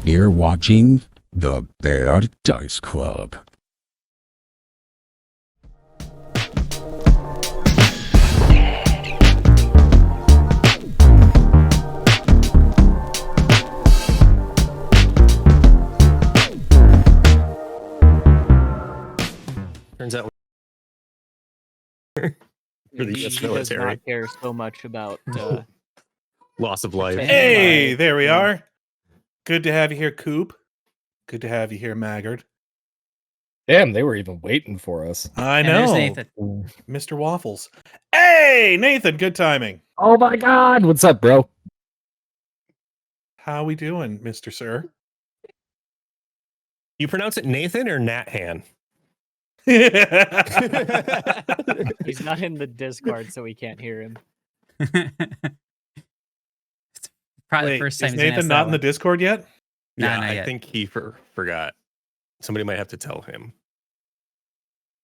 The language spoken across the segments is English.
You're watching the Bear Dice Club. Turns out for the US military. Does not care so much about Loss of life. Hey, there we are. Good to have you here, Coop. Good to have you here, Maggard. Damn, they were even waiting for us. I And know. there's Nathan. Mr. Waffles. Hey, Nathan, good timing. Oh my god, what's up, bro? How we doing, Mr. Sir? You pronounce it Nathan or Nathan? he's not in the Discord, so we can't hear him. It's probably Wait, the first time is he's gonna Nathan ask not that in the one. Discord yet? Nah, Yeah, not I yet. think he forgot. Somebody might have to tell him.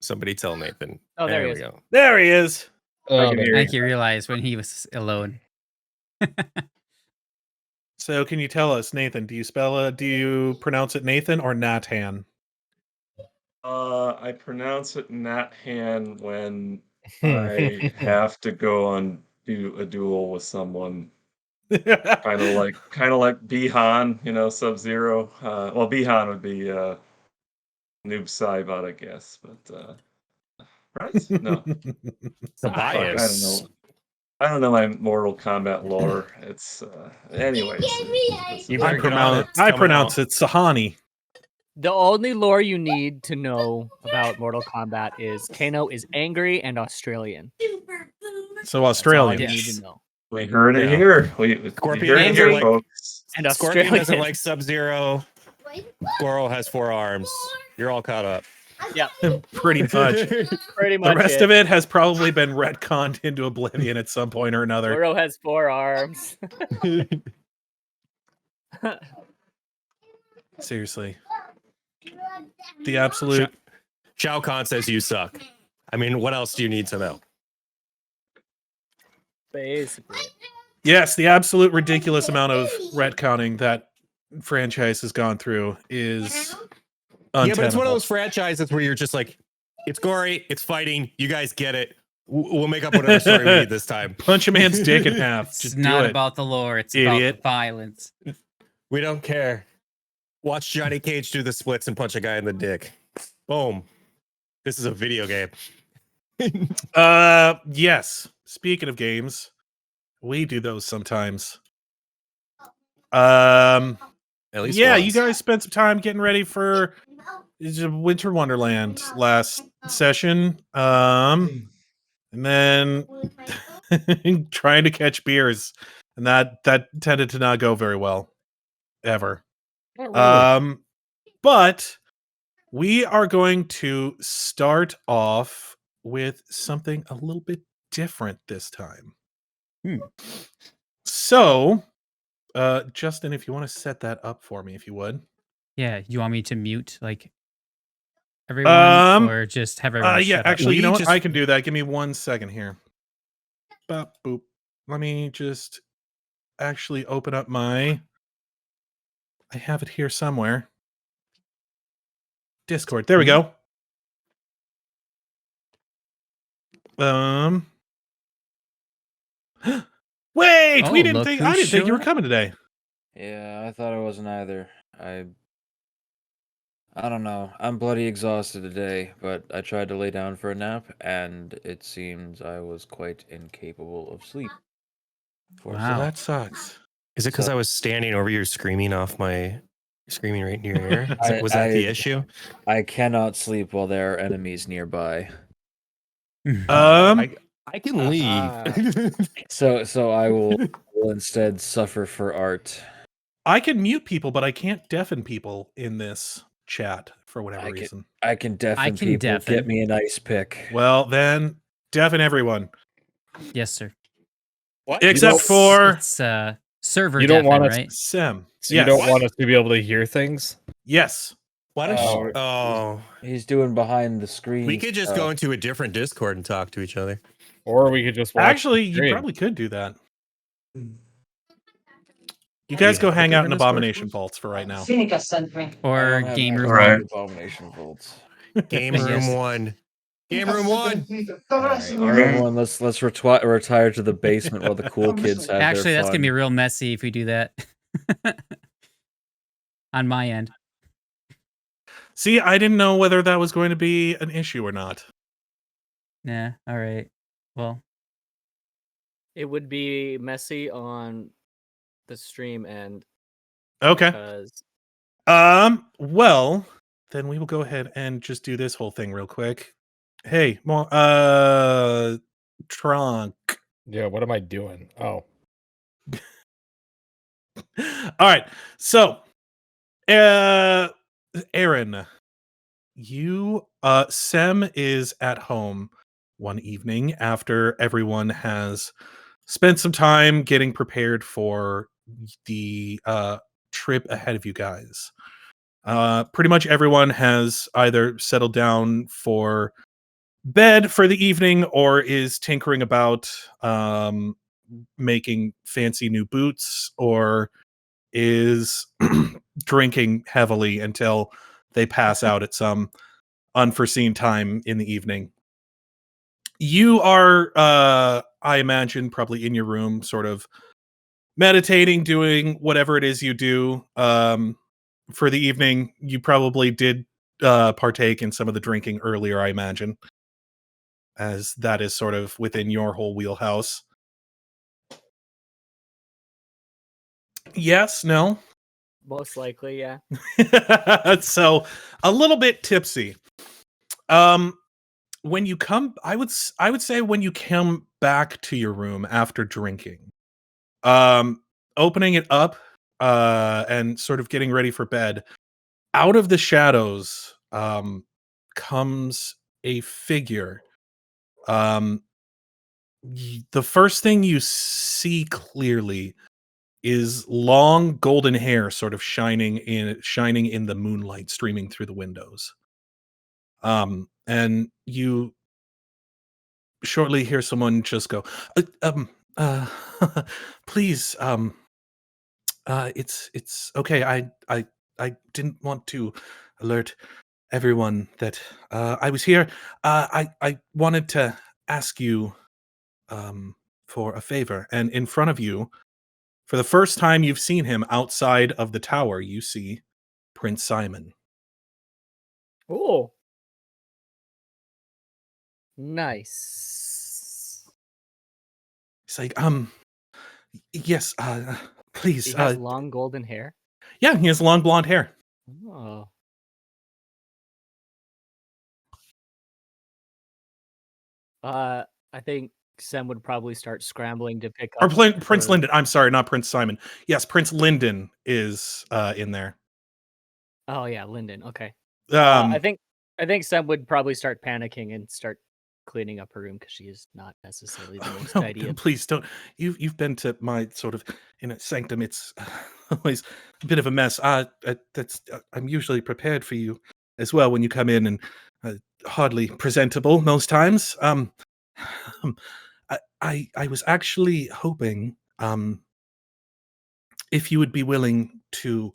Somebody tell Nathan. Oh, there he we is. go. There he is. Oh, I think he realized when he was alone. So can you tell us, Nathan, do you pronounce it Nathan or Nathan? I pronounce it Nathan when I have to go on do a duel with someone. kind of like Bihan, Sub-Zero. Well, Bihan would be Noob Saibot, I guess, but right? No, The Fuck, I bias. don't know. I don't know my Mortal Kombat lore. It's anyways. You I better get on it. It's I coming pronounce out. it Sahani. The only lore you need to know about Mortal Kombat is Kano is angry and Australian. So That's all Australian. you Yes. need to know. We heard it Yeah. here. We Scorpion heard it here, angry. folks. And Scorpion Australian. doesn't like Sub-Zero. Goro has 4 arms. You're all caught up. Yeah, Pretty much. pretty much. The rest of it has probably been retconned into oblivion at some point or another. Goro has 4 arms. Seriously. The absolute. Shao Kahn says you suck. I mean, what else do you need to know? Basically. Yes, the absolute ridiculous amount of retconning that franchise has gone through is untenable. Yeah, but it's one of those franchises where you're just like, it's gory, it's fighting, you guys get it. We'll make up whatever story we need this time. Punch a man's dick in half. It's Just not do it. about the lore. It's Idiot. about the violence. We don't care. Watch Johnny Cage do the splits and punch a guy in the dick. Boom. This is a video game. Yes. Speaking of games, we do those sometimes. At least Yeah, once. you guys spent some time getting ready for Winter Wonderland last session. And then trying to catch beers. And that tended to not go very well. Ever. But we are going to start off with something a little bit different this time. So, Justin, if you want to set that up for me, if you would. Yeah, you want me to mute like everyone, or just have everyone? Yeah, shut up? actually, you know what? just- I can do that. Give me 1 second here. Bop, boop. Let me just actually open up my. I have it here somewhere. Discord. There we go. Wait, Oh, we didn't look think. who I didn't think you were showed coming today. Yeah, I thought I wasn't either. I don't know. I'm bloody exhausted today, but I tried to lay down for a nap, and it seems I was quite incapable of sleep. Well, Wow. that sucks. Is it because So- I was standing over you screaming screaming right in your ear? I- Was that the I- issue? I cannot sleep while there are enemies nearby. I can leave. So I will instead suffer for art. I can mute people, but I can't deafen people in this chat for whatever I can- reason. I can deafen can people. deafen. Get me an ice pick. Well, then deafen everyone Yes, sir. What? except for It's server. You don't deafen, want us- right? Sem. So Yes. you don't want us to be able to hear things? Yes. Why don't you? Oh, He's doing behind the screen. we could just go into a different Discord and talk to each other. Or we could just watch Actually, the you stream. probably could do that. You guys We go have hang out in different Abomination escort Vaults for right now. Or I don't game have room All right. one. Abomination Vaults. Game I room guess. 1. Game room 1. All right, everyone, let's retire to the basement while the cool kids have Actually, their that's fun. gonna be real messy if we do that. On my end. See, I didn't know whether that was going to be an issue or not. Nah. All right. Well, It would be messy on the stream end Okay. because Well, then we will go ahead and just do this whole thing real quick. Hey, Trunk. Yeah, what am I doing? Oh. All right. So, Aaron, Sem is at home one evening after everyone has spent some time getting prepared for the trip ahead of you guys. Pretty much everyone has either settled down for bed for the evening or is tinkering about making fancy new boots or is drinking heavily until they pass out at some unforeseen time in the evening. You are, I imagine, probably in your room, sort of meditating, doing whatever it is you do. For the evening, you probably did partake in some of the drinking earlier, I imagine, as that is sort of within your whole wheelhouse. Yes, no. most likely, yeah. So a little bit tipsy. When you come, I would say when you come back to your room after drinking, opening it up, and sort of getting ready for bed, out of the shadows, comes a figure. The first thing you see clearly is long golden hair sort of shining in the moonlight streaming through the windows. And you shortly hear someone just go, uh, please, it's okay. I didn't want to alert everyone that I was here. I wanted to ask you for a favor. And in front of you, for the first time you've seen him outside of the tower, you see Prince Simon. Oh, nice. He's like, yes, please. He has long golden hair. Yeah, he has long blonde hair. Oh, I think Sem would probably start scrambling to pick Or up. Prince her- Linden. I'm sorry, not Prince Simon. Yes, Prince Linden is in there. Oh yeah, Linden. Okay. Um, I think Sem would probably start panicking and start cleaning up her room because she is not necessarily the most no, tidy. please don't. You've been to my sort of sanctum. It's always a bit of a mess. I'm usually prepared for you as well when you come in, and hardly presentable most times. I was actually hoping if you would be willing to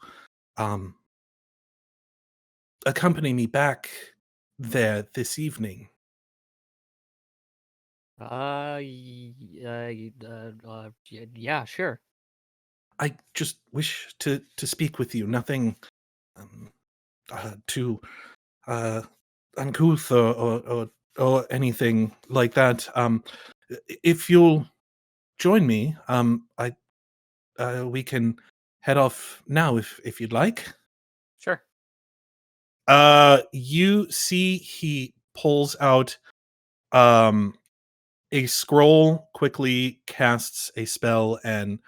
accompany me back there this evening. Yeah, sure. I just wish to speak with you. Nothing too uncouth or anything like that. If you'll join me, we can head off now if you'd like. Sure. You see he pulls out a scroll, quickly casts a spell, and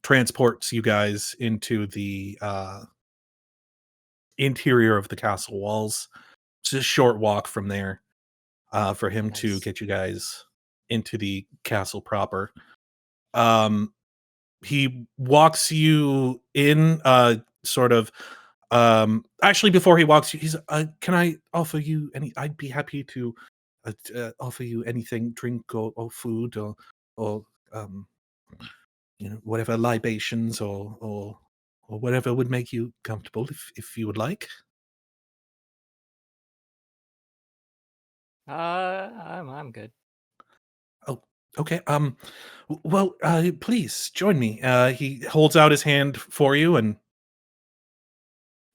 transports you guys into the interior of the castle walls. It's a short walk from there for him to Nice. get you guys into the castle proper. He walks you in, sort of. Actually, before he walks you, he's, can I offer you any? I'd be happy to offer you anything, drink or food or whatever libations or whatever would make you comfortable, if you would like. I'm good. Oh, okay. Well, please join me. He holds out his hand for you, and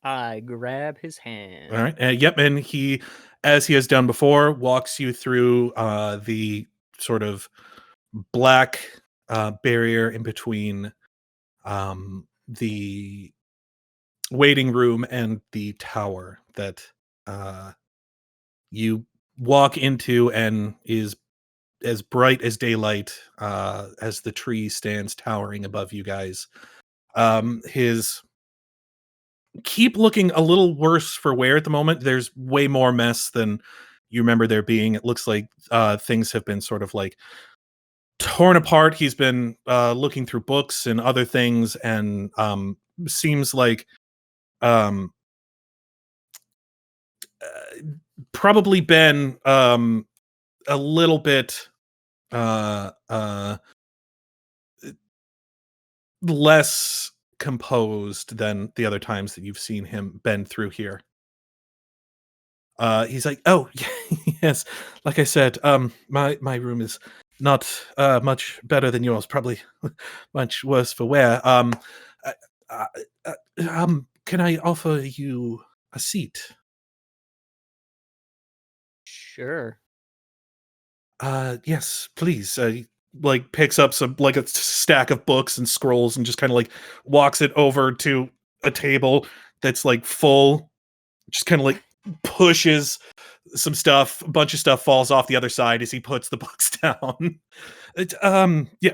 I grab his hand. all right. Yep, and he, as he has done before, walks you through the sort of black barrier in between the waiting room and the tower that you walk into, and is as bright as daylight as the tree stands towering above you guys. His keep looking a little worse for wear at the moment. There's way more mess than you remember there being. It looks like things have been sort of like torn apart. He's been looking through books and other things, and seems like um, probably been a little bit less composed than the other times that you've seen him been through here. He's like, oh, yes, like I said, my room is not much better than yours, probably much worse for wear. Uh, can I offer you a seat? Sure. Yes, please. Like picks up some like a stack of books and scrolls and just kind of like walks it over to a table that's like full. Just kind of like pushes some stuff. A bunch of stuff falls off the other side as he puts the books down. Yeah,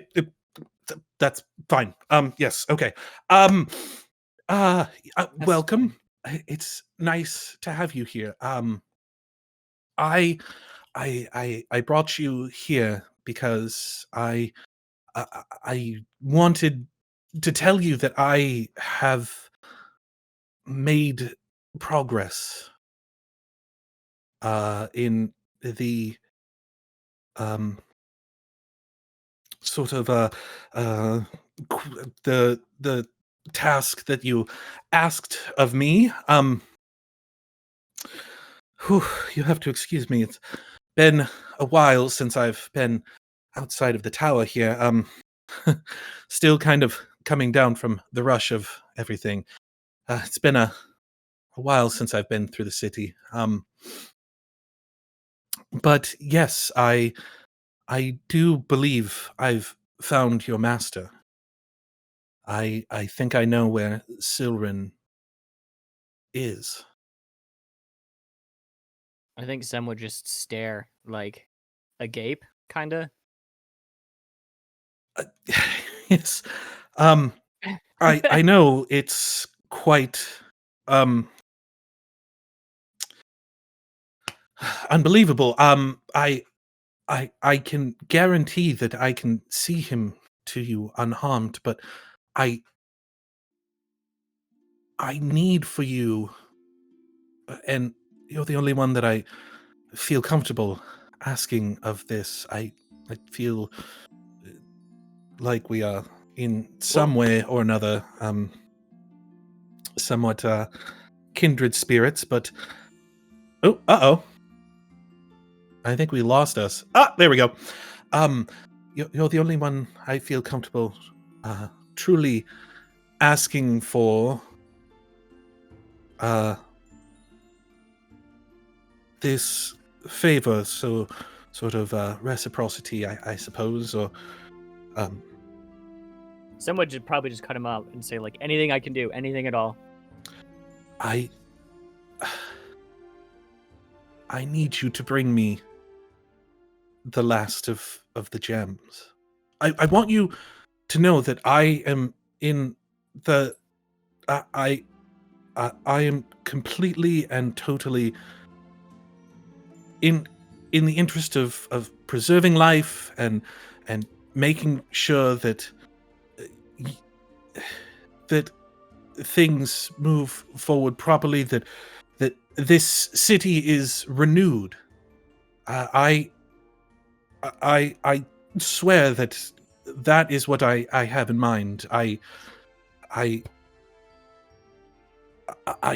that's fine. Yes, okay. Welcome. It's nice to have you here. I brought you here because I wanted to tell you that I have made progress in the sort of the task that you asked of me. You have to excuse me. It's been a while since I've been outside of the tower here. Still kind of coming down from the rush of everything. It's been a while since I've been through the city. But yes, I do believe I've found your master. I think I know where Silrin is. I think Sem would just stare, like agape, kind of. Yes. I know it's quite unbelievable. I can guarantee that I can see him to you unharmed, but I need for you, and you're the only one that I feel comfortable asking of this. I feel like we are in some way or another somewhat kindred spirits, but oh, I think we lost us. There we go. You're the only one I feel comfortable truly asking for this favor, so sort of reciprocity, I suppose, or Someone would probably just cut him out and say, like, anything I can do, anything at all. I need you to bring me the last of the gems. I want you to know that I am in the I am completely and totally in the interest of preserving life and making sure that that things move forward properly, that this city is renewed. I swear that that is what I have in mind. I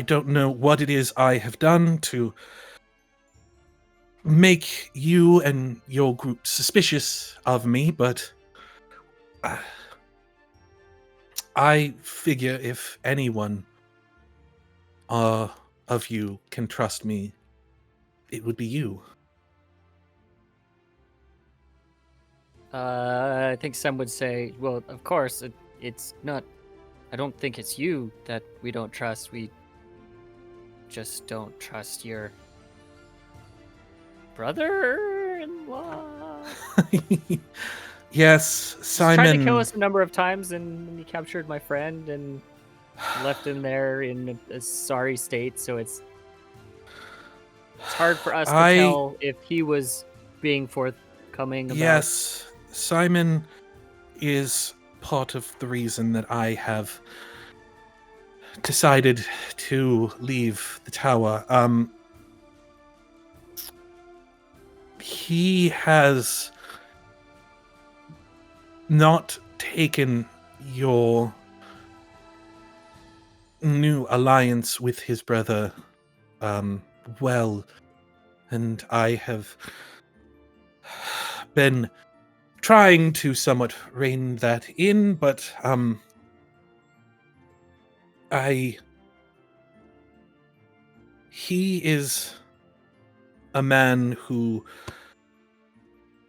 don't know what it is I have done to make you and your group suspicious of me, but I figure if anyone of you can trust me, it would be you. I think some would say, well, of course, it's not. I don't think it's you that we don't trust. We just don't trust your brother-in-law. Yes, Simon. He's tried to kill us a number of times, and he captured my friend and left him there in a sorry state. So it's hard for us to tell if he was being forthcoming about... Yes, Simon is part of the reason that I have decided to leave the tower. He has not taken your new alliance with his brother well, and I have been trying to somewhat rein that in, but he is a man who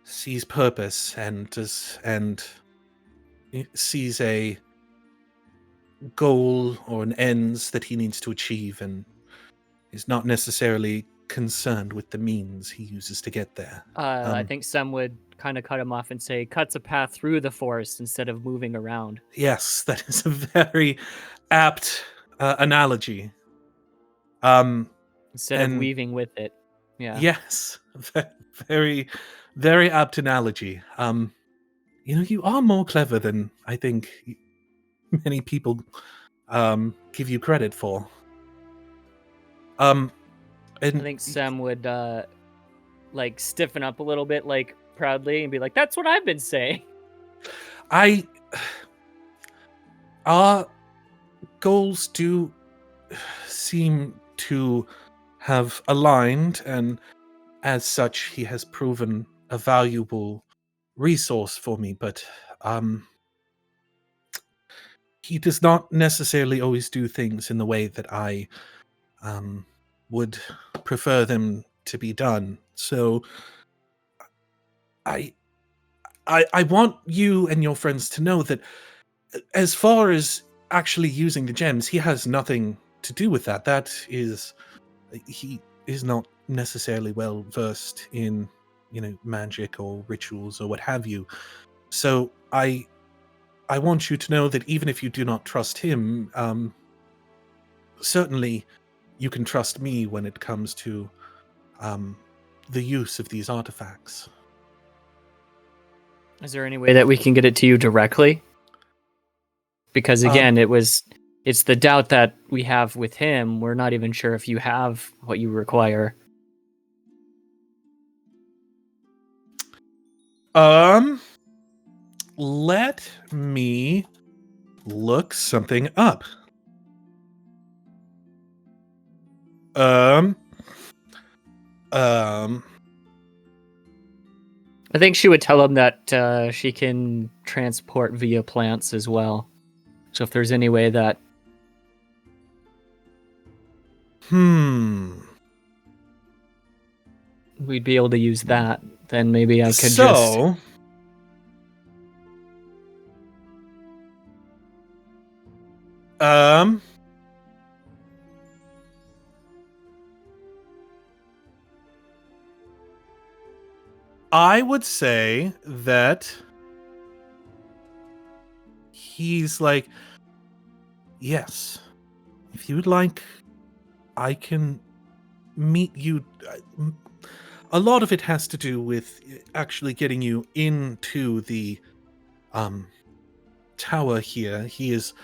sees purpose and sees a goal or an ends that he needs to achieve, and is not necessarily concerned with the means he uses to get there. I think some would kind of cut him off and say, cuts a path through the forest instead of moving around. Yes, that is a very apt analogy. Instead of weaving with it. Yeah. Yes, very, very apt analogy. You are more clever than I think many people give you credit for. I think Sam would like stiffen up a little bit, like proudly, and be like, "That's what I've been saying." Our goals do seem to have aligned, and as such, he has proven a valuable resource for me. But he does not necessarily always do things in the way that I would prefer them to be done. So I want you and your friends to know that as far as actually using the gems, he has nothing to do with that. He is not necessarily well versed in, magic or rituals or what have you. So I want you to know that even if you do not trust him, certainly you can trust me when it comes to the use of these artifacts. Is there any way that we can get it to you directly? Because again, it's the doubt that we have with him. We're not even sure if you have what you require. Let me look something up. I think she would tell him that she can transport via plants as well. So if there's any way that... we'd be able to use that, then maybe I could just... I would say that he's like, yes, if you would like, I can meet you. A lot of it has to do with actually getting you into the tower here. He is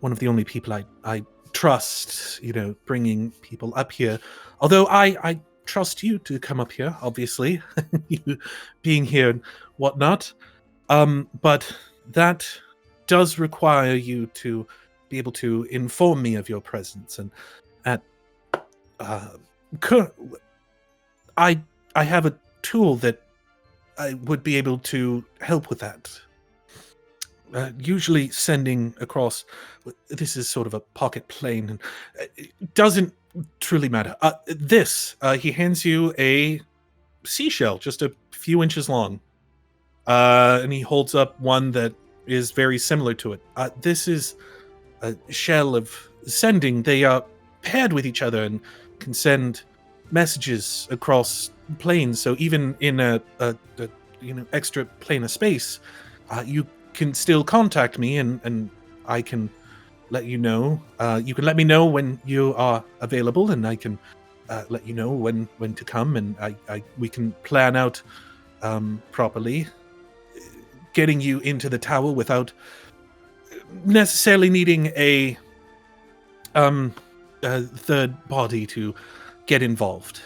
one of the only people I trust, bringing people up here. Although I trust you to come up here, obviously, you being here and whatnot. But that does require you to be able to inform me of your presence, and at I have a tool that I would be able to help with that. Usually sending across, this is sort of a pocket plane, and it doesn't truly matter. He hands you a seashell, just a few inches long, and he holds up one that is very similar to it. This is a shell of sending. They are paired with each other and can send messages across planes. So even in a extra plane of space, you can still contact me, and I can let you know. You can let me know when you are available, and I can let you know when to come, and we can plan out properly, getting you into the tower without necessarily needing a third party to get involved.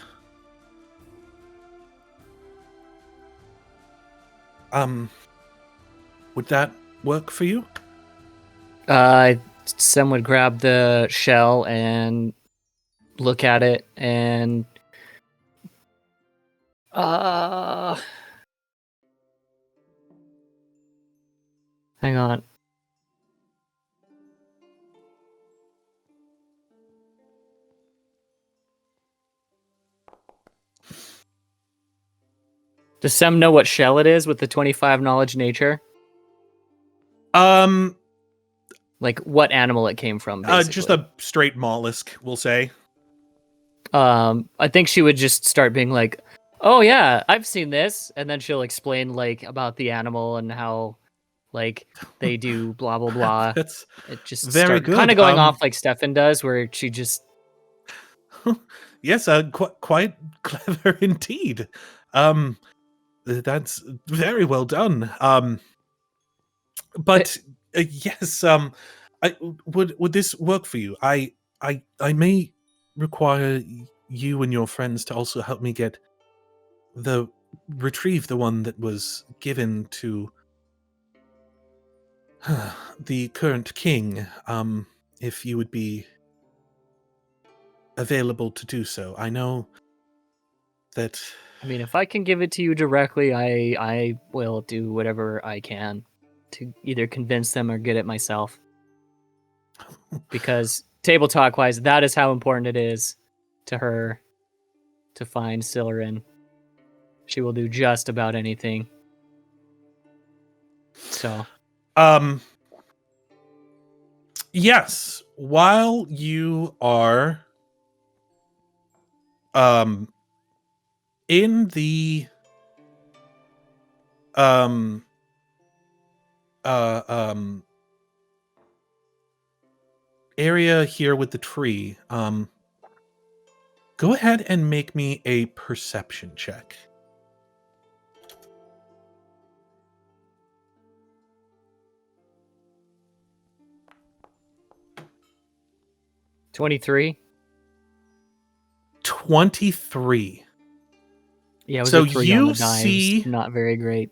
Would that work for you? Sam would grab the shell and look at it and hang on. Does Sam know what shell it is with the 25 knowledge nature? Like what animal it came from, basically. Just a straight mollusk, we'll say. I think she would just start being like, "Oh yeah, I've seen this," and then she'll explain like about the animal and how like they do blah blah blah. That's it just very good. Kind of going off like Stefan does, where she just yes, quite clever indeed. That's very well done. But yes, would this work for you? I may require you and your friends to also help me retrieve the one that was given to the current king. If you would be available to do so. I know that. I mean, if I can give it to you directly, I will do whatever I can to either convince them or get it myself. Because table talk wise, that is how important it is to her to find Sillerin. She will do just about anything. So, yes, while you are in the area here with the tree, go ahead and make me a perception check. $23. 23. Yeah, it was so a 3 you on the die. see, it was not very great.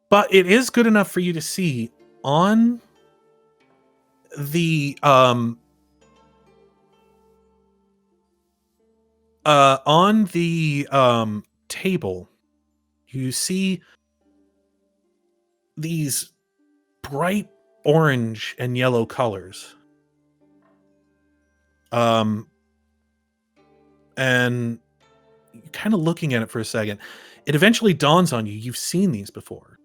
But it is good enough for you to see on the table, you see these bright orange and yellow colors. And kind of looking at it for a second, it eventually dawns on you, you've seen these before.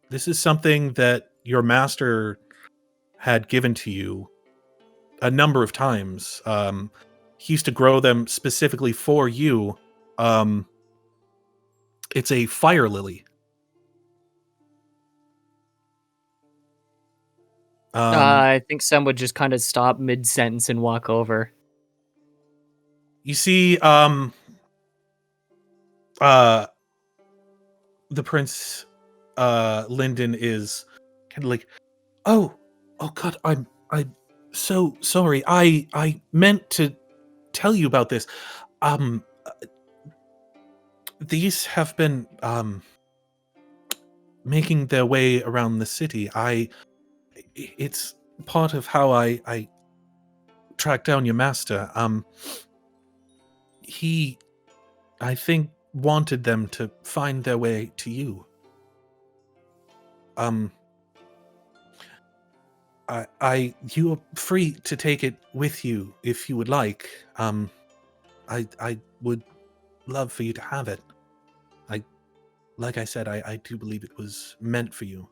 This is something that your master had given to you a number of times. He used to grow them specifically for you. It's a fire lily. I think Sam would just kind of stop mid-sentence and walk over. You see, the Prince, Lyndon is kind of like, oh God, I'm so sorry. I meant to tell you about this. These have been, making their way around the city. It's part of how I tracked down your master. He, I think, wanted them to find their way to you. You're free to take it with you if you would like. I would love for you to have it. Like I said, I do believe it was meant for you.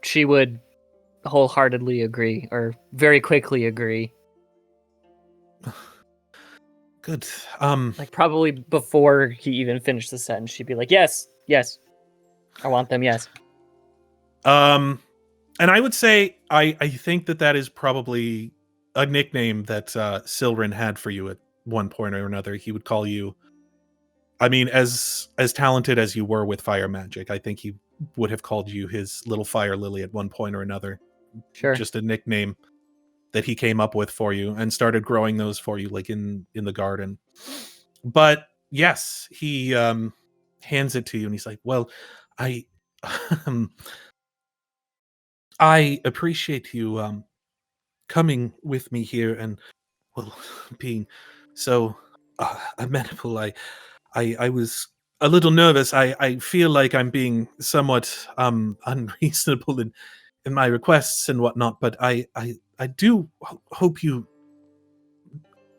She would wholeheartedly agree, or very quickly agree. Good. Like probably before he even finished the sentence, she'd be like, "Yes, yes, I want them." Yes. And I would say I think that is probably a nickname that Silrin had for you at one point or another. He would call you. I mean, as talented as you were with fire magic, I think he would have called you his little fire lily at one point or another. Sure. Just a nickname that he came up with for you and started growing those for you, like in the garden. But yes, he hands it to you and he's like, "Well, I I appreciate you coming with me here and, well, being so amenable. I was a little nervous. I feel like I'm being somewhat unreasonable in my requests and whatnot, but I do hope you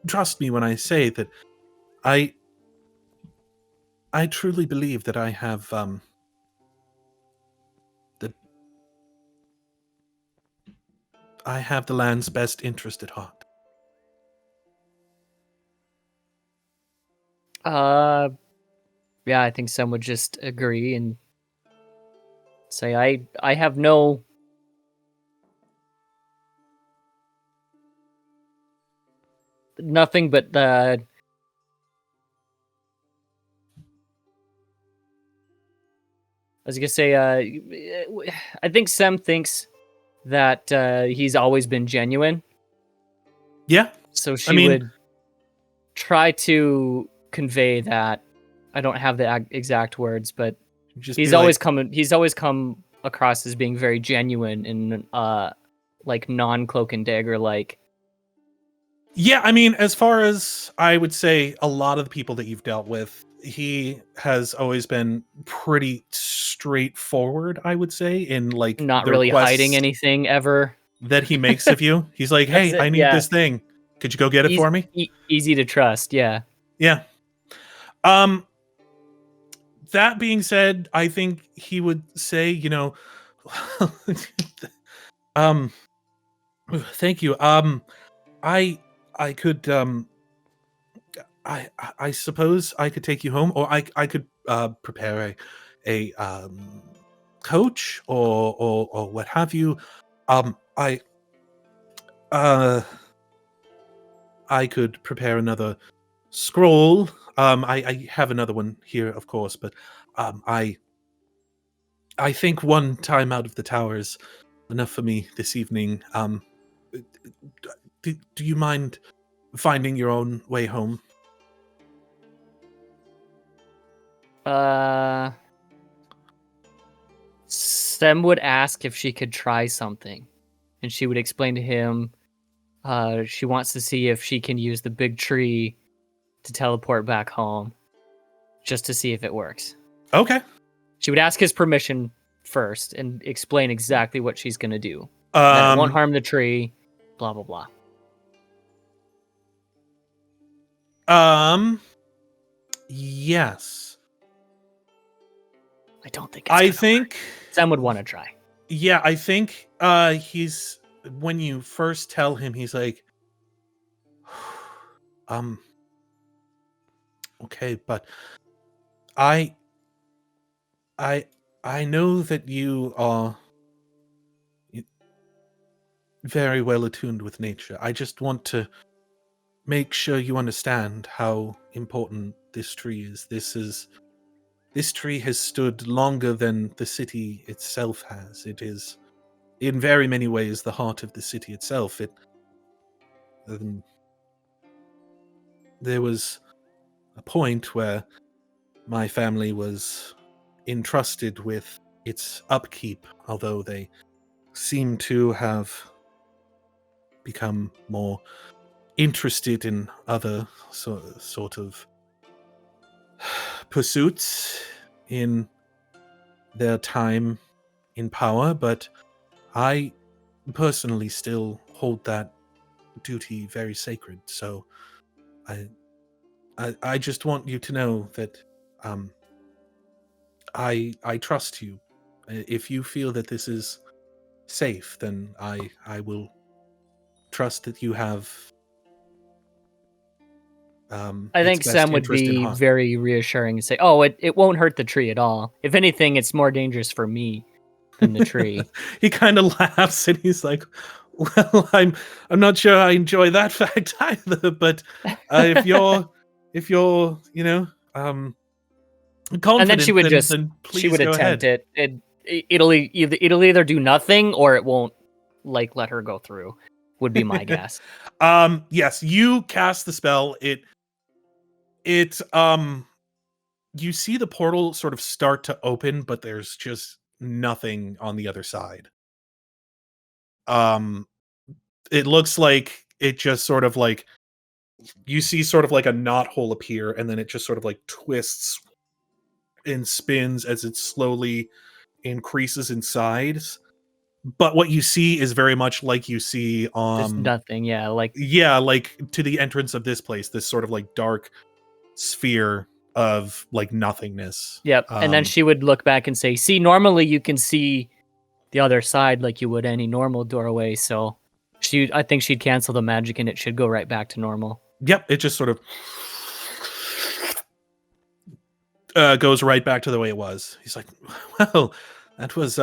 trust me when I say that I truly believe that I have that I have the land's best interest at heart." Yeah, I think some would just agree and say, I have no nothing but the I was gonna say, I think Sem thinks that he's always been genuine. Yeah, So she would try to convey that. I don't have the exact words, but just he's always come across as being very genuine and like non-cloak and dagger like. Yeah, I mean, as far as I would say, a lot of the people that you've dealt with, he has always been pretty straightforward, I would say, in like Not the really hiding requests anything ever. that he makes of you. He's like, That's "Hey, it, I need yeah. this thing. Could you go get it for me?" Easy to trust, yeah. Yeah. That being said, I think he would say, thank you. I could I suppose I could take you home, or I could prepare a coach or what have you. I could prepare another scroll. I have another one here, of course, but I think one time out of the tower is enough for me this evening. Do you mind finding your own way home? Sem would ask if she could try something, and she would explain to him she wants to see if she can use the big tree to teleport back home, just to see if it works. Okay. She would ask his permission first and explain exactly what she's going to do. That it won't harm the tree, blah, blah, blah. Yes. I don't think I think work. Sam would want to try. Yeah, I think he's when you first tell him, he's like, okay, but I know that you are very well attuned with nature. I just want to make sure you understand how important this tree is. This tree has stood longer than the city itself has. It is, in very many ways, the heart of the city itself. there was a point where my family was entrusted with its upkeep, although they seem to have become more interested in other sort of pursuits in their time in power, but I personally still hold that duty very sacred. So I just want you to know that I trust you. If you feel that this is safe, then I will trust that you have I its think best Sam would interest in be heart. very reassuring and say, "Oh, it won't hurt the tree at all. If anything, it's more dangerous for me than the tree." He kind of laughs and he's like, "Well, I'm not sure I enjoy that fact either. But if you're you know confident, And then she would just then please she would go attempt ahead." it. It'll either do nothing or it won't like let her go through. Would be my guess. Yes, you cast the spell. It you see the portal sort of start to open, but there's just nothing on the other side. It looks like it just sort of like you see sort of like a knot hole appear, and then it just sort of like twists and spins as it slowly increases in size. But what you see is very much like you see Just nothing. Yeah, like like to the entrance of this place, this sort of like dark sphere of like nothingness. yep. And then she would look back and say, "See, normally you can see the other side like you would any normal doorway." So I think she'd cancel the magic and it should go right back to normal. Yep, it just sort of goes right back to the way it was. He's like, "Well, that was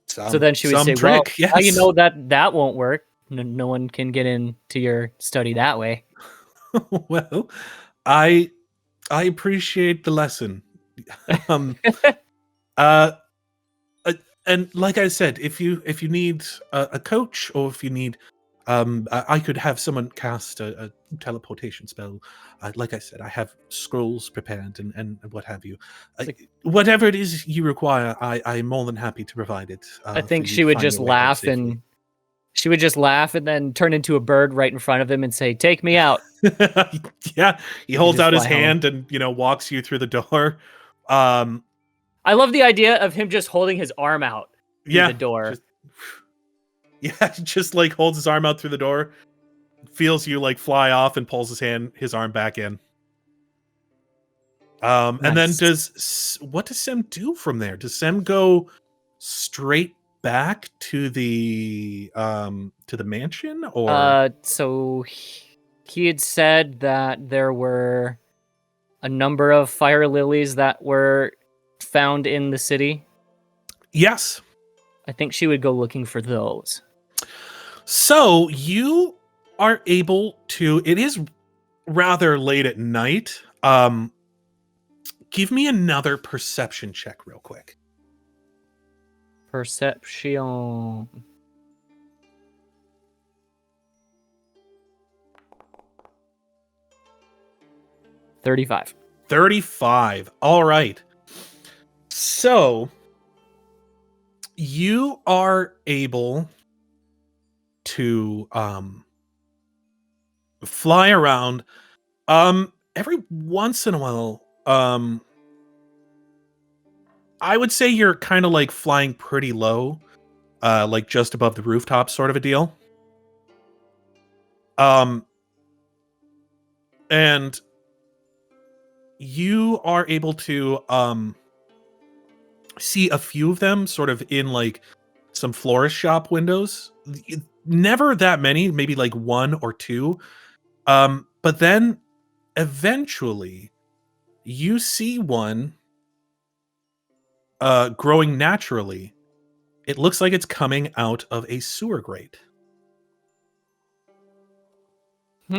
So then she would say, trick, "Well, yes." now you know that won't work. No one can get into your study that way." Well, I appreciate the lesson. um, and like I said, if you need a coach, or if you need, I could have someone cast a teleportation spell. Like I said, I have scrolls prepared and what have you. Whatever it is you require, I'm more than happy to provide it. I for think you she to would find just your way home laugh safely. and she would just laugh and then turn into a bird right in front of him and say, "Take me out." Yeah, he holds just out his fly home. hand and walks you through the door. I love the idea of him just holding his arm out through Yeah, the door. just like holds his arm out through the door, feels you like fly off, and pulls his arm back in. And then Nice. what does Sem do from there? Does Sem go straight back to the mansion, or So he had said that there were a number of fire lilies that were found in the city. yes? I think she would go looking for those. So you are able to. It is rather late at night. Give me another perception check, real quick. Perception. $35. 35. All right. So you are able to fly around. Every once in a while, I would say you're kind of like flying pretty low, like just above the rooftop, sort of a deal. And you are able to see a few of them sort of in like some florist shop windows. Never that many, maybe like one or two. But then eventually you see one growing naturally. It looks like it's coming out of a sewer grate. I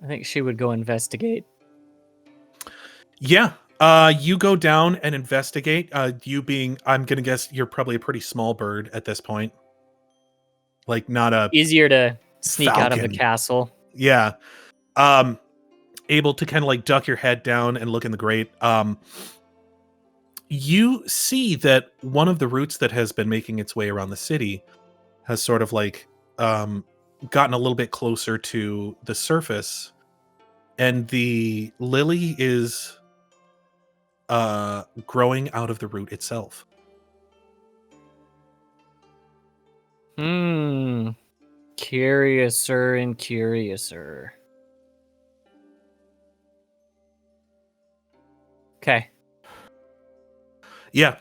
think she would go investigate. Yeah. You go down and investigate. You being, I'm gonna guess you're probably a pretty small bird at this point. like not a Easier to sneak out of the falcon. castle. Yeah. Able to kind of like duck your head down and look in the grate. You see that one of the roots that has been making its way around the city has sort of like gotten a little bit closer to the surface, and the lily is growing out of the root itself. Curiouser and curiouser. Okay. Yeah.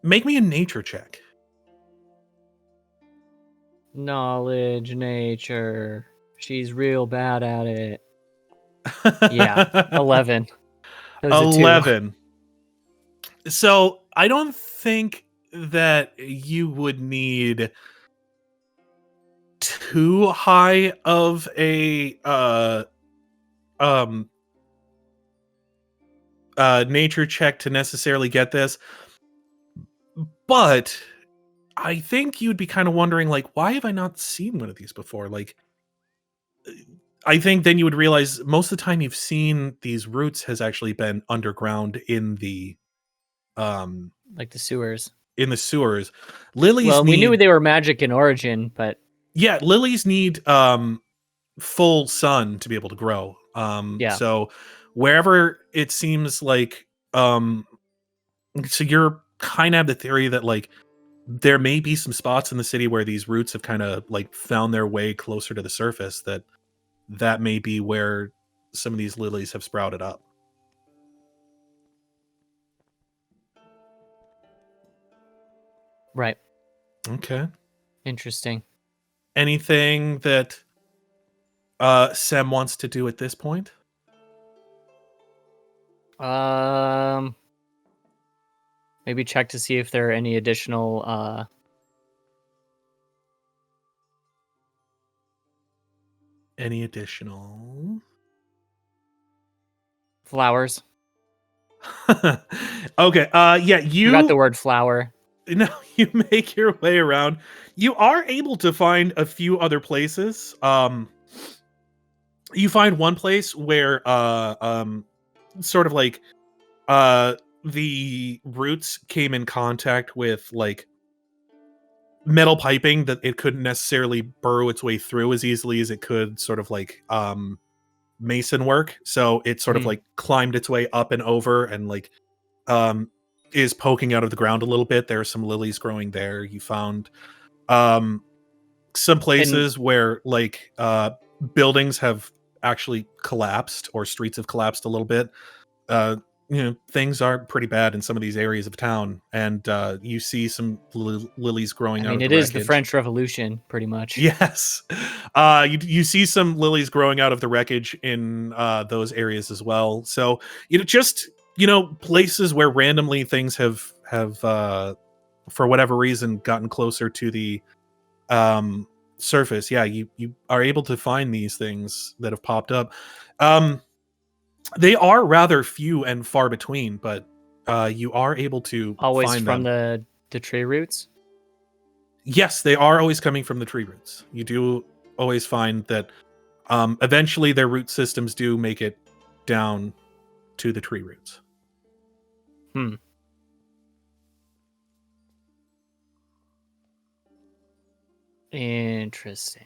Make me a nature check. Knowledge, nature. She's real bad at it. Yeah, 11. That was a 2. 11. So I don't think that you would need too high of a nature check to necessarily get this, but I think you'd be kind of wondering, like, why have I not seen one of these before? Like, I think then you would realize most of the time you've seen these roots has actually been underground in the like the sewers. in the sewers. Lilies Well, we need, knew they were magic in origin, but yeah, lilies need full sun to be able to grow. Yeah. So wherever it seems like so you're kind of have the theory that like there may be some spots in the city where these roots have kind of like found their way closer to the surface, that may be where some of these lilies have sprouted up. right. Okay. Interesting. Anything that Sem wants to do at this point? Maybe check to see if there are any additional Any additional flowers. Okay. Yeah, you Forgot the word flower. No, you make your way around. You are able to find a few other places. You find one place where sort of like the roots came in contact with like metal piping that it couldn't necessarily burrow its way through as easily as it could sort of like mason work. So it sort of like climbed its way up and over and like is poking out of the ground a little bit. There are some lilies growing there. You found some places where like buildings have actually collapsed or streets have collapsed a little bit. Things are pretty bad in some of these areas of town, and you see some lilies growing out of the it is the wreckage. French Revolution, pretty much. Yes. You see some lilies growing out of the wreckage in those areas as well. So, just, places where randomly things have for whatever reason gotten closer to the surface. Yeah, you are able to find these things that have popped up. They are rather few and far between, but you are able to always find from them. the tree roots. Yes, they are always coming from the tree roots. You do always find that eventually their root systems do make it down to the tree roots. Interesting.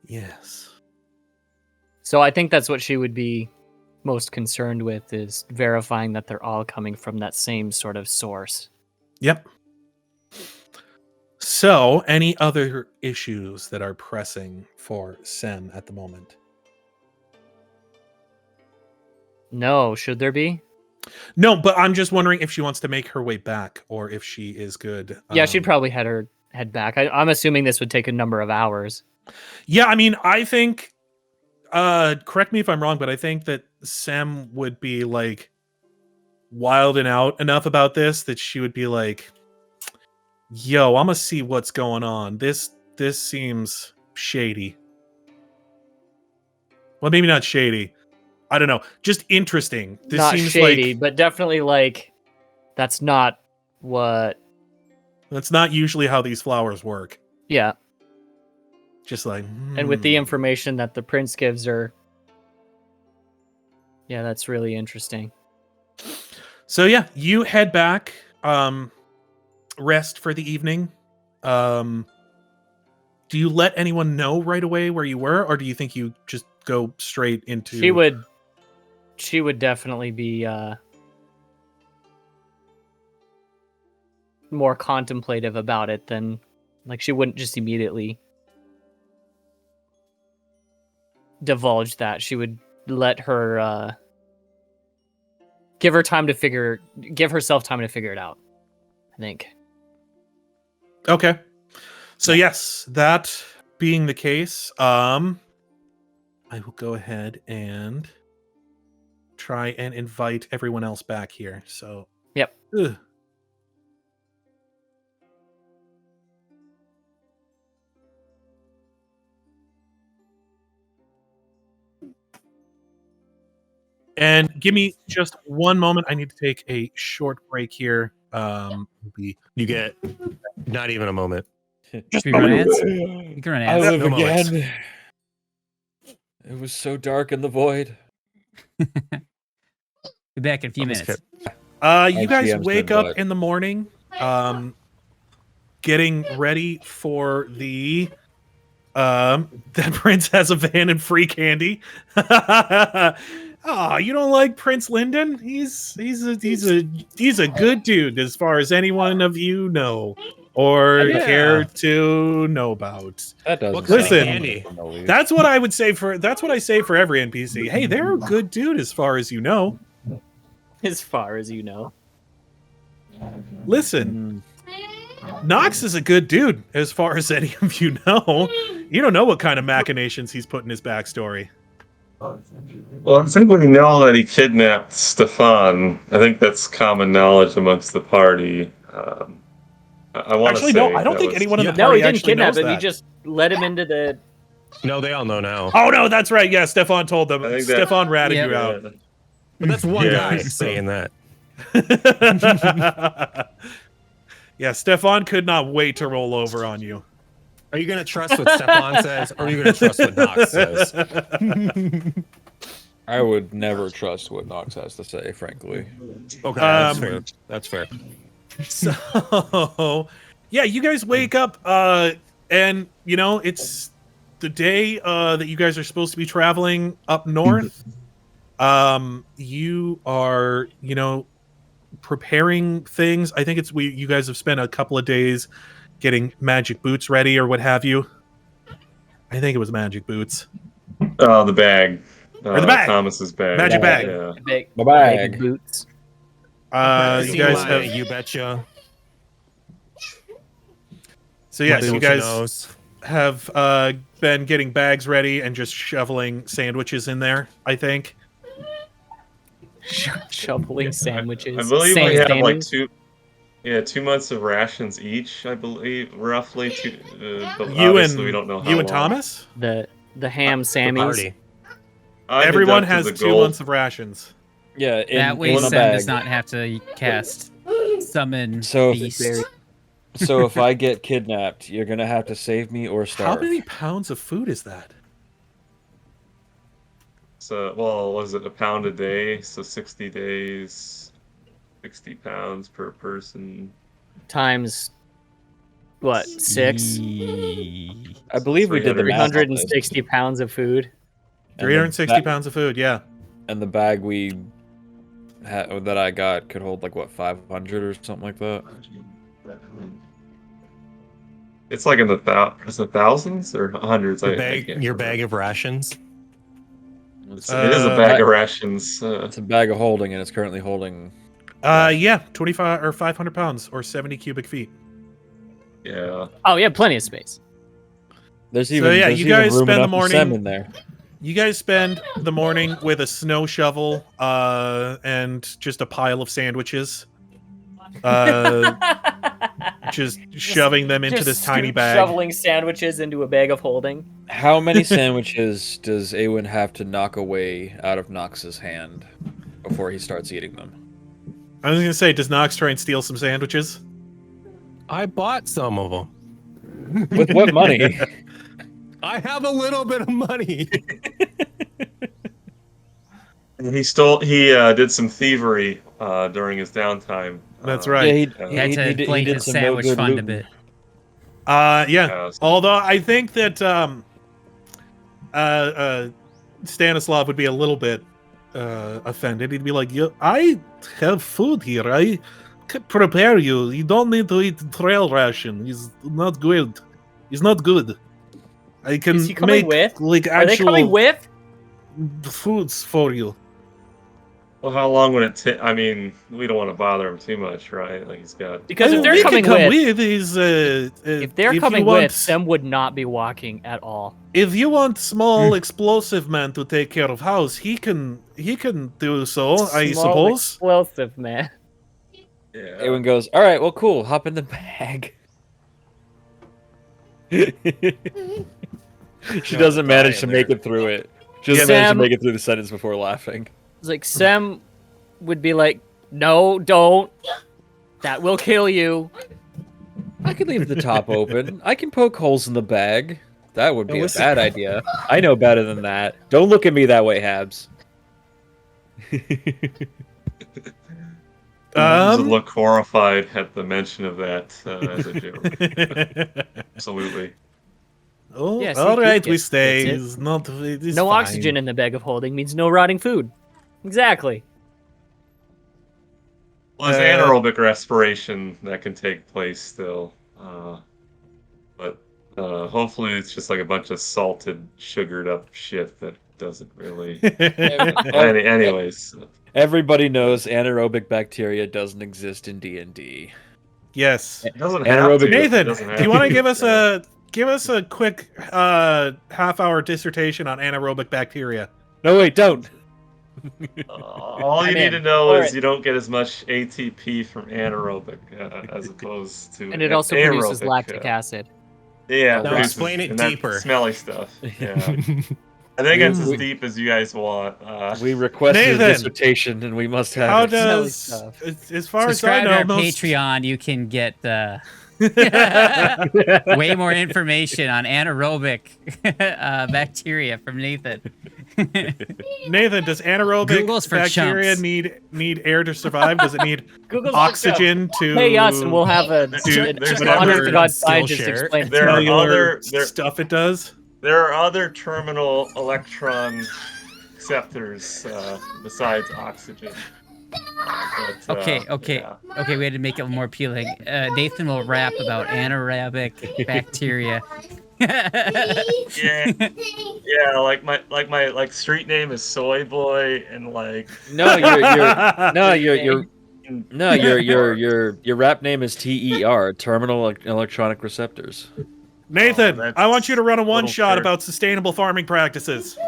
Yes. So I think that's what she would be most concerned with, is verifying that they're all coming from that same sort of source. Yep. So, any other issues that are pressing for Sem at the moment? No, should there be? No, but I'm just wondering if she wants to make her way back or if she is good. Yeah, she'd probably head back. I'm assuming this would take a number of hours. Yeah, I mean, I think correct me if I'm wrong, but I think that Sem would be like wilding out enough about this that she would be like, yo, I'm gonna see what's going on. This seems shady. Well, maybe not shady. I don't know. Just interesting. This Not seems shady, like, but definitely like that's not what? That's not usually how these flowers work. Yeah, Just like, and with the information that the prince gives her, yeah, that's really interesting. So yeah, you head back, rest for the evening. Do you let anyone know right away where you were, or do you think you just go straight into? She would definitely be more contemplative about it than, like, she wouldn't just immediately divulge that. She would let her give herself time to figure it out, I think. Okay. So yes, that being the case, I will go ahead and try and invite everyone else back here. So Yep. ugh. And give me just one moment. I need to take a short break here. You get not even a moment. Should we run ants? You can run I ants. live No moments. again. It was so dark in the void. Be back in a few Almost minutes. You guys GM's wake been up butt. in the morning, getting ready for the that Prince has a van and free candy. Oh, you don't like Prince Lyndon? He's a good dude as far as anyone of you know or Yeah. care to know about. That doesn't What kind of Listen, candy? That's what I would say for every NPC. Hey, they're a good dude as far as you know. As far as you know. Listen, Knox is a good dude as far as any of you know. You don't know what kind of machinations he's put in his backstory. Well, I think we know that he kidnapped Stefan. I think that's common knowledge amongst the party. I want to Actually, say no, I don't that think was- anyone in the No, party he didn't actually kidnap knows him. He that. just let him into the. No, they all know now. Oh no, that's right. Yeah, Stefan told them. I think that- Stefan ratted Yep. you out. But that's one Yeah, guy so- saying that. Yeah, Stefan could not wait to roll over on you. Are you gonna trust what Stefan says, or are you gonna trust what Knox says? I would never trust what Knox has to say, frankly. Okay, that's Um, fair. That's fair. So, yeah, you guys wake up, and you know it's the day that you guys are supposed to be traveling up north. You are, you know, preparing things. I think you guys have spent a couple of days getting magic boots ready or what have you. I think it was magic boots. Oh, the bag. Or the bag. Thomas's bag. Magic bag. Yeah. Big, My bag. big boots. You guys have. You betcha. So yes, Little you guys knows. have been getting bags ready and just shoveling sandwiches in there. I think. Shoveling sandwiches. I believe Sand we have like standing. 2 months of rations each. I believe roughly two. But You obviously and we don't know how you and long. Thomas. The ham The Sammys. party. I Everyone deducted has the 2 gold. months of rations. Yeah, That way, in the Sam bag. does not have to cast summon So- beast. So if I get kidnapped, you're gonna have to save me or How starve. many pounds of food is that? So, well, was it a pound a day? So 60 days, 60 pounds per person. Times what? 6? I believe we did the math on this. 360 pounds of food. And the 360 ba- pounds of food. Yeah. And the bag that I got could hold like what 500 or something like that. It's like in the thousands or hundreds. Your I bag, can't your remember. bag of rations. It is a bag of rations. It's a bag of holding, and it's currently holding. Yeah, 25 or 500 pounds or 70 cubic feet. Yeah. Oh, yeah, plenty of space. There's even yeah, there's you even guys room spend the enough for morning- Sam in there. You guys spend the morning with a snow shovel and just a pile of sandwiches. Just shoving them into Just this tiny scoop bag. Shoveling sandwiches into a bag of holding. How many sandwiches does Aewen have to knock away out of Knox's hand before he starts eating them? I was gonna say, does Knox try and steal some sandwiches? I bought some of them. With what money? I have a little bit of money. He did some thievery during his downtime. That's Yeah, right. He had to play his some no sandwich good fund a looting. bit. Yeah. Although I think that Stanislav would be a little bit offended. He'd be like, I have food here. I can prepare you. You don't need to eat trail ration. He's not good. He's not good. I can Is he coming make with? like Are they coming actual with? foods for you. Well, how long would it take? I mean, we don't want to bother him too much, right? Like he's got. Because if They they're can coming come with, is if they're you coming want- with, Sem would not be walking at all. If you want small explosive man to take care of house, he can do so, I Small suppose. Explosive man. Yeah. Aewen goes, all right, well, cool. Hop in the bag. She doesn't manage to make it through it. She doesn't manage to Sam- make it through the sentence before laughing. It's like Sem would be like, "No, don't. That will kill you." I could leave the top open. I can poke holes in the bag. That would be a listen- bad idea. I know better than that. Don't look at me that way, Habs. Would look horrified at the mention of that as a joke. Absolutely. Oh, Yeah, see, all right, he we gets stay. it. It's not. It's No fine. oxygen in the bag of holding means no rotting food. Exactly. Well, there's anaerobic respiration that can take place still, but hopefully it's just like a bunch of salted, sugared up shit that doesn't really. Anyways, Everybody knows anaerobic bacteria doesn't exist in D&D. Yes. it doesn't have to. Anaerobic- Nathan, It doesn't have do you want to to. give us a quick half-hour dissertation on anaerobic bacteria? No, wait, don't. All you I'm need in. to know For is it. you don't get as much ATP from anaerobic as opposed to And it also produces aerobic, lactic acid. Yeah, Now produces- explain it and that deeper. Smelly stuff. Yeah. I think it's as deep as you guys want. We requested a Nathan, dissertation, and we must have How it. does, stuff. as far as I Subscribe know, to our most Patreon. You can get way more information on anaerobic bacteria from Nathan. Nathan, does anaerobic Google's for bacteria chumps. need air to survive? Does it need Google's oxygen to Hey us, and we'll have a Dude, there's an whatever honest to God skill scientist share. explain it. There are cellular other stuff it does? there are other terminal electron acceptors besides oxygen. But, Okay, yeah. okay. We had to make it more appealing. Nathan will rap about anaerobic bacteria. Yeah, yeah. Like my street name is Soy Boy, and like No, your rap name is TER, Terminal Electronic Receptors. Nathan, that's I want you to run a little one-shot fair. about sustainable farming practices.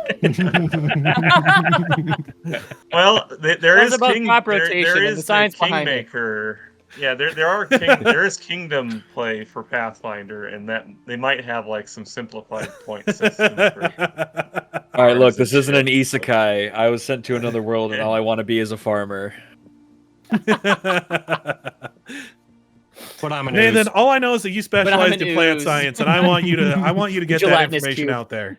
Well, there That was is about king, crop there rotation and is the science behind it. Kingmaker. Yeah, there is kingdom play for Pathfinder, and that they might have like some simplified point system. For, All right, look, farms and this isn't an shit, so- isekai. I was sent to another world, and all I want to be is a farmer. But I'm an Nathan, ooze. all I know is that you specialize an in plant ooze. science, and I want you to get that Gelatinous information cube. out there.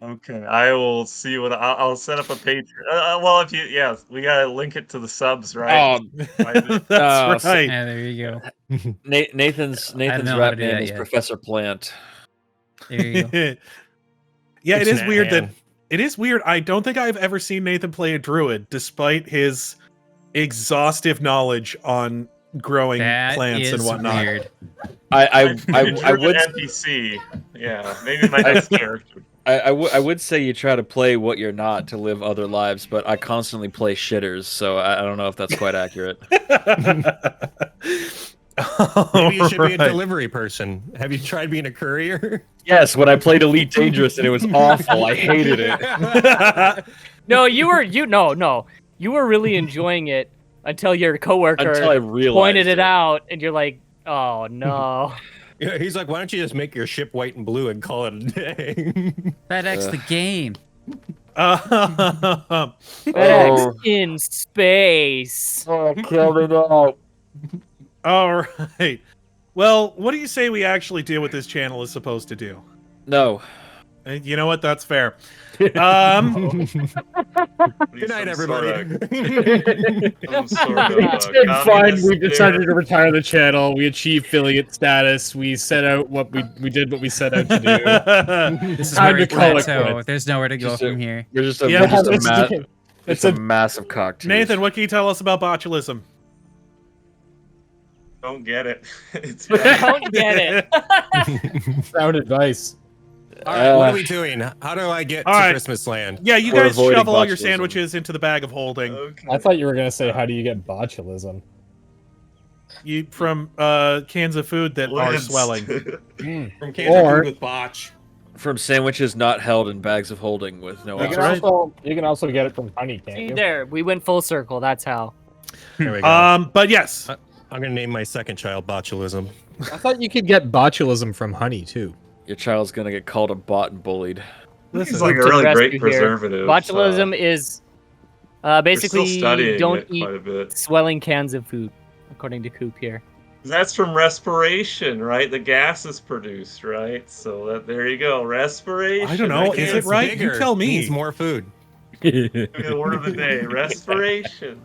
Okay, I will see what I'll set up a page. Well, if you we gotta link it to the subs, right? That's right. Yeah, there you go. Nathan's know how to rap do name that is yet. Professor Plant. There you go. Yeah, It's it is an weird that Ant-Man. it is weird. I don't think I've ever seen Nathan play a druid, despite his exhaustive knowledge on growing That plants is and whatnot. weird. I would NPC. Yeah, maybe my next character. I would say you try to play what you're not to live other lives, but I constantly play shitters, so I don't know if that's quite accurate. Maybe you should be a Alright. delivery person. Have you tried being a courier? Yes, when I played Elite Dangerous and it was awful, I hated it. No, you were really enjoying it until your coworker Until I realized pointed it out, and you're like, "Oh no!" Yeah, he's like, why don't you just make your ship white and blue and call it a day? FedEx the game. FedEx Oh. in space. Oh, kill me now. All right. Well, what do you say we actually do what this channel is supposed to do? No. You know what? That's fair. Good night, everybody. Some sort of, It's been fun. communist We decided there. to retire the channel. We achieved affiliate status. We set out what we did what we set out to do. This is Time where we to call it plateau. quits. There's nowhere to go Just a- from here. We're just a, Yeah, we're just a, it's ma- a- it's a massive cocktail. Nathan, what can you tell us about botulism? Don't get it. It's I bad. don't get it. Sound advice. All right, what are we doing? How do I get All to right. Christmas land? Yeah, you We're guys avoiding shovel all your botulism. sandwiches into the bag of holding. Okay. I thought you were gonna say, "How do you get botulism?" You from cans of food that are Lids. swelling. From cans of Or- food with botch. From sandwiches not held in bags of holding with no That's alcohol. right. You can also get it from honey, can't See you? there, we went full circle. That's how. There we go. But yes, I'm gonna name my second child botulism. I thought you could get botulism from honey too. Your child's gonna get called a bot and bullied. listen. It's like a To the really great rescue here. preservative. Botulism is We're basically still studying don't it eat quite a bit. swelling cans of food, according to Coop here. That's from respiration, right? The gas is produced, right? So that there you go, respiration. I don't know. That Is it means- right? You tell me. Needs more food. The word of the day, respiration.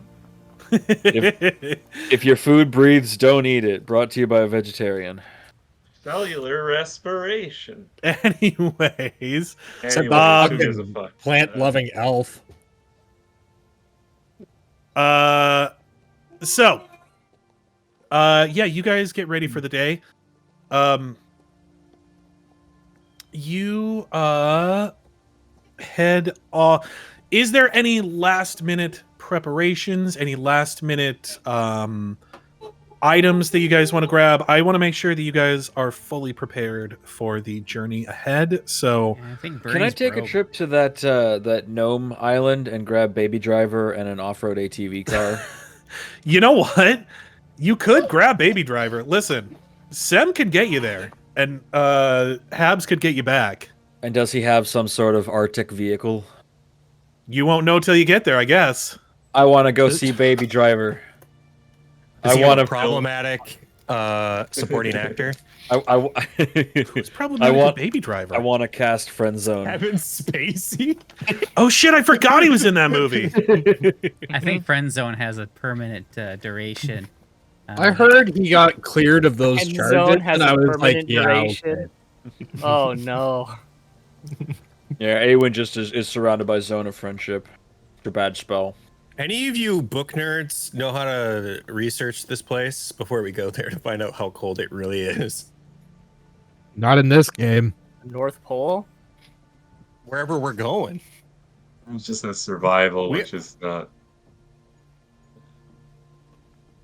If your food breathes, don't eat it. Brought to you by a vegetarian. Cellular respiration. Anyways, Anyway, Bob who gives a fuck? Plant-loving elf. so, yeah, you guys get ready for the day. You head off. Is there any last minute preparations? Any last minute items that you guys want to grab? I want to make sure that you guys are fully prepared for the journey ahead. So, I think Can I Bernie's take broke. a trip to that gnome island and grab Baby Driver and an off-road ATV car? you know what? You could grab Baby Driver. Listen, Sem could get you there, and Habs could get you back. And does he have some sort of Arctic vehicle? You won't know till you get there, I guess. I want to go see Baby Driver. Is I he want a to problematic supporting actor? Who's problematic with Baby Driver? I want to cast Friend Zone. Kevin Spacey? Oh shit! I forgot he was in that movie. I think Friend Zone has a permanent duration. I heard he got cleared of those And charges, zone has and I a was like, permanent "Yeah, duration. okay." Oh no. Yeah, Aewen just is surrounded by Zone of Friendship. It's a bad spell. Any of you book nerds know how to research this place before we go there to find out how cold it really is? Not in this game. North Pole? Wherever we're going. It's just a survival, We- which is not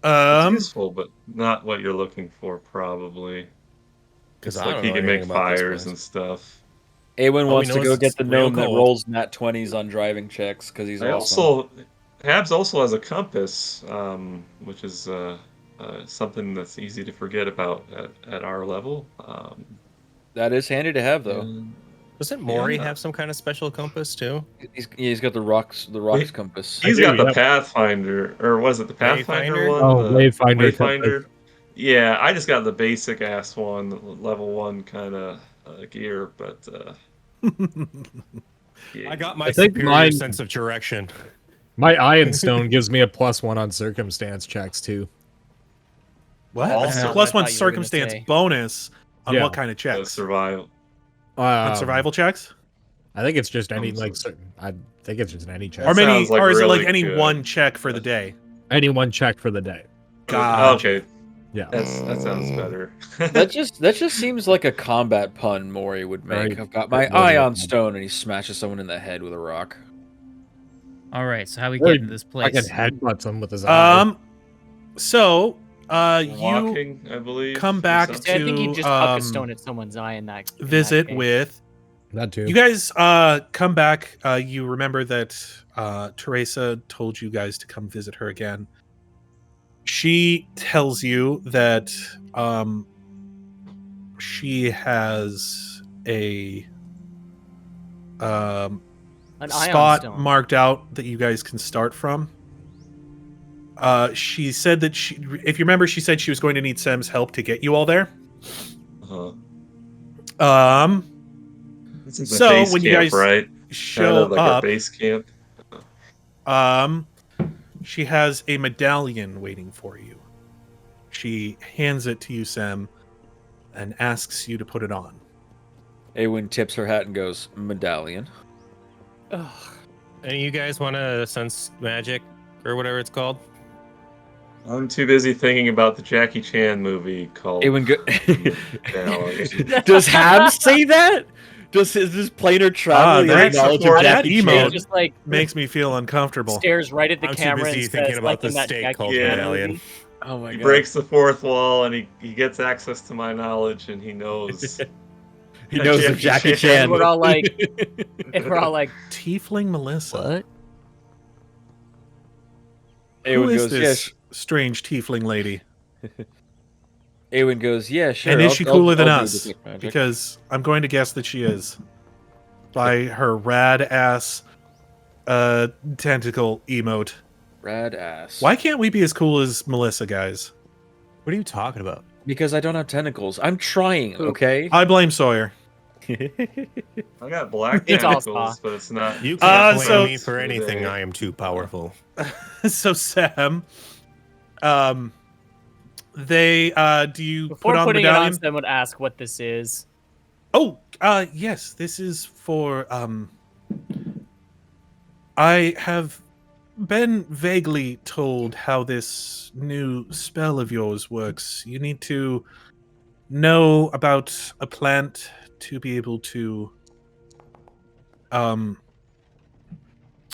it's useful, but not what you're looking for, probably. Because It's I like don't he know can make anything about this fires place. and stuff. Aewen All wants we to know go is get it's the real gnome that cold. rolls nat 20s on driving checks because he's I awesome. Habs also has a compass, which is something that's easy to forget about at our level. That is handy to have, though. Doesn't Mrohy Yeah. have some kind of special compass too? He's got the rocks compass. He's do, got the yep. Pathfinder, or was it the Pathfinder Wayfinder? one? Oh, The Wayfinder Wayfinder. Yeah, I just got the basic ass one, level 1 kind of gear, but yeah. I got my I think superior mine- sense of direction. My Iron Stone gives me a +1 on circumstance checks too. What? Also- Plus I one thought you were gonna circumstance say. bonus on Yeah. what kind of the checks? survival. On survival checks? I think it's just any Sounds like like- certain. I think it's just any check. That Or many, sounds like or is it like really any good. one check for the day? Any one check for the day. Gotcha. Okay, Yeah. that sounds better. That just seems like a combat pun Mori would make. Right. I've got my That was eye a on pun. stone, and he smashes someone in the head with a rock. All right, so how we Or get into this I place? can headbutt him with his eye. So, you Walking, I believe. come or back something. I think you to, just huck um, a stone at someone's eye in that. in that visit case. with. That too. You guys come back. You remember that Teresa told you guys to come visit her again. She tells you that she has a An ion spot stone. marked out that you guys can start from. She said that if you remember, she said she was going to need Sam's help to get you all there. This is a So base when you camp, guys right? show Kind of like up, a base camp. she has a medallion waiting for you. She hands it to you, Sam, and asks you to put it on. Aewen tips her hat and goes, medallion. Ugh. Any of you guys want to sense magic or whatever it's called? I'm too busy thinking about the Jackie Chan movie called. Aewen Medallion. Does Hab say that? Is this planar travel? that knowledge support- of that Jackie emote Chan? Just like Makes me feel uncomfortable. stares right at the I'm too camera busy and thinking says, about like the in that steak Jackie called Chan medallion. movie. Oh my He god. breaks the fourth wall and he gets access to my knowledge and he knows. He knows of Jackie Chan. And we're all like, Tiefling Melissa. what? Who Aewen is goes, this yes. strange tiefling lady? Aewen goes, yeah, sure. And is I'll- she I'll- cooler than I'll do us? detect magic." Because I'm going to guess that she is. By her rad ass tentacle emote. Rad ass. Why can't we be as cool as Melissa, guys? What are you talking about? Because I don't have tentacles. I'm trying, Poop. okay? I blame Sawyer. I got black It's all tentacles, but it's not. You can't blame so- me for anything. I am too powerful. So Sam, they do you Before put on the putting it on, medallion? someone would ask what this is. Oh, yes, this is for I have been vaguely told how this new spell of yours works. You need to know about a plant to be able to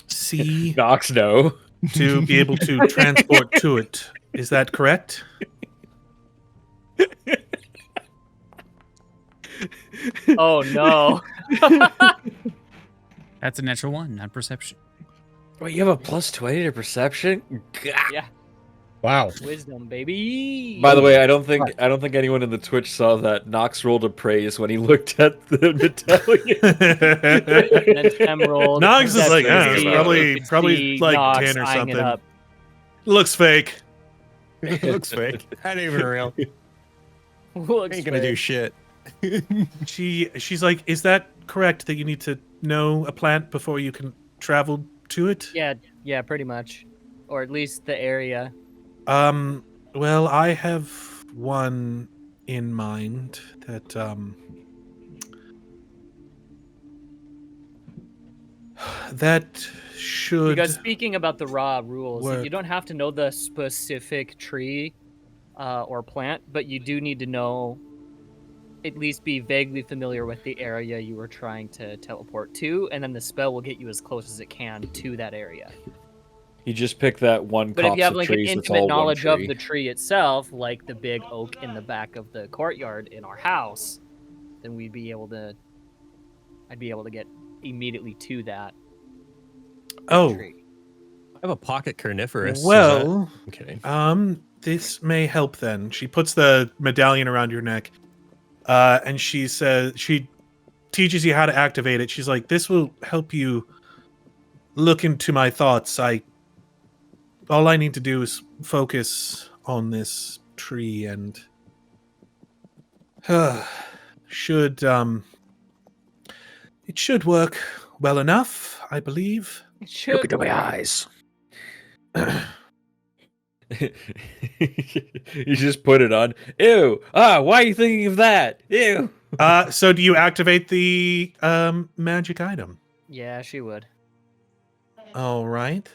see Knox, no. to be able to transport to it. Is that correct? Oh no. That's a natural one, not perception. Wait, you have a plus 20 to perception? Gah. Yeah. Wow. Wisdom, baby. By the way, I don't think anyone in the Twitch saw that Knox rolled a praise when he looked at the medallion. And then Tem rolled. Knox is like, Perception, yeah, see, probably see like Knox 10 or eyeing it something. up. Looks fake. It looks fake. That ain't even real. Looks Ain't gonna do fake. shit. She's like, is that correct that you need to know a plant before you can travel to it? Yeah, pretty much. Or at least the area. Well, I have one in mind that that should Because speaking about the raw rules, work. you don't have to know the specific tree or plant, but you do need to know, at least be vaguely familiar with the area you were trying to teleport to, and then the spell will get you as close as it can to that area. You just pick that one But if copse you have of like an trees that's intimate all knowledge one of tree. the tree itself, like the big oak in the back of the courtyard in our house, then I'd be able to get immediately to that Oh, tree. I have a pocket carnivorous. is well, that- I'm kidding. this may help then. She puts the medallion around your neck, and she says she teaches you how to activate it. She's like, this will help you look into my thoughts. All I need to do is focus on this tree and should it should work well enough, I believe. It should work. eyes. You just put it on. Ew. Why are you thinking of that? Ew. So do you activate the magic item? Yeah, she would. All right.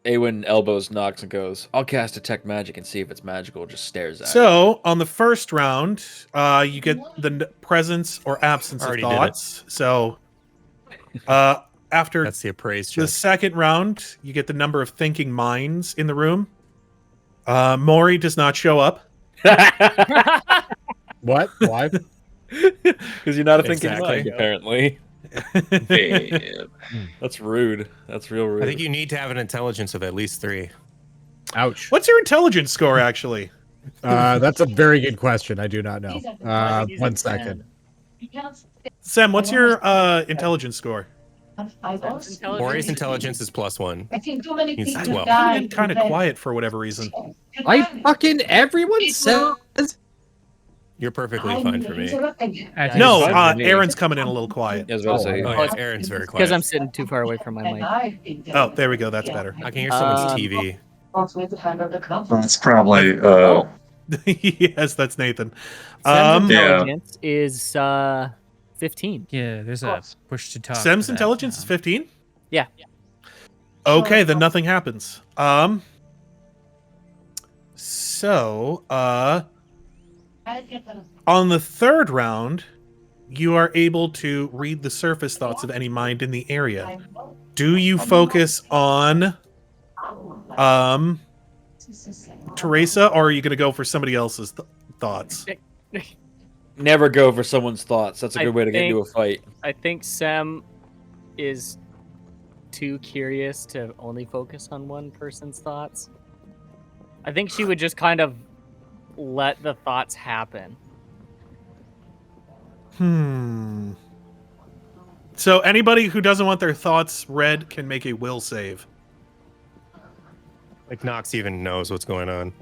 Aewen elbows Knox and goes, I'll cast Detect Magic and see if it's magical. Just stares at it. So on the first round, you get the presence or absence of Already did it. thoughts. So after That's the appraised the check. second round, you get the number of thinking minds in the room. Mrohy does not show up. What? Why? Because you're not a thinking Exactly. mind, apparently. Damn. That's rude. That's real rude. I think you need to have an intelligence of at least 3. Ouch. What's your intelligence score, actually? That's a very good question. I do not know. I think he's 1 at second. 10. Sam, what's your intelligence score? Mrohy's intelligence is +1. He's 12. I've been kind of quiet for whatever reason. Everyone says. You're perfectly fine for me. I think No, it's fine for me. Aaron's coming in a little quiet. I was about to say. Oh, yeah, Aaron's very quiet. Because I'm sitting too far away from my mic. Oh, there we go. That's better. I can hear someone's TV. That's probably Yes, that's Nathan. Sem's Yeah. intelligence is 15. Yeah, there's a push to talk. Sem's for that intelligence now. is 15? Yeah. Okay, then nothing happens. So, on the third round, you are able to read the surface thoughts of any mind in the area. Do you focus on Teresa, or are you going to go for somebody else's thoughts? Never go for someone's thoughts. That's a I good way to get into a fight. I think Sem is too curious to only focus on one person's thoughts. I think she would just kind of let the thoughts happen. So anybody who doesn't want their thoughts read can make a will save. Like Knox even knows what's going on.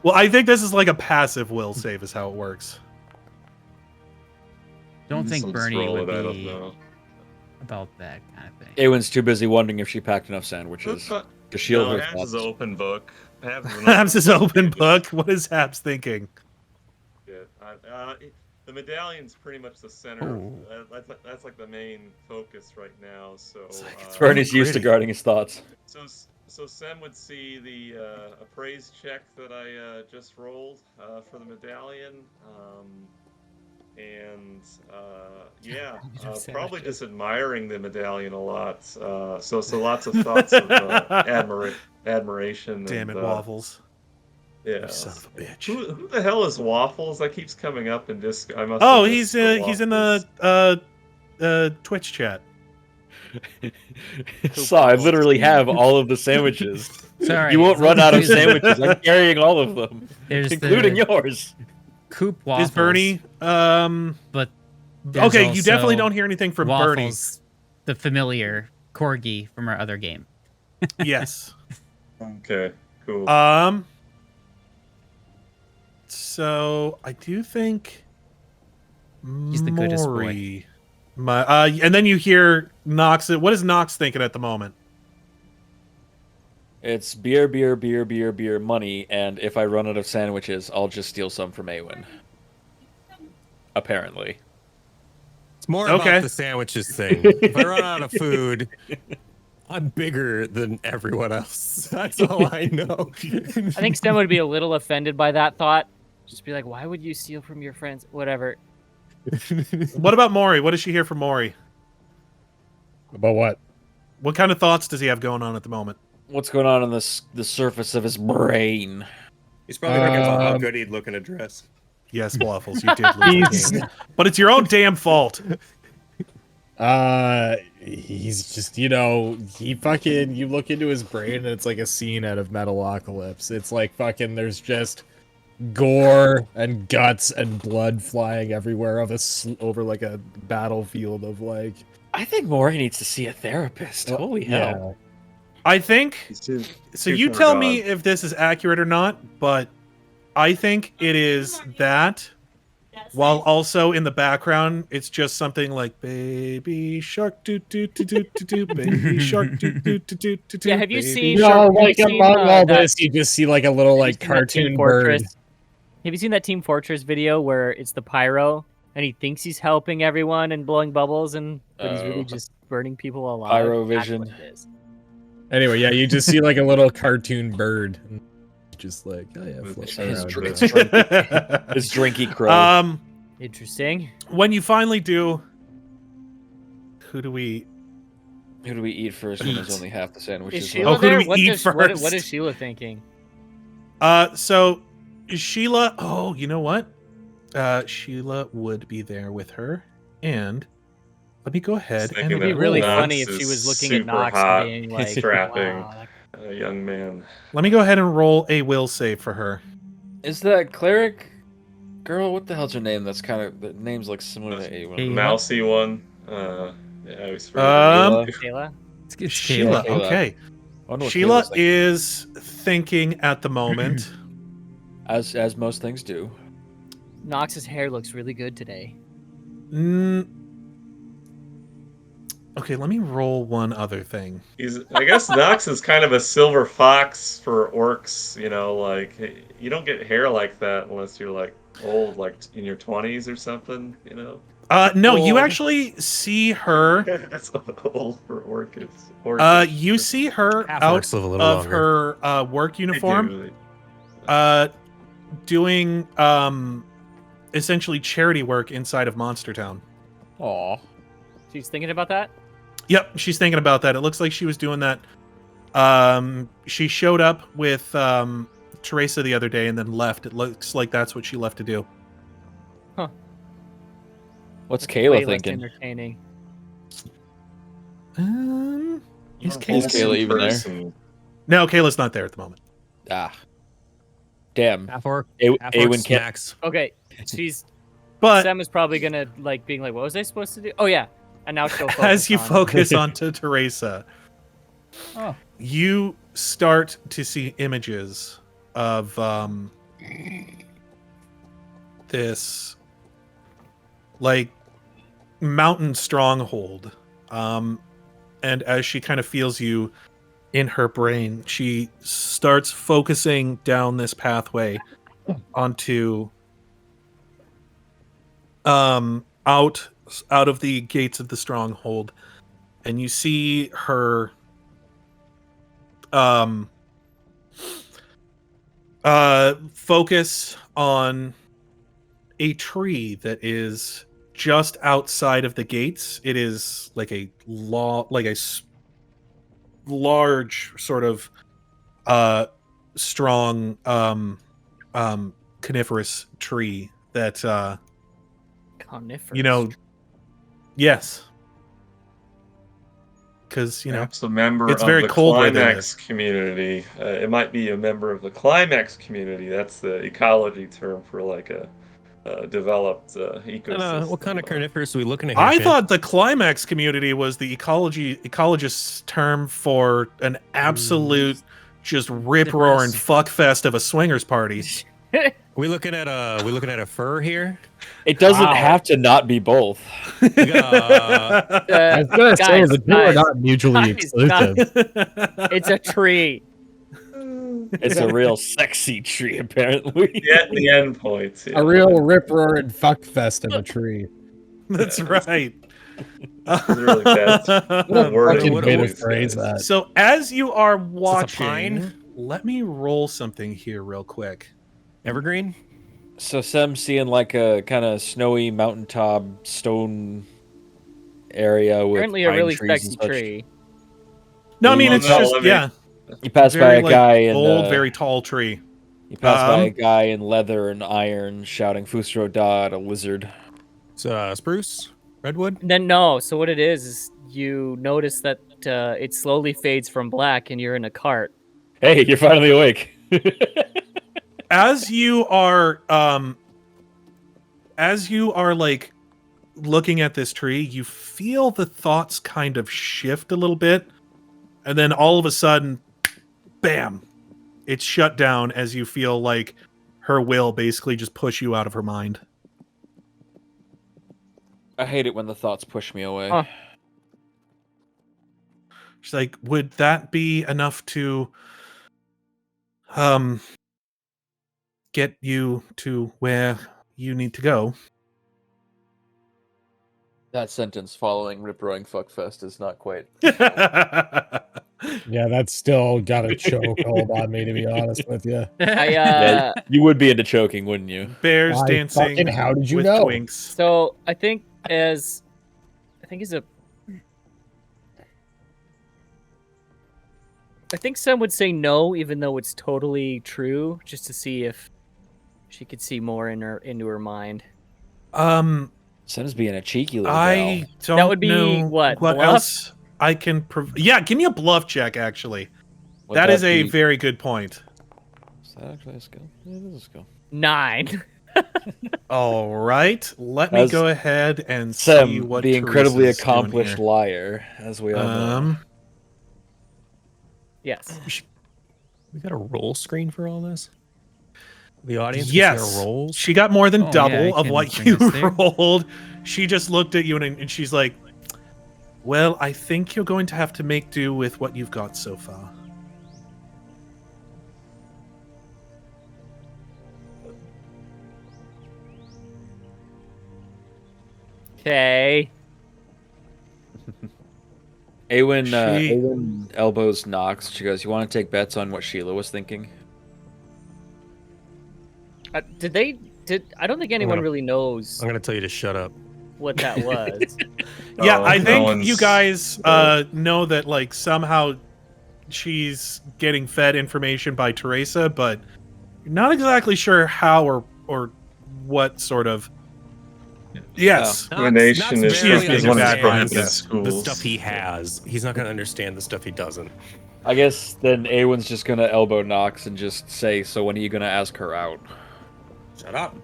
Well, I think this is like a passive will save is how it works. Don't think Let's Bernie roll would it, I don't be know. about that kind of thing. Aewen's too busy wondering if she packed enough sandwiches to shield No, her Habs is thoughts. an open book. Habs is open book. What is Habs thinking? The medallion's pretty much the center. Ooh. That's like the main focus right now. So Bernie's used to Pretty. guarding his thoughts. So Sem would see the appraise check that I just rolled for the medallion, and probably just admiring the medallion a lot. So lots of thoughts of admiration. Damn it, and, Waffles. Yeah. You son of a bitch. Who the hell is Waffles? That keeps coming up in disc. I must. Oh, have he's missed in the Twitch chat. I literally have all of the sandwiches. Sorry. You won't run out of sandwiches. I'm carrying all of them, There's including the yours. Coop Waffles. Is Bernie? But there's Okay, you definitely also don't hear anything from Bernie. Waffles, the familiar corgi from our other game. Yes. Okay. Cool. So I do think He's the goodest boy. Mrohy- and then you hear Knox. What is Knox thinking at the moment? It's beer, beer, beer, beer, beer, money, and if I run out of sandwiches, I'll just steal some from Aewen. Apparently. It's more Okay. about the sandwiches thing. If I run out of food, I'm bigger than everyone else. That's all I know. I think Sem would be a little offended by that thought. Just be like, why would you steal from your friends? Whatever. What about Mrohy? What does she hear from Mrohy? About what? What kind of thoughts does he have going on at the moment? What's going on the surface of his brain? He's probably thinking about how good he'd look in a dress. Yes, Waffles, you did lose the game. But it's your own damn fault. He's just, you look into his brain and it's like a scene out of Metalocalypse. It's like fucking, there's just gore and guts and blood flying everywhere over like a battlefield of like. I think Mrohy needs to see a therapist. Holy hell. I think He's too you far tell gone. me if this is accurate or not, but I think it is that, while also in the background, it's just something like baby shark doo doo doo doo doo doo baby shark doo doo doo doo doo doo. Yeah, have you baby seen- shark. No, Have you like seen, among all that- this, you just see like a little like Have you seen that Team cartoon bird. Fortress? Have you seen that Team Fortress video where it's the pyro and he thinks he's helping everyone and blowing bubbles, but he's really just burning people alive? Pyro That's vision. what it is. Anyway, yeah, you just see like a little cartoon bird, just like With floating his around. dr- His drinky crow. Interesting. When you finally do, who do we? Who do we eat first when there's only half the Is sandwiches Sheila Oh, who do there? we What eat does- what first? is Sheila thinking? So Sheila. Oh, you know what? Sheila would be there with her, and let me go ahead Thinking and It'd be that really Knox funny if she is was looking at super Knox hot, and being like, strapping. wow, A young man. let me go ahead and roll a will save for her. Is that cleric girl? What the hell's her name? That's kind of the name's like similar to Aewen. Hey, Mousy one. Yeah, I was afraid. Kayla. It's Sheila. Kayla. Okay. Oh, no, Sheila Kayla's like- is thinking at the moment. as most things do. Knox's hair looks really good today. Okay, let me roll one other thing. I guess Knox is kind of a silver fox for orcs. You know, like you don't get hair like that unless you're like old, like in your 20s or something. You know. No, you Old. actually see her. That's old for orcs. You see her Half-orcs out live a little of longer. her work They uniform, do. doing essentially charity work inside of Monster Town. Aw. She's thinking about that? Yep, she's thinking about that. It looks like she was doing that. She showed up with Teresa the other day and then left. It looks like that's what she left to do. What's Way Kayla less thinking? entertaining. Is Is Kayla? Kayla even there? Person. No, Kayla's not there at the moment. Ah. Damn. Half-orc. Aewen Half-orc can't. snacks. Okay, she's. But Sam is probably gonna like being like, "What was I supposed to do?" Oh yeah, and now she'll focus as you on- focus onto Teresa, Oh. you start to see images of this like mountain stronghold. And as she kind of feels you in her brain, she starts focusing down this pathway onto out of the gates of the stronghold, and you see her focus on a tree that is just outside of the gates. It is like a large sort of strong coniferous tree that Coniferous. you know, yes, because you know Perhaps a member it's of very the cold where they Climax community. It might be a member of the Climax community. That's the ecology term for like a developed ecosystem. What kind of carnivorous are we looking at here? I Shane? thought the climax community was the ecologist's term for an absolute just rip roaring fuck fest of a swingers party. we looking at a fur here. It doesn't Wow. have to not be both. We got, I was gonna say guys, the two are guys, not mutually guys, exclusive. It's a tree. It's a real sexy tree, apparently. The end points. Yeah. A real rip roaring fuck fest of a tree. That's right. It's really bad. What a Wording fucking of way to these phrase guys. that. So as you are this a watching, pine? let me roll something here real quick. evergreen. So Sam's seeing like a kind of snowy mountaintop stone area with Apparently, a pine really trees and sexy such. tree. No, I mean Well, it's no, just let me- yeah, You pass by very a like guy in old, very tall tree. you pass by a Um, guy in leather and iron shouting "Fusro da" at a lizard. So spruce, redwood. Then no. So what it is you notice that it slowly fades from black, and you're in a cart. Hey, you're finally awake. As you are like looking at this tree, you feel the thoughts kind of shift a little bit, and then all of a sudden, bam, it's shut down as you feel like her will basically just push you out of her mind. I hate it when the thoughts push me away. Huh. She's like, would that be enough to get you to where you need to go? That sentence following "rip roaring fuckfest" is not quite. Yeah, that's still got a chokehold on me, to be honest with you. Yeah, you would be into choking, wouldn't you? Bears Why dancing fucking how did you with know? twinks. So I think as Sam would say no, even though it's totally true, just to see if she could see more into her mind. Sam's being a cheeky little I gal. don't That would be know what, bluff? else I can yeah, give me a bluff check actually. Would That is a be- very good point. Is that actually a skill? Yeah, it is a skill. 9. All right, let me As go ahead and see Sem, what the incredibly Teresa's doing accomplished here. liar, as we all know. Yes. We got a roll screen for all this. The audience can see Yes, our rolls. she got more than Oh, yeah, double I of can what bring you us there. rolled. She just looked at you and she's like, "Well, I think you're going to have to make do with what you've got so far." Okay. Aewen elbows Knox. She goes, "You want to take bets on what Sheila was thinking?" I don't think anyone really knows I'm gonna tell you to shut up. what that was. Yeah, Oh, I no think one's- you guys know that like somehow she's getting fed information by Teresa, but you're not exactly sure how or what sort of. Yes. Divination is barely one of the understands prohibited this. The schools. stuff he has. He's not gonna understand the stuff he doesn't. I guess then Aewen's just gonna elbow Knox and just say, "So when are you gonna ask her out?" Shut up.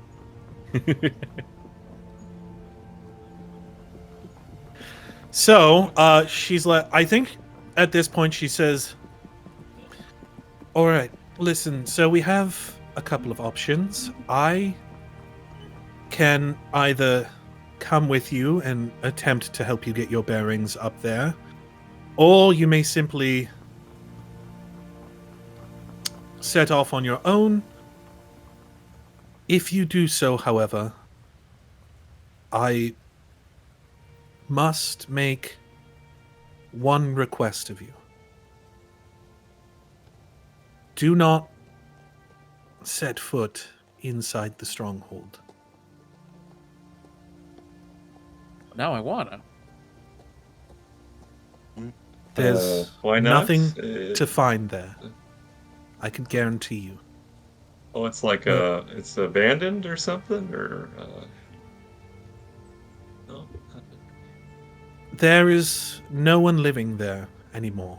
So, she's like, I think at this point she says, "All right, listen, so we have a couple of options. I can either come with you and attempt to help you get your bearings up there, or you may simply set off on your own. If you do so, however, I must make one request of you. Do not set foot inside the stronghold." Now I wanna. There's why not? nothing to find there. I can guarantee you. Oh, it's like it's abandoned or something, or no. There is no one living there anymore.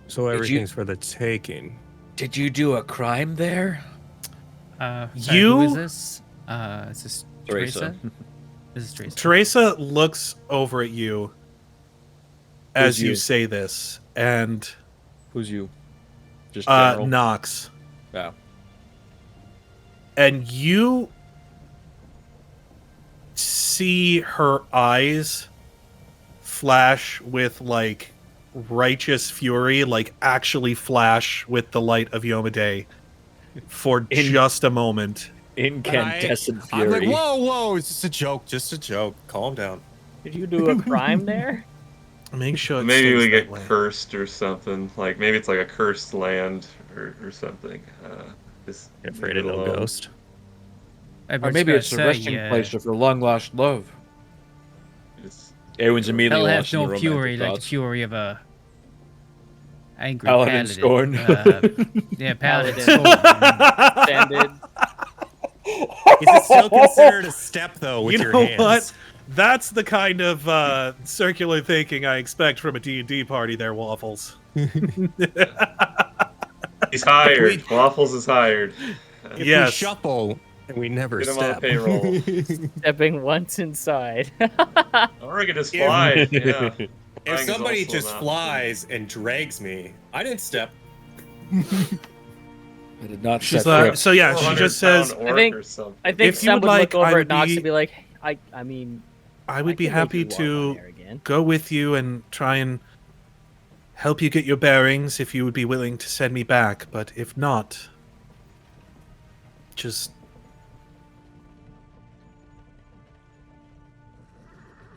So everything's for the taking. Did you do a crime there? Sorry, You- who is this? Is this Teresa. Teresa? This is Teresa. Teresa looks over at you as Who's you you? say this, and Who's you? Just general. Knox. Yeah. And you see her eyes flash with like righteous fury, like actually flash with the light of Yomade for just a moment. Incandescent I'm fury. like, whoa, it's just a joke, just a joke. Calm down. Did you do a crime there? Make sure it Maybe stays we that get way. cursed or something. Like maybe it's like a cursed land or something. Just Afraid leave of it no alone. ghost. Or maybe it's the resting place of her long-lost love. It's- Aewen's immediately Hell lost have in no the fury romantic like the thoughts. fury of a angry Paladin paladin. scorn. Yeah, paladin Paladin. scorn. Standard. Is it still considered a step though with You your know hands? what? That's the kind of circular thinking I expect from a D&D party there, Waffles. He's hired. Waffles is hired. If Yes. we shuffle and we never Get him on the step. payroll. Stepping once inside. Or I could just Yeah. fly. Yeah. If Flying is somebody also just an option. flies and drags me, I didn't step. I did not She's set like, foot. so yeah, she just says, 400-pound orc think- or something. I think If you Sam would would like, look I over would at Knox be- and be like, I mean, I would be can make happy you walk on to air again. go with you and try and help you get your bearings if you would be willing to send me back. But if not, just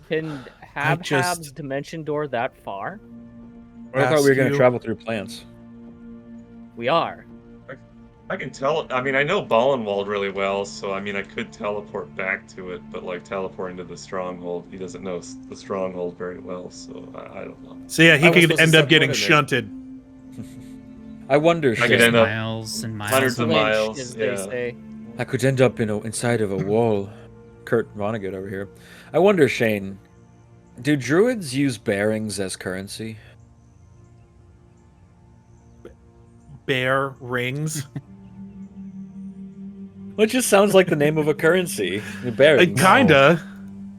Can I Habhab's just- dimension door that far? I thought we were ask going to you- travel through plants. We are. I can tell. I mean, I know Ballenwald really well, so I mean, I could teleport back to it. But like teleporting to the stronghold, he doesn't know the stronghold very well, so I don't know. so yeah, he I was could supposed to end step up getting foot in there. shunted. I wonder, I could Shane. end up Miles and miles. hundreds of Flinch, miles. as they Yeah. say. I could end up inside of a wall. Kurt Vonnegut over here. I wonder, Shane, do druids use bearings as currency? Bear rings. Well, it just sounds like the name of a currency. Bearings. Kinda.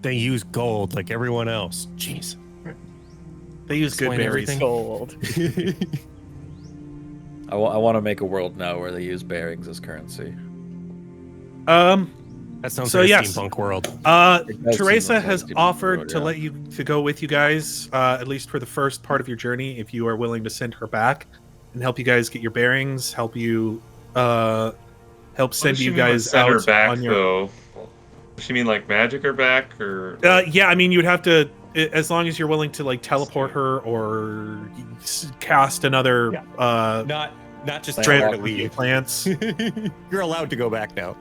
They use gold like everyone else. Jeez. They use good Explain berries. everything. Gold. I want to make a world now where they use bearings as currency. That sounds So like a yes. steampunk world. It does Teresa seem like has a steampunk offered world, to yeah. let you to go with you guys, at least for the first part of your journey, if you are willing to send her back and help you guys get your bearings, help you, help send you guys send her out back on your. though. Does she mean like magic her back or? Yeah, I mean you'd have to, as long as you're willing to like teleport her or cast another Not just Plant trying to walk. leave. plants. You're allowed to go back now.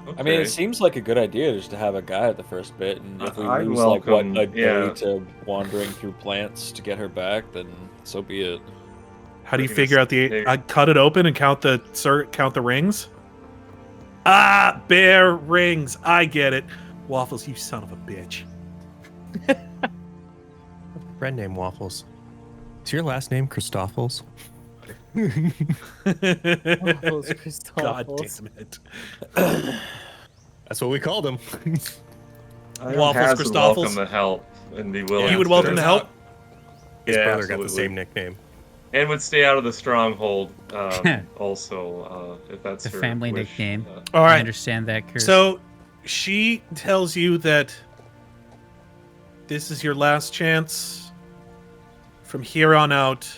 I mean, Okay. it seems like a good idea just to have a guide the first bit, and if we I'd lose welcome- like a day yeah. to wandering through plants to get her back, then so be it. How do you Maybe figure out the? maybe- I cut it open and count the rings. Ah, bear rings. I get it. Waffles, you son of a bitch. Friend named Waffles. Is your last name Christoffels? Waffles, God Christoffels. damn it. That's what we called him. Waffles, Has to Christoffels? welcome the help and be willing. You would welcome the help? His Yeah, brother got the absolutely. same nickname. And would stay out of the stronghold. Also, if that's The her family wish. nickname. All I right. understand that curse. So she tells you that this is your last chance. From here on out,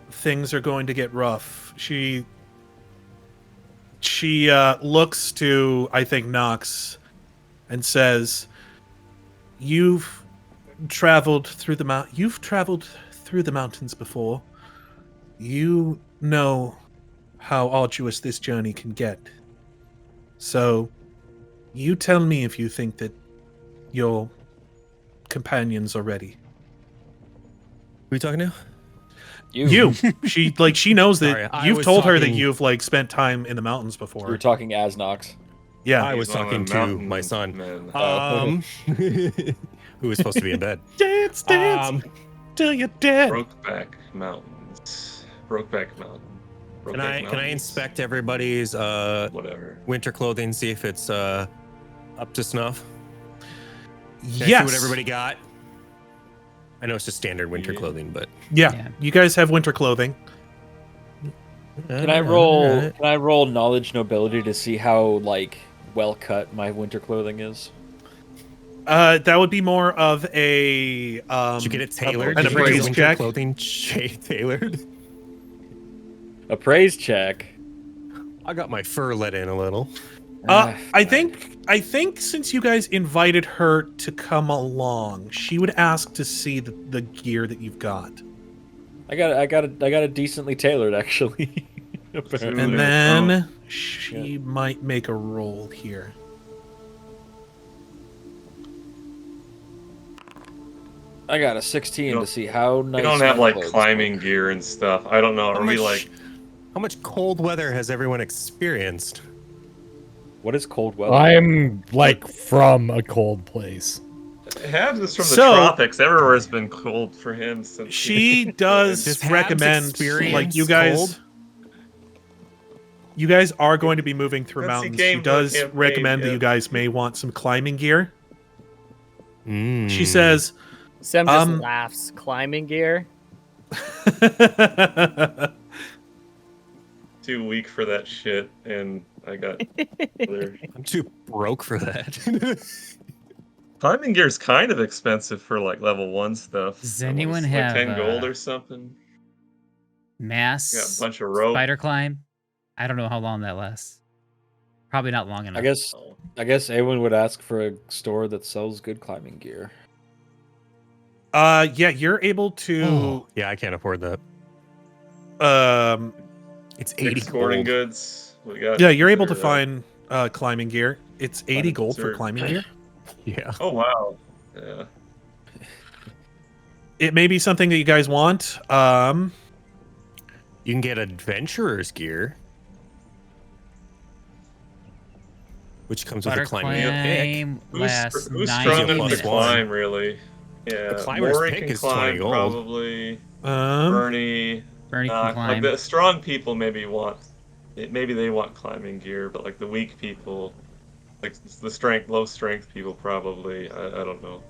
things are going to get rough. She looks to, I think, Knox and says, You've traveled through the mountains before. You know how arduous this journey can get. So, you tell me if you think that your companions are ready. Who are we talking to? You. She knows that Sorry, I you've was told her that talking- you've spent time in the mountains before. You're talking as Knox. Yeah. I was He's one of talking the to mountain my son. men. Who was supposed to be in bed. Dance till you're dead. Brokeback Mountains. Brokeback Mountain. Can Brokeback I Mountains. inspect everybody's Whatever. winter clothing, see if it's up to snuff? Can I see Yes. what everybody got? I know it's just standard winter Yeah. clothing, but Yeah. You guys have winter clothing. Can I roll knowledge nobility to see how like well cut my winter clothing is? That would be more of a Did you get it tailored? an Did you get your appraise winter check. clothing tailored? Appraise check. I got my fur let in a little. I think since you guys invited her to come along, she would ask to see the gear that you've got. I got it decently tailored actually. Apparently. And then she might make a roll here. I got a 16 to see how nice. We don't have my like clothes climbing look. gear and stuff. I don't know. Are we like? How much cold weather has everyone experienced? What is cold weather? I'm like from a cold place. Habs is from the So- tropics. Everywhere has been cold for him since. She does Does Habs recommend, experience like you guys. cold? You guys are going to be moving through Let's see mountains. She game for does campaign, recommend that yeah. you guys may want some climbing gear. Mm. She says, Sem just Um, laughs. Climbing gear. Too weak for that shit, and I got. other- I'm too broke for that. Climbing gear is kind of expensive for like level 1 stuff. Does What was anyone it, have, like 10 gold or something? Mass Yeah, a bunch of rope. spider climb. I don't know how long that lasts. Probably not long enough. I guess Aewen would ask for a store that sells good climbing gear. yeah, you're able to. Yeah, I can't afford that. It's 80 Exporting gold. goods. We got. Yeah, you're able to consider find climbing gear. It's 80 gold for Sure. climbing gear. Yeah. that. Oh wow. Yeah. It may be something that you guys want. You can get adventurer's gear, which comes with a Spider climbing pick. climb lasts Who's 90 strong enough to plus climb? Really? Yeah. The climber's Mrohy pick can is 20 climb gold. probably. Um, Bernie. Bernie can climb. The strong people maybe want maybe they want climbing gear, but like the weak people, like the low strength people, probably. I don't know.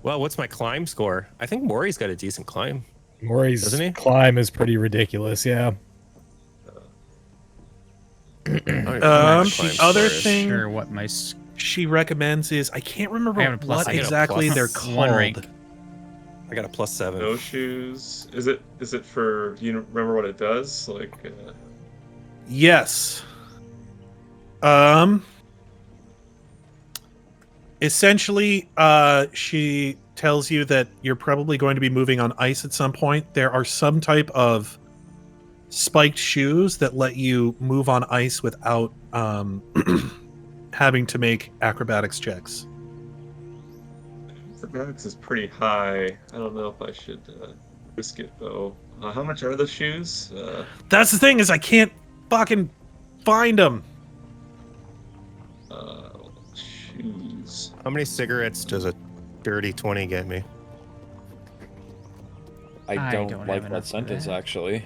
Well, what's my climb score? I think Mrohy's got a decent climb. Mrohy's Doesn't he? climb is pretty ridiculous, yeah. The other thing Sure, what my she recommends is I can't remember I have a plus- what I get a exactly plus they're one called. rank. I got a +7. Snowshoes. Is it for? Do you remember what it does? Like. Yes. Essentially, she tells you that you're probably going to be moving on ice at some point. There are some type of spiked shoes that let you move on ice without having to make acrobatics checks. Acrobatics is pretty high. I don't know if I should risk it though. How much are the shoes? That's the thing, is I can't fucking find them. Shoes. How many cigarettes does a dirty 20 get me? I don't don't have like enough that for sentence, that. actually.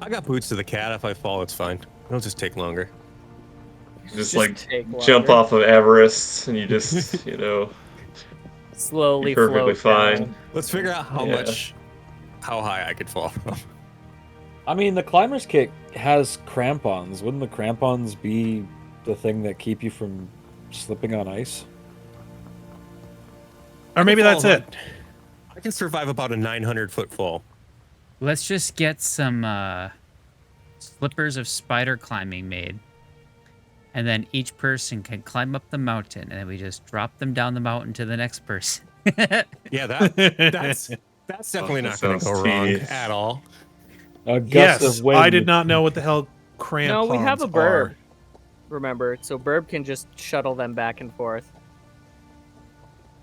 I got boots to the cat. If I fall, it's fine. It'll just take longer. Just Just like take jump longer. off of Everest and you just, Slowly you're perfectly float fine. down. Let's figure out how high I could fall from. I mean, the climber's kit has crampons. Wouldn't the crampons be the thing that keep you from slipping on ice? Or maybe that's it. I can survive about a 900-foot fall. Let's just get some slippers of spider climbing made. And then each person can climb up the mountain, and then we just drop them down the mountain to the next person. Yeah, that's definitely that not going to sounds go wrong tedious. at all. A gust Yes, of wind. I did not know what the hell crampons No, we have a are. burb. Remember, so burb can just shuttle them back and forth.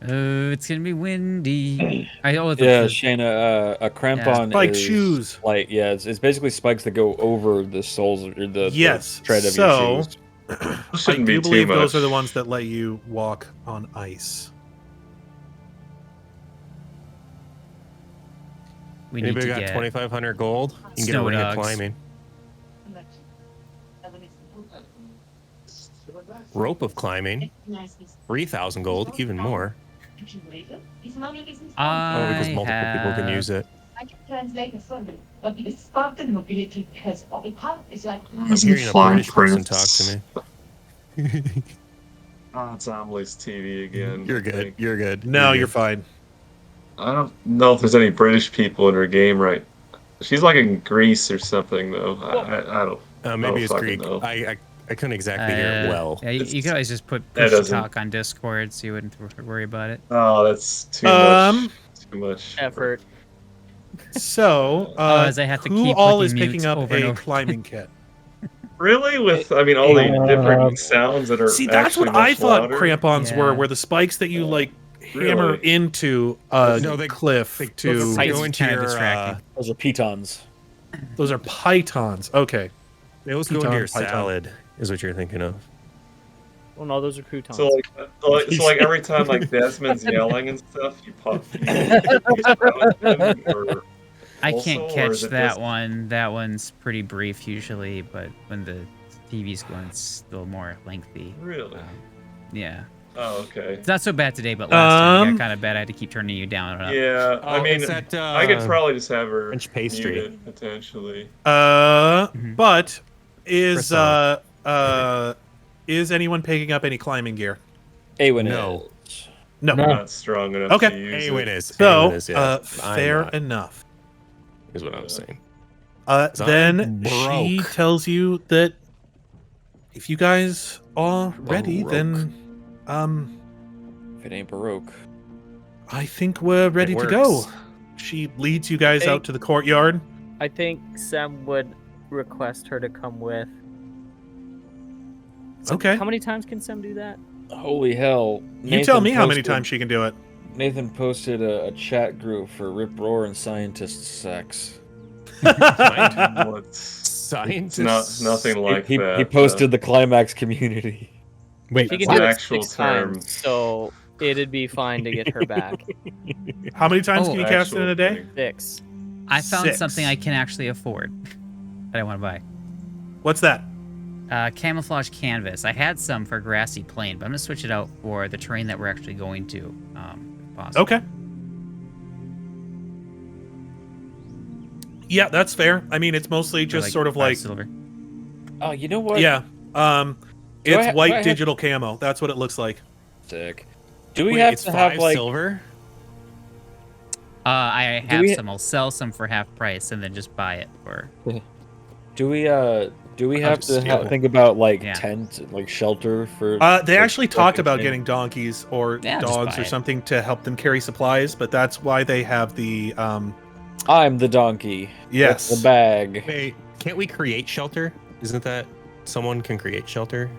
Oh, it's gonna be windy. Yeah, Shane, a crampon Spiked is shoes. like, yeah, it's basically spikes that go over the soles or the Yes, tread of so- your shoes. I Shouldn't be do too believe those much. are the ones that let you walk on ice. We need Anybody to got get 2,500 gold? You can get a snow ring of dogs. climbing. Rope of climbing, 3,000 gold, even more. Oh, because multiple people can use it. I can translate it for you, but the Spartan mobility has all the power is like I'm hearing a British person talk to me. It's Amelie's TV again. You're I good. think. You're good. No, You're you're good. fine. I don't know if there's any British people in her game right. She's like in Greece or something though. I don't. Maybe it's fucking Greek. know. I couldn't exactly hear it well. Yeah, you could always just put That push doesn't- talk on Discord, so you wouldn't worry about it. Oh, that's too much. Too much Effort. So, Otherwise I have to who keep all clicking is picking mute up over and a over. climbing kit? Really? With all the different sounds that are See, that's actually what I much thought louder? crampons were, Yeah. were the spikes that you hammer Really? into a No, they- cliff they to. go into kinda your distracting. Those are pitons. Those are pythons. Okay. they always go into Piton, your python. salad, is what you're thinking of. Well, no, those are croutons. So like every time like Desmond's yelling and stuff, you pop. I Also, can't or catch is it that just- one. That one's pretty brief usually, but when the TV's going, it's a little more lengthy. Really? Yeah. Oh, okay. It's not so bad today, but last time it Um, got kind of bad. I had to keep turning you down. And up. Yeah, I Oh, mean, is that, I could probably just have her French pastry. muted, potentially. But is Croissant. is anyone picking up any climbing gear? Aewen No. is. No. I'm not strong enough Okay. to use Aewen it. is. So, Aewen is, yeah. I'm fair not, enough. is what I'm saying. So Then I'm she broke. tells you that if you guys are ready, then If it ain't Baroque. I think we're ready to go. works. She leads you guys Hey. out to the courtyard. I think Sam would request her to come with. Okay. How many times can Sam do that? Holy hell. You tell me how many posted- times she can do it. Nathan posted a chat group for Rip Roar and Scientist Sex. Well, it's Scientists. nothing like that. He posted the climax community. Wait, She can It's do an it actual 6 term. times. So it'd be fine to get her back. How many times Oh, can you cast it in a day? thing. 6. I found 6. something I can actually afford that I want to buy. What's that? Camouflage canvas. I had some for grassy plain, but I'm gonna switch it out for the terrain that we're actually going to. If possible. Okay. Yeah, that's fair. I mean, it's mostly For, just like, sort of 5 like, silver. Oh, you know what? yeah. Do It's I ha- white do I have- digital camo. That's what it looks like. Sick. Do we Wait, have it's to 5 have like? silver? I Do have we- some. I'll sell some for half price and then just buy it for. Do we have just to steal. think about like Yeah. tent, like shelter for? They actually talked about getting. getting donkeys or Yeah, just dogs buy or it. something to help them carry supplies, but that's why they have the I'm the donkey. yes. With the bag. Wait, can't we create shelter? Isn't that someone can create shelter?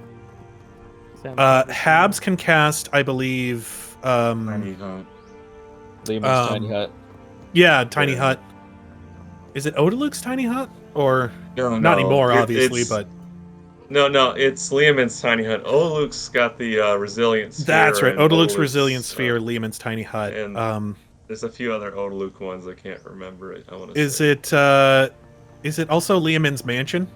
Habs can cast, I believe. Tiny hut. Lehman's tiny hut. Yeah, tiny Yeah. hut. Is it Odaluk's tiny hut or No, not anymore? It- Obviously, it's- but No, it's Liamon's tiny hut. Luke's got the resilience. that's right. Odaluk's Odaluk's, resilience sphere, Lehman's tiny hut. and- There's a few other Odaluk ones I can't remember. I want to. Is it also Lehman's mansion?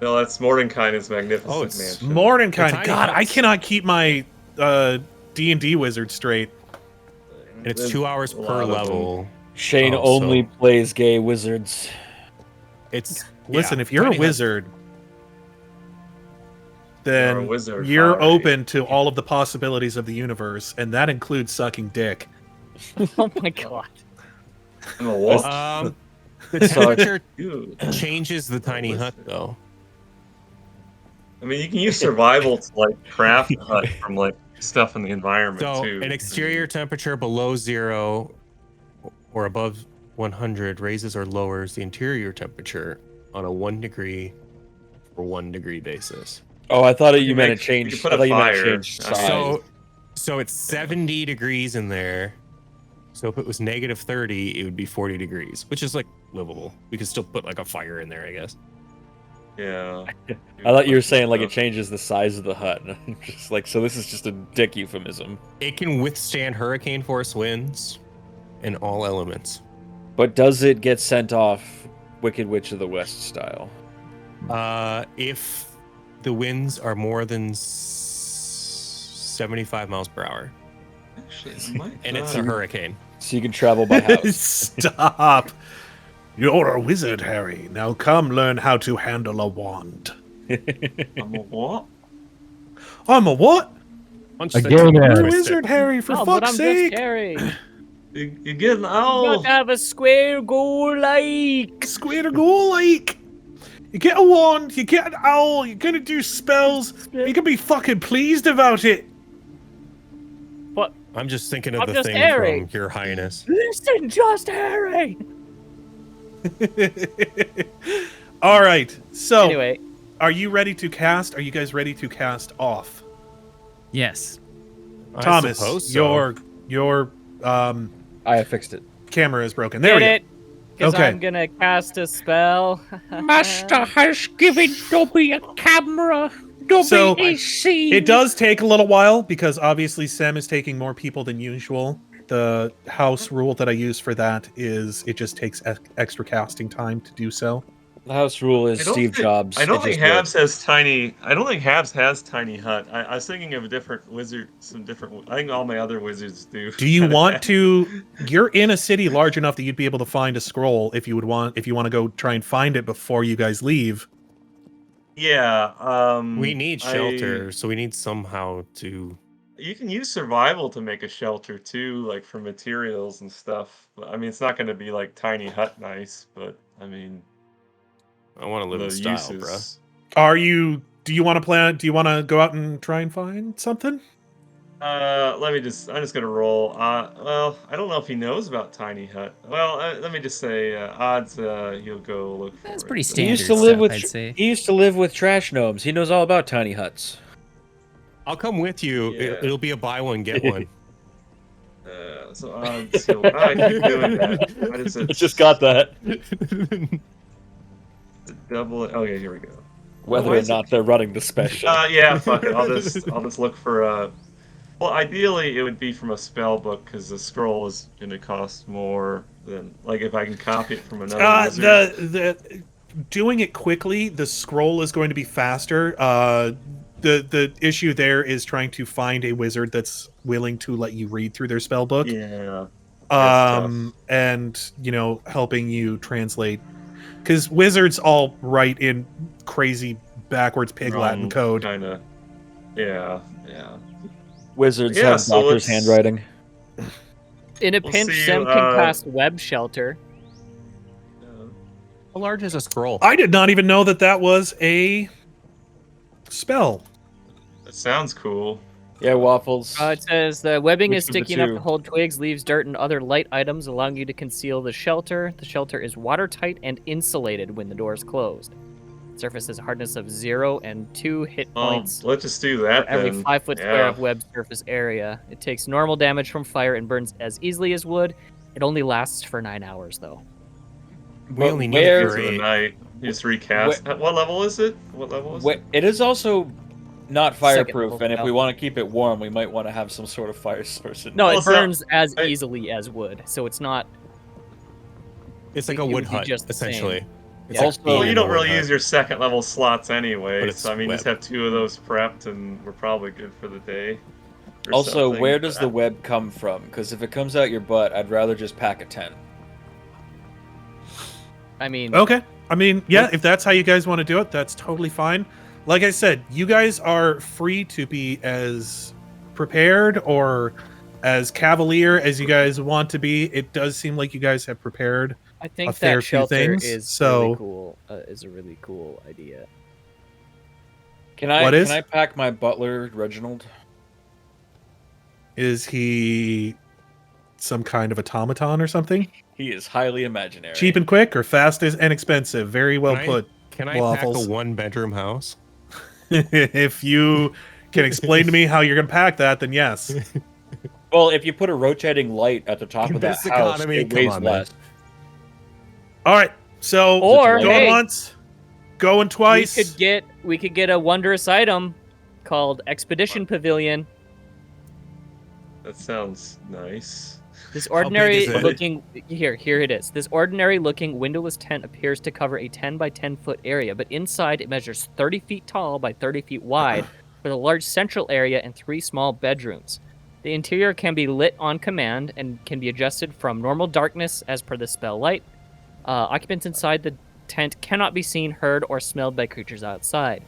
No, that's Mordenkainen's magnificent Oh, it's mansion. Mordenkainen. tiny God, I huts. cannot keep my D&D wizard straight. And it's There's 2 hours a lot per of them. level. Shane Oh, only so- plays gay wizards. It's Listen, yeah, if you're a tiny hut. wizard, You're a then wizard, you're Harry. open to all of the possibilities of the universe, and that includes sucking dick. Oh my god. I'm a what? The temperature Dude. changes the tiny hut though. I mean, you can use survival to like craft a hut from like stuff in the environment So too. an exterior temperature below 0 or above 100 raises or lowers the interior temperature on a 1 degree or 1 degree basis. Oh, I thought you You meant make- it changed. you put I a thought you meant it fire. changed size. So it's 70 degrees in there. So if it was negative 30, it would be 40 degrees, which is like livable. We could still put like a fire in there, I guess. Yeah. I thought you were saying like it changes the size of the hut. Just like so, this is just a dick euphemism. It can withstand hurricane force winds and all elements. But does it get sent off Wicked Witch of the West style? If the winds are more than 75 miles per hour, Actually, it might and it's not. a hurricane. So you can travel by house. Stop. You're a wizard, Harry. Now come learn how to handle a wand. I'm a what? I'm a what? Punch A the game tip You're a master. twist it. wizard, Harry, for No, but fuck's I'm sake. just Harry. You're getting You old. got to have a square goal like. Square goal, like. You get a wand, you get an owl, you're gonna do spells. You can be fucking pleased about it. What? I'm just thinking of I'm the just thing Harry. from Your Highness. Listen, just Harry. All right. So, Anyway, are you ready to cast? Are you guys ready to cast off? Yes. I Thomas, suppose so. your I have fixed it. camera is broken. There we get go. it. Because Okay. I'm gonna cast a spell. Master has given Dobby a camera. Dobby So, is seen. It does take a little while because obviously Sem is taking more people than usual. The house rule that I use for that is it just takes extra casting time to do so. The house rule is I don't Steve think- Jobs. I don't It think just Habs has tiny. I don't think Habs has tiny hut. I was thinking of a different wizard. Some different. I think all my other wizards do. Do you want to? You're in a city large enough that you'd be able to find a scroll if you want to go try and find it before you guys leave. Yeah. We need shelter, so we need somehow to. You can use survival to make a shelter too, like for materials and stuff. I mean, it's not going to be like tiny hut nice, but I mean, I want to live in the style, uses. bruh. Do you want to plan? Do you want to go out and try and find something? Let me just. I'm just gonna roll. Well, I don't know if he knows about tiny hut. Well, let me just say odds. He'll go look for That's it. pretty He standard used to live stuff, with. I'd say. He used to live with trash gnomes. He knows all about tiny huts. I'll come with you. Yeah. It'll be a buy one get one. So odds. I keep doing that. What is it? Just got that. Double it. Okay, here we go. Whether Why or is it- not they're running the special. Yeah, fuck it. I'll just look for Well, ideally it would be from a spell book because the scroll is going to cost more than like if I can copy it from another wizard. The doing it quickly, the scroll is going to be faster. The issue there is trying to find a wizard that's willing to let you read through their spell book. Yeah. That's tough. And helping you translate, because wizards all write in crazy backwards pig Latin code. Kind of. Yeah. Wizards Yeah, have so doctor's let's- handwriting. In a We'll pinch, see Sem you, can cast Web Shelter. How large is a scroll? I did not even know that was a spell. That sounds cool. Yeah, Waffles. It says the webbing Which is of the sticky enough to two? hold twigs, leaves, dirt, and other light items, allowing you to conceal the shelter. The shelter is watertight and insulated when the door is closed. Surface has a hardness of 0 and 2 hit points Let's just do for that every then. 5-foot square Yeah. of web surface area. It takes normal damage from fire and burns as easily as wood. It only lasts for 9 hours, though. We only need where- it For for the 8. night. You just recast. What level is it? What level is it? It is also not Second fireproof, level and if we spell. want to keep it warm, we might want to have some sort of fire source. No, it Also, burns as I- easily as wood, so it's not. It's like a It wood would be hut, just the same. essentially. It's Yeah. Also- being Well, you in a don't wood really hut. use your second level slots But anyway, it's so I mean, just web. have 2 of those prepped, and we're probably good for the day. or Also, something. where does the web come from? Because if it comes out your butt, I'd rather just pack a tent. I mean, Okay. I mean, yeah, if that's how you guys want to do it, that's totally fine. Like I said, you guys are free to be as prepared or as cavalier as you guys want to be. It does seem like you guys have prepared. I think a fair that few shelter things, is so- really cool. Is a really cool idea. Can I What is? Can I pack my butler, Reginald? Is he some kind of automaton or something? He is highly imaginary. Cheap and quick or fast and expensive? Very well Can I- put. Can I Waffles. pack a 1-bedroom house? If you can explain to me how you're going to pack that, then yes. Well, if you put a rotating light at the top In of that this house, economy, it come weighs on, man. less. All right. So Or, going hey, once, going twice. We could get a wondrous item called Expedition Pavilion. That sounds nice. This big ordinary is it? looking here it is. This ordinary looking windowless tent appears to cover a 10 by 10 foot area, but inside it measures 30 feet tall by 30 feet wide, with a large central area and 3 small bedrooms. The interior can be lit on command and can be adjusted from normal darkness as per the spell light. Occupants inside the tent cannot be seen, heard, or smelled by creatures outside.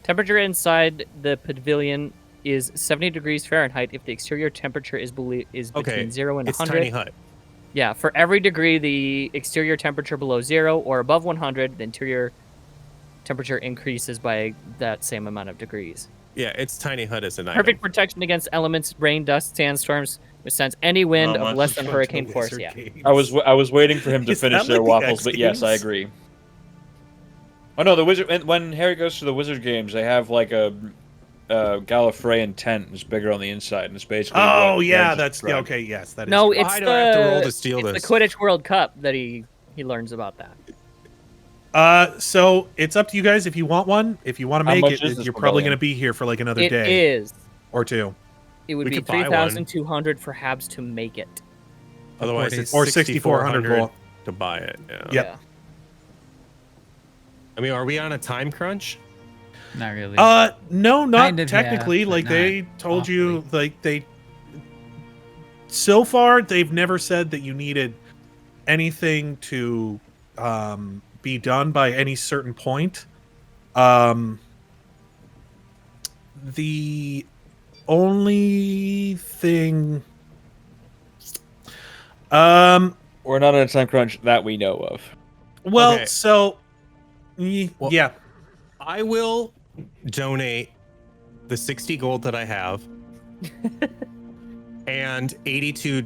Temperature inside the pavilion is 70 degrees Fahrenheit if the exterior temperature is between 0 and It's 100. tiny hut. Yeah, for every degree the exterior temperature below 0 or above 100, the interior temperature increases by that same amount of degrees. Yeah, it's tiny hut as an Perfect protection against elements, rain, dust, sandstorms, withstands any wind Not of much less than fun. hurricane force. Yeah. I was waiting for him to Is that finish their like the waffles, X but yes, I Games? agree. Oh no, the wizard. When Harry goes to the wizard games, they have like a Gallifreyan tent. It's bigger on the inside, and it's basically. Oh what yeah, Reg that's described. okay. Yes, that is. No, true. it's I don't have to roll to the steal it's this. the Quidditch World Cup that he learns about that. So it's up to you guys if you want one. If you want to How make much it, is this you're probably pavilion? going to be here for like another It day is. or two, It would We be could buy one. 3,200 for Habs to make it. Otherwise, it's or 6,400 $6,400 gold. to buy it. Yeah. Yep. Yeah. I mean, are we on a time crunch? Not really. No, not Kind of, yeah, technically. but Like not they told you, awfully. like they. So far, they've never said that you needed anything to be done by any certain point. The only thing. We're not on a time crunch that we know of. Well, Okay. so. Well- Yeah. I will donate the 60 gold that I have and 82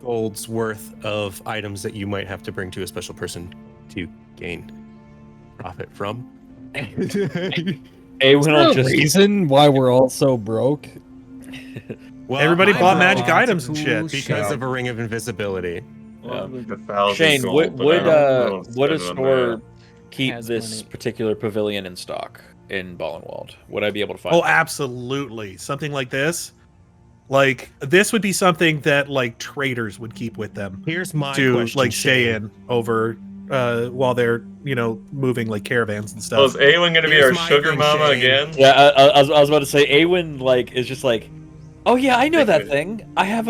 gold's worth of items that you might have to bring to a special person to gain profit from. Aewen will just reason why we're all so broke. Well, Everybody I bought will magic Lots of items and cool shit. because of a ring of invisibility. Well, I'd like 1,000 Shane, gold, but would I don't would a spend it on store that. keep Has this money. particular pavilion in stock in Ballenwald? Would I be able to find? Oh, it? absolutely. Something like this. Like this would be something that like traders would keep with them Here's my to question, like Shane. stay in over while they're moving like caravans and Oh, is stuff. Aewen gonna be Here's our my sugar thing, mama Shane. again? Yeah, I was about to say Aewen like is just like, oh yeah, I know that thing. I have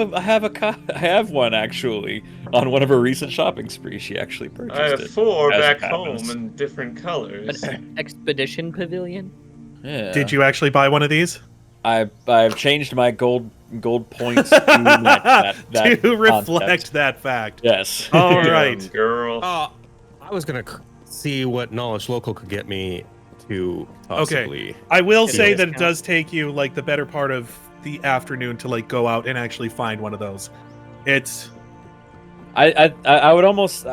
one actually on one of her recent shopping sprees. She actually purchased I have it. 4 as back cabins. home in different colors. An expedition pavilion. Yeah. Did you actually buy one of these? I've changed my gold points to match that to reflect concept. that fact. Yes. All Damn, right. girl. I was gonna see what knowledge local could get me to possibly. I will Get a say that it discount. does take you like the better part of the afternoon to like go out and actually find one of those. It's I almost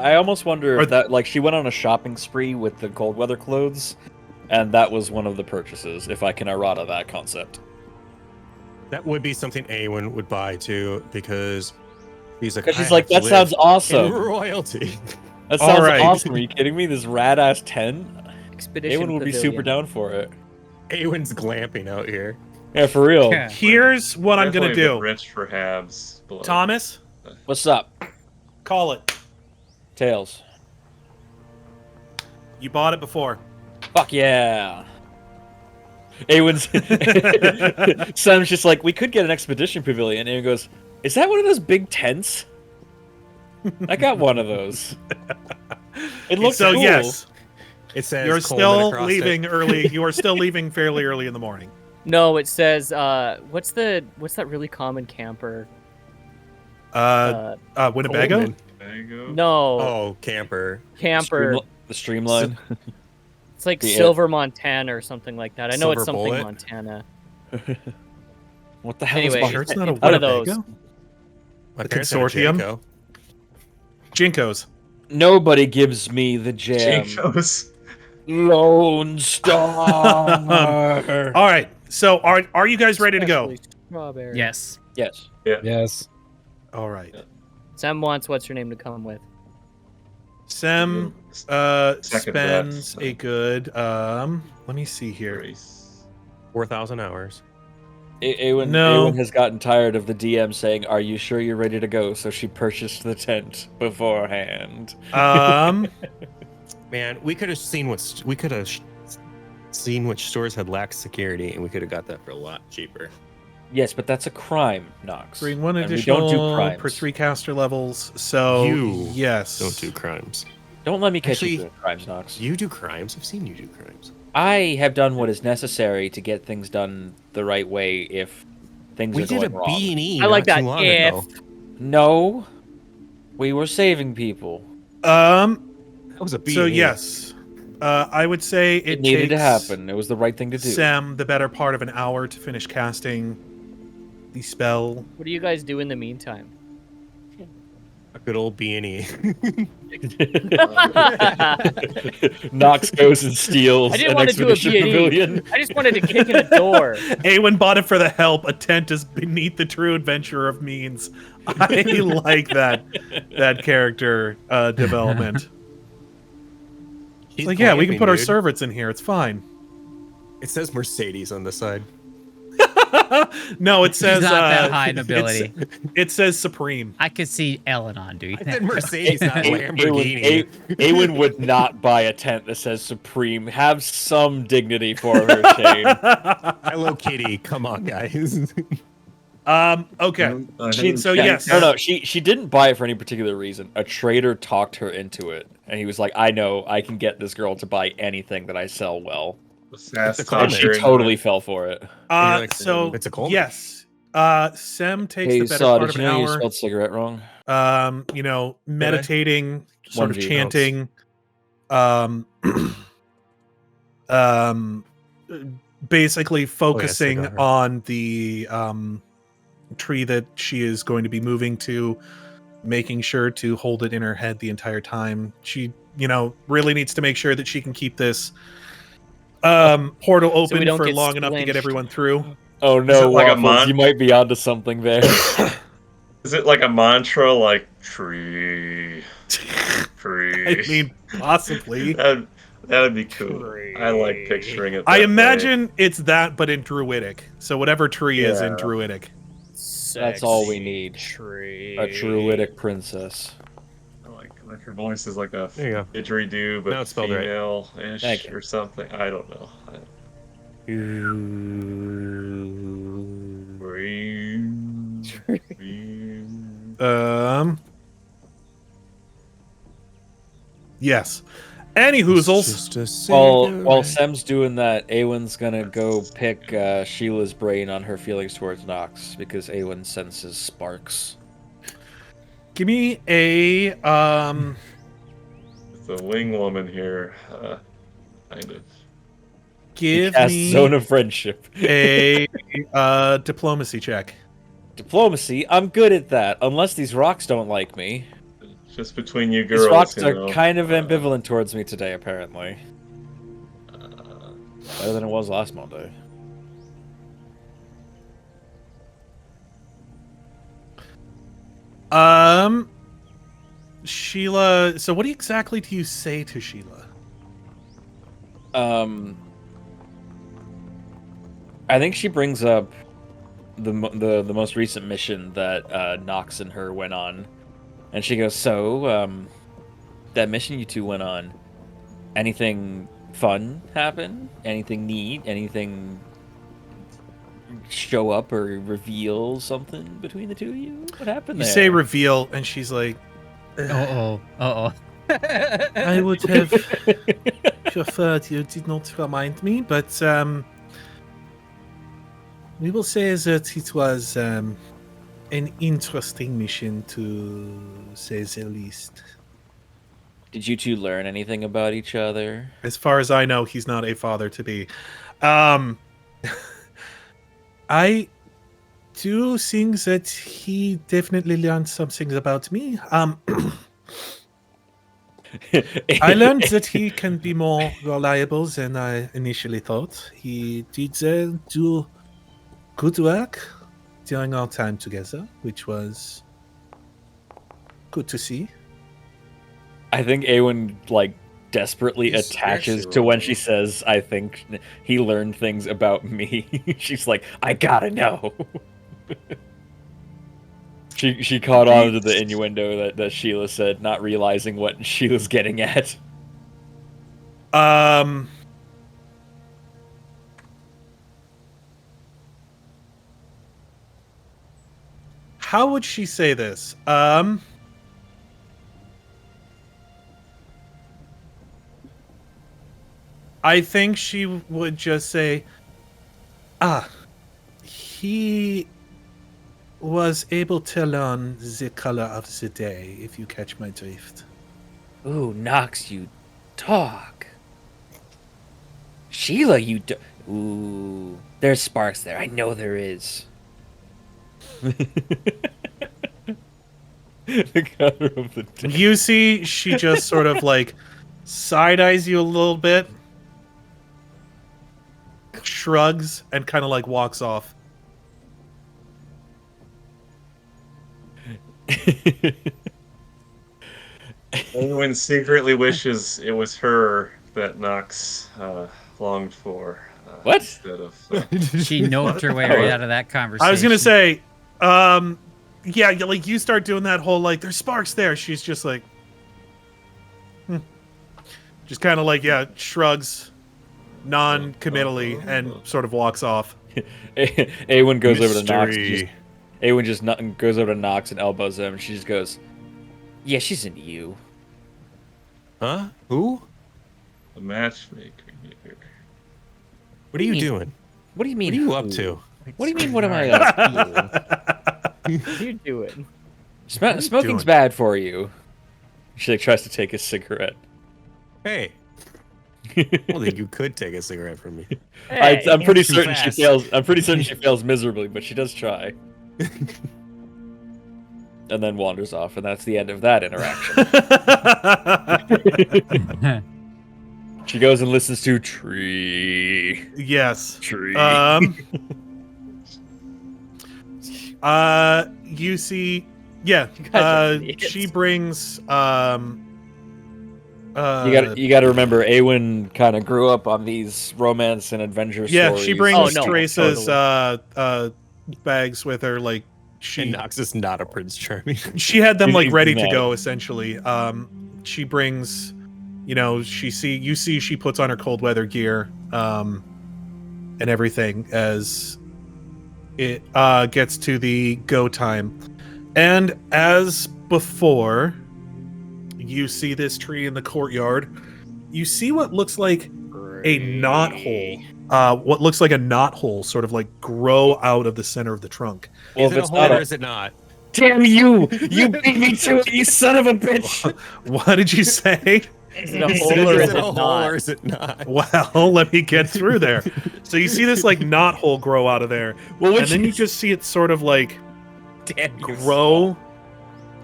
wonder Or- if that like she went on a shopping spree with the cold weather clothes, and that was one of the purchases. If I can errata that concept. That would be something Aewen would buy too, because she's like, Because she's "I like, have to that sounds live awesome. in royalty. That All sounds right. awesome. Are you kidding me? This rad ass 10. Expedition Aewen would be super pavilion. down for it. Aewen's glamping out here. Yeah, for real. Yeah. here's what I'm gonna Definitely a bit do. Rich for Habs. Blood. Thomas, What's up, call it. Tails? You bought it before. Fuck yeah. Aewen's Sam's just like, we could get an expedition pavilion. And Aewen goes, is that one of those big tents? I got one of those. It looks So cool. yes, It says you're Coleman still across leaving it. early. You are still leaving fairly early in the morning. No, it says what's that really common camper? Winnebago. Coleman. There you go. No, Oh, camper. camper. The streamline. It's like Yeah. Silver Montana or something like that. I know it's Silver something Bullet? Montana. What the hell Anyway, is Sure, it's not a one of those. Winnebago. My The parents had a consortium? Jayco. Jinkos. Nobody gives me the jam. Jinkos. Lone Star. All right. So are you guys ready to go? Especially Strawberry. Yes. Yes. Yes. All right. Sam wants what's her name to come with. Sem Second spends that. a good let me see here. Grace. 4,000 hours. Aewen, No. Aewen has gotten tired of the DM saying, "Are you sure you're ready to go?" So she purchased the tent beforehand. Man, we could have seen seen which stores had lax security, and we could have got that for a lot cheaper. Yes, but that's a crime, Knox. Bring one And we additional don't do crimes. per 3 caster levels. So You yes. Don't do crimes. Don't let me catch Actually, you doing crimes, Knox. You do crimes. I've seen you do crimes. I have done what is necessary to get things done the right way if things We are did a going wrong. B&E I like not that. too long If ago. No, we were saving people. That was a B&E. So yes. I would say It it needed to takes happen. It was the right thing to do. Sam the better part of an hour to finish casting the spell. What do you guys do in the meantime? A good old B&E. Knox goes and steals I didn't an want to do a expedition B&E. pavilion. I just wanted to kick in a door. Aewen bought it for the help. A tent is beneath the true adventure of means. I like that character development. He's Like, yeah, we can glamping, put our dude. servants in here. It's fine. It says Mercedes on the side. No, it says He's not that high in it's- ability. It says Supreme. I could see El-Anon doing I that. said Mercedes, not Lamborghini. Aewen would not buy a tent that says Supreme. Have some dignity for her, Shane. Hello Kitty. Come on, guys. Okay. So yes. No, she didn't buy it for any particular reason. A trader talked her into it, and he was like, "I know, I can get this girl to buy anything that I sell well." Sass It's a And she conjuring. totally fell for it. like, So it's a Coleman. yes. Sem takes Hey, the better Saw, part did of you an know you hour. spelled cigarette wrong? Meditating, sort of 1G, chanting, basically focusing cigar. on the tree that she is going to be moving to, making sure to hold it in her head the entire time. She, really needs to make sure that she can keep this portal we open don't for get long enough to get splinched. everyone through. Oh Is no, it like a Waffles, you might be onto something there. Is it like a mantra, like tree, tree? I mean, possibly. That'd be cool. I like picturing it. I that way. imagine it's that, but in Druidic. So whatever tree is in Yeah. Druidic. That's all we need. Tree. A druidic princess. Like her voice is like a There you go. didgeridoo, but Now it's spelled right. female-ish Thank you. or something. I don't know. Yes. Any hoozles. Just a While cigarette. Sem's doing that, Aewen's gonna go pick Sheila's brain on her feelings towards Knox because Aewen senses sparks. Give me a The wing woman here, kind of. give Cast me Zone of Friendship. a diplomacy check. Diplomacy, I'm good at that, unless these rocks don't like me. Just between you girls, These rocks you are know, kind of ambivalent towards me today, apparently. Better than it was last Monday. Sheila. So, what exactly do you say to Sheila? I think she brings up the most recent mission that Knox and her went on, and she goes, "So, that mission you two went on, anything fun happen? Anything neat? Anything show up or reveal something between the two of you? What happened You there?" say reveal, and she's like, Uh-oh. I would have preferred you did not remind me, but we will say that it was an interesting mission, to say the least. Did you two learn anything about each other? As far as I know, he's not a father-to-be. I do think that he definitely learned some things about me. I learned that he can be more reliable than I initially thought. He did do good work during our time together, which was good to see. I think Aewen, like, desperately He's attaches actually to when wrong. she says, I think he learned things about me. She's like, I gotta know. She caught on to the innuendo that Sheila said, not realizing what she was getting at. How would she say this? I think she would just say, he was able to learn the color of the day, if you catch my drift. Ooh, Knox, you talk. Sheila, you do. Ooh, there's sparks there. I know there is. The color of the day. You see, she just sort of like side-eyes you a little bit, shrugs, and kind of like walks off. Aewen secretly wishes it was her that Knox longed for. What? Instead of, She noped her way right out of that conversation. I was gonna say, yeah, like you start doing that whole like there's sparks there. She's just like, just kind of like shrugs, non-committally, and sort of walks off. Aewen goes over to Knox. Mystery. Aewen just goes over to Knox and elbows him. And she just goes, "Yeah, she's into you." Huh? Who? the matchmaker here. What are you doing? What do you mean? What are you up who? to? What do you mean? What am I up to? What are you doing? Smoking's doing? bad for you. She like, tries to take a cigarette. Hey. Well, then you could take a cigarette from me. I'm pretty too certain she fast. fails. I'm pretty certain she fails miserably, but she does try. And then wanders off, and that's the end of that interaction. She goes and listens to Tree. Yes. Tree. You see, yeah. guys are idiots. She brings You got to remember, Aewen kind of grew up on these romance and adventure yeah, stories. she brings Oh, no, Teresa's totally. bags with her, like And Knox is not a Prince Charming. She had them like He's ready to not. go essentially. She brings, you see she puts on her cold weather gear and everything as it gets to the go time. And as before, you see this tree in the courtyard. You see what looks like a knot hole. What looks like a knot hole sort of like grow out of the center of the trunk. Is it a hole or is it not? Damn you! You beat me to it, you son of a bitch! What did you say? Is it a hole or is it not? Or is it not? Well, let me get through there. So you see this like knot hole grow out of there. Well, And then you just see it sort of like Damn you, grow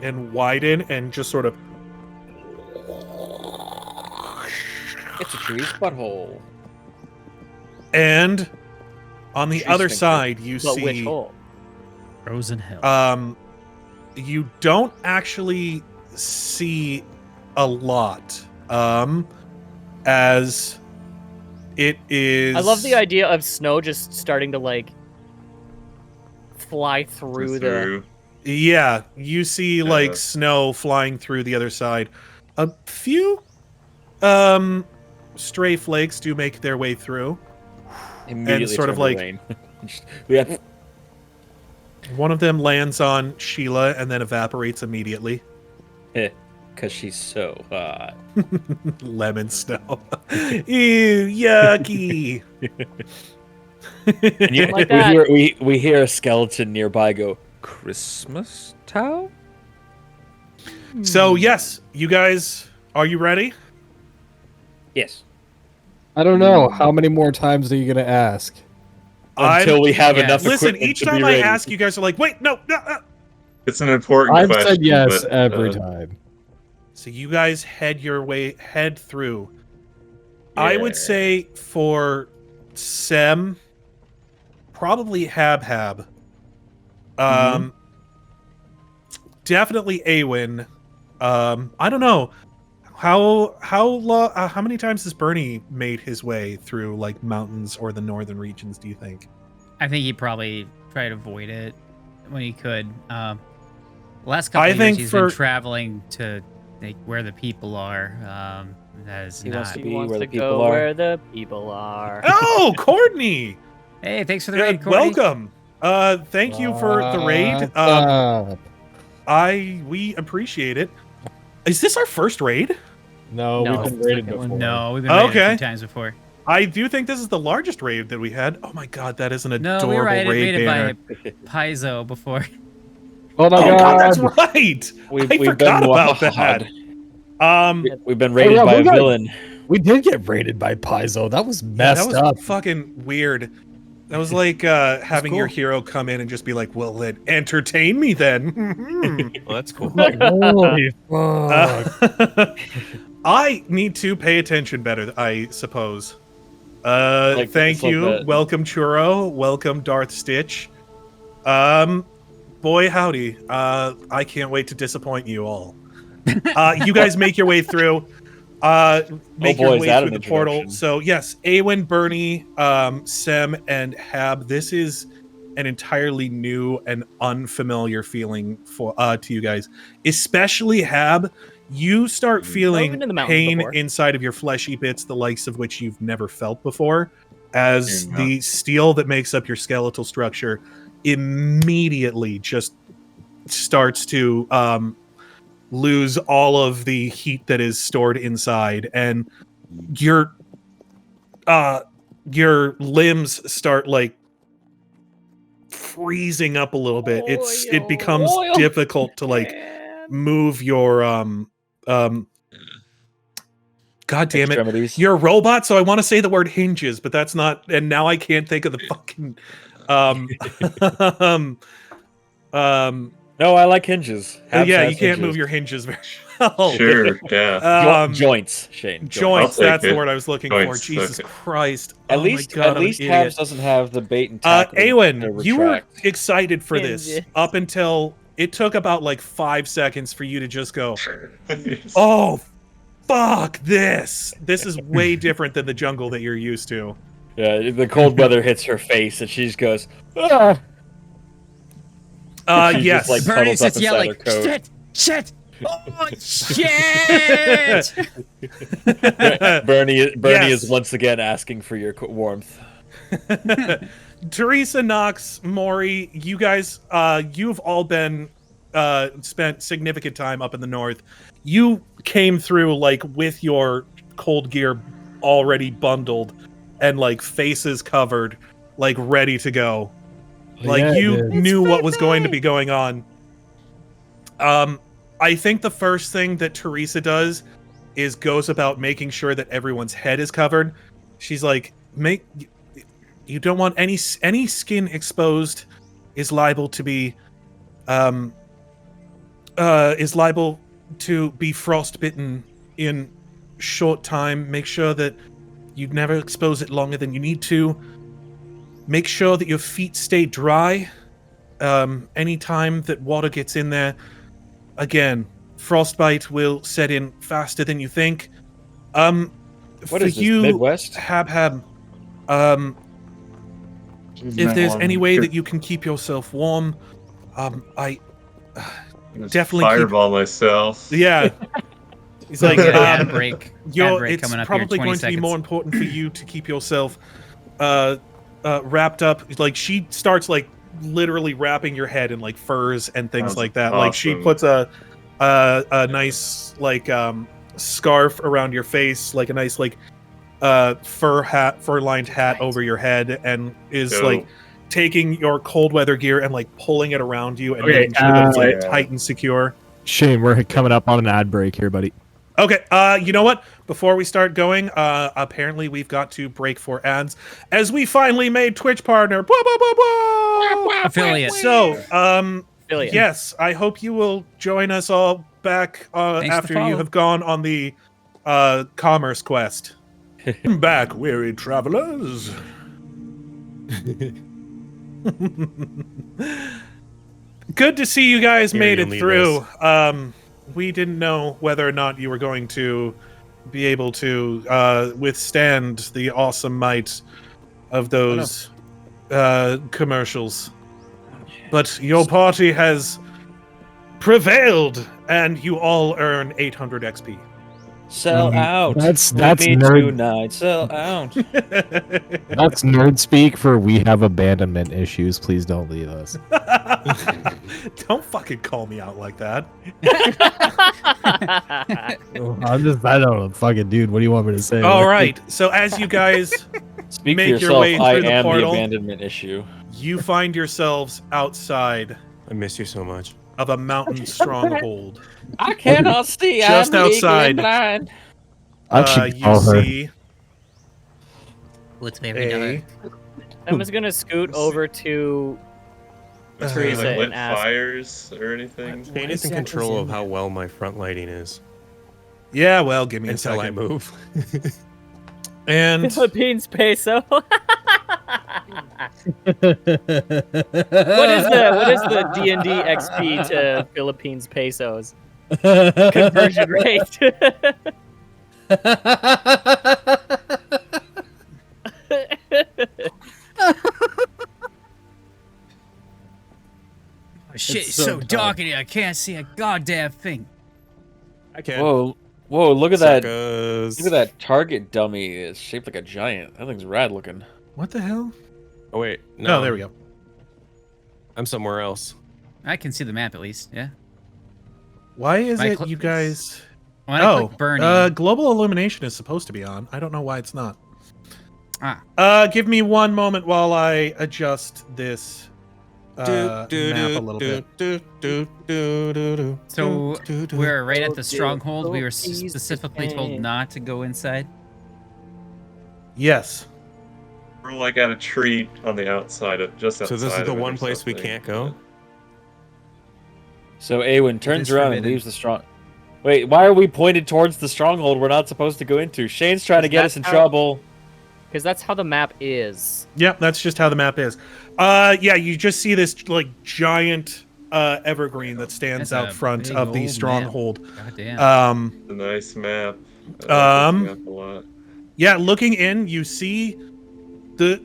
and widen and just sort of It's a tree's butthole. and on the Tree other sphincter. side you But which see hole? Frozen Hill. you don't actually see a lot as it is I love the idea of snow just starting to like fly through the. Yeah, you see like Yeah. snow flying through the other side. A few stray flakes do make their way through. Immediately sort of turned to like- rain. we had One of them lands on Sheila and then evaporates immediately. because she's so hot. Lemon snow. Ew, yucky. And you, Like that. we hear a skeleton nearby go, Christmas towel? So yes, you guys, are you ready? Yes. I don't know. How many more times are you gonna ask? Until we have Yeah. enough Listen, equipment each to be time I ready. ask, you guys are like, wait, no. It's an important I've question. said yes but, every time. So you guys head through. I would say for Sem, probably Habhab. Definitely Aewen. I don't know. How many times has Bernie made his way through like mountains or the northern regions, do you think? I think he probably tried to avoid it when he could. Last couple I of years, think he's for- been traveling to like where the people are. That is He wants not. to He be wants where to the people go are. where the people are. Oh, Courtney! Hey, thanks for the raid, Corey. Welcome. Thank you for the raid. We appreciate it. Is this our first raid? No, No, we've been raided second one. before. No, we've been raided a Okay. few times before. I do think this is the largest raid that we had. Oh my god, that is an No, adorable we were raided, raid banner. by Paizo before. Oh my Oh god! god, that's right. We've I forgot been about wowed. that. We've been raided yeah, by we a got- villain. We did get raided by Paizo. That was Yeah, messed that was up. fucking weird. That was like having your hero come in and just be like, "Well, then entertain me then." Well, that's cool. Holy fuck. I need to pay attention better, I suppose. Like- Thank it's like you. that. Welcome, Churro. Welcome, Darth Stitch. Boy, howdy. I can't wait to disappoint you all. You guys make your way through. Make boy, your is way that through an the portal. introduction. So yes, Aewen, Bernie, Sem, and Hab. This is an entirely new and unfamiliar feeling for to you guys, especially Hab. You start feeling been in the mountains pain before. inside of your fleshy bits, the likes of which you've never felt before, as Yeah. the steel that makes up your skeletal structure immediately just starts to lose all of the heat that is stored inside, and your limbs start like freezing up a little bit. It becomes difficult to like move your God damn it. Extremities. You're a robot, so I want to say the word hinges, but that's not, and now I can't think of the fucking No, I like hinges. Habs yeah, has you can't hinges. move your hinges very well. Sure, yeah. Joints, Shane. Joints, I'll take that's the it. word I was looking for. Joints, Jesus okay. Christ. At Oh least, my God, at I'm least an idiot. Habs doesn't have the bait and tackle. to Aewen, you were retract. excited for this Hinges. up until it took about like 5 seconds for you to just go, oh, fuck this. This is way different than the jungle that you're used to. Yeah, the cold weather hits her face, and she just goes, "Ah." She yes. just like Bernie cuddles up sits inside yelling, her coat. shit, shit, oh, shit! Bernie Yes. is once again asking for your warmth. Teresa, Knox, Mrohy, you guys, you've all been spent significant time up in the north. You came through like with your cold gear already bundled and like faces covered, like ready to go. Like Yeah, you dude. knew what was going to be going on. I think the first thing that Teresa does is goes about making sure that everyone's head is covered. She's like, you don't want any skin exposed is liable to be frostbitten in short time. Make sure that you never expose it longer than you need to. Make sure that your feet stay dry. Anytime that water gets in there, again, frostbite will set in faster than you think. What for is this, you, Midwest? Habhab, if there's any way that you can keep yourself warm, I definitely fireball myself. Yeah. He's like, ad break. it's coming up here in probably 20 going to be seconds. more important for you to keep yourself wrapped up. Like she starts like literally wrapping your head in like furs and things Sounds like that. Like she awesome. puts a nice like scarf around your face, like a nice like fur lined hat over your head, and is Dope. like taking your cold weather gear and like pulling it around you and Okay, making sure that it's like yeah. tight and secure. Shane, we're coming up on an ad break here, buddy. Okay, you know what? Before we start going, apparently we've got to break for ads as we finally made Twitch partner. Blah, blah, blah, blah. Affiliate. So, Affiliate. yes, I hope you will join us all back Thanks to after you follow. have gone on the commerce quest. Back, weary travelers. Good to see you guys Here, made you'll it need through. We didn't know whether or not you were going to be able to withstand the awesome might of those commercials. But your party has prevailed, and you all earn 800 XP. Sell out. That's Meet me nerd. tonight. Sell out. That's nerd speak for we have abandonment issues. Please don't leave us. Don't fucking call me out like that. I don't know, fucking dude. What do you want me to say? All right. So as you guys Speak make for your yourself. way I through the am portal, the abandonment issue. you find yourselves outside I miss you so much. of a mountain stronghold. I cannot see. Just I'm legally outside. blind. You see What's a I'm just gonna scoot over to Teresa Like lit and ask. fires or anything. Shane is in control of how well my front lighting is yeah. Well, give me a until I second. move. And Philippines peso. What is the D&D XP to Philippines pesos conversion rate? Oh, shit, It's it's so so dark. dark in here. I can't see a goddamn thing. I can. Whoa, whoa! Look at that! Suckers. Look at that target dummy. It's shaped like a giant. That thing's rad looking. what the hell? Oh wait, no. Oh, there we go. I'm somewhere else. I can see the map at least. Yeah. Why is My it cl- you guys? When I click Bernie, global illumination is supposed to be on. I don't know why it's not. Ah. Give me one moment while I adjust this map a little bit. so we're right at the Oh, stronghold. We were please specifically told defend. not to go inside. Yes. We're like at a tree on the outside of just outside. So this is the of it or one place we something. can't go? So Aewen turns is around and forbidden. leaves the strong. Wait, why are we pointed towards the stronghold we're not supposed to go into? Shane's trying to get us in trouble. Because that's how the map is. Yep, that's just how the map is. Yeah, you just see this like giant evergreen that stands That's out a front big of the old stronghold. God damn. It's a nice map. I like this map a lot. Yeah, looking in, you see the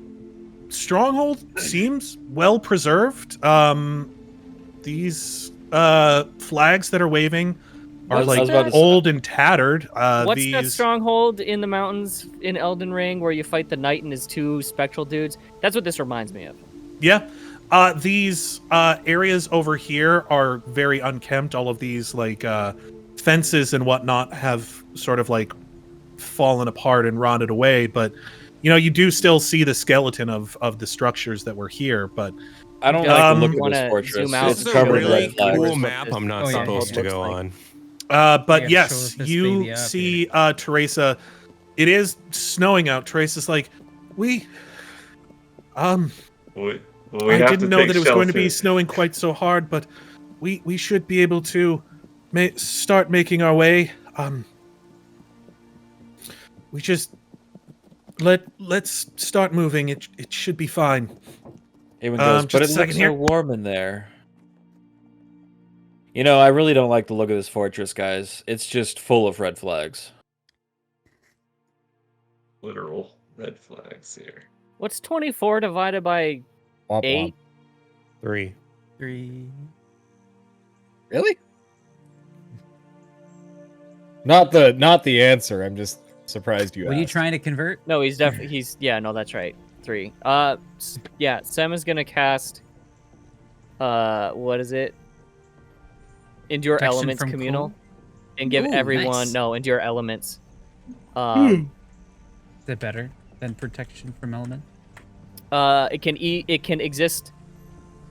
stronghold seems well preserved. these flags that are waving are I was about to say- old and tattered. What's these... that stronghold in the mountains in Elden Ring where you fight the knight and his two spectral dudes? That's what this reminds me of. Yeah. These areas over here are very unkempt. All of these fences and whatnot have sort of fallen apart and rotted away, but you do still see the skeleton of the structures that were here. But I don't like the look of wanna this fortress. zoom out? It's This is a covered in really red flags. cool map I'm not Oh, yeah, supposed to looks go like. on. but Yeah, yes, show this you baby up see Teresa. It is snowing out. Teresa's like, we We I have didn't to know take that it was going to be shelter. snowing quite so hard, but we should be able to start making our way. We just let's start moving. It should be fine. Aewen goes, just but a it second looks here. so warm in there. I really don't like the look of this fortress, guys. It's just full of red flags. Literal red flags here. What's 24 divided by Womp 8? 3. 3. Really? Not the answer. I'm just surprised you What are you asked. trying to convert? No, he's definitely no, that's right. 3. Yeah, Sem is gonna cast what is it? Endure Protection Elements from Communal cold? and give Ooh, everyone nice. Endure Elements. Is it better than protection from element? It can exist.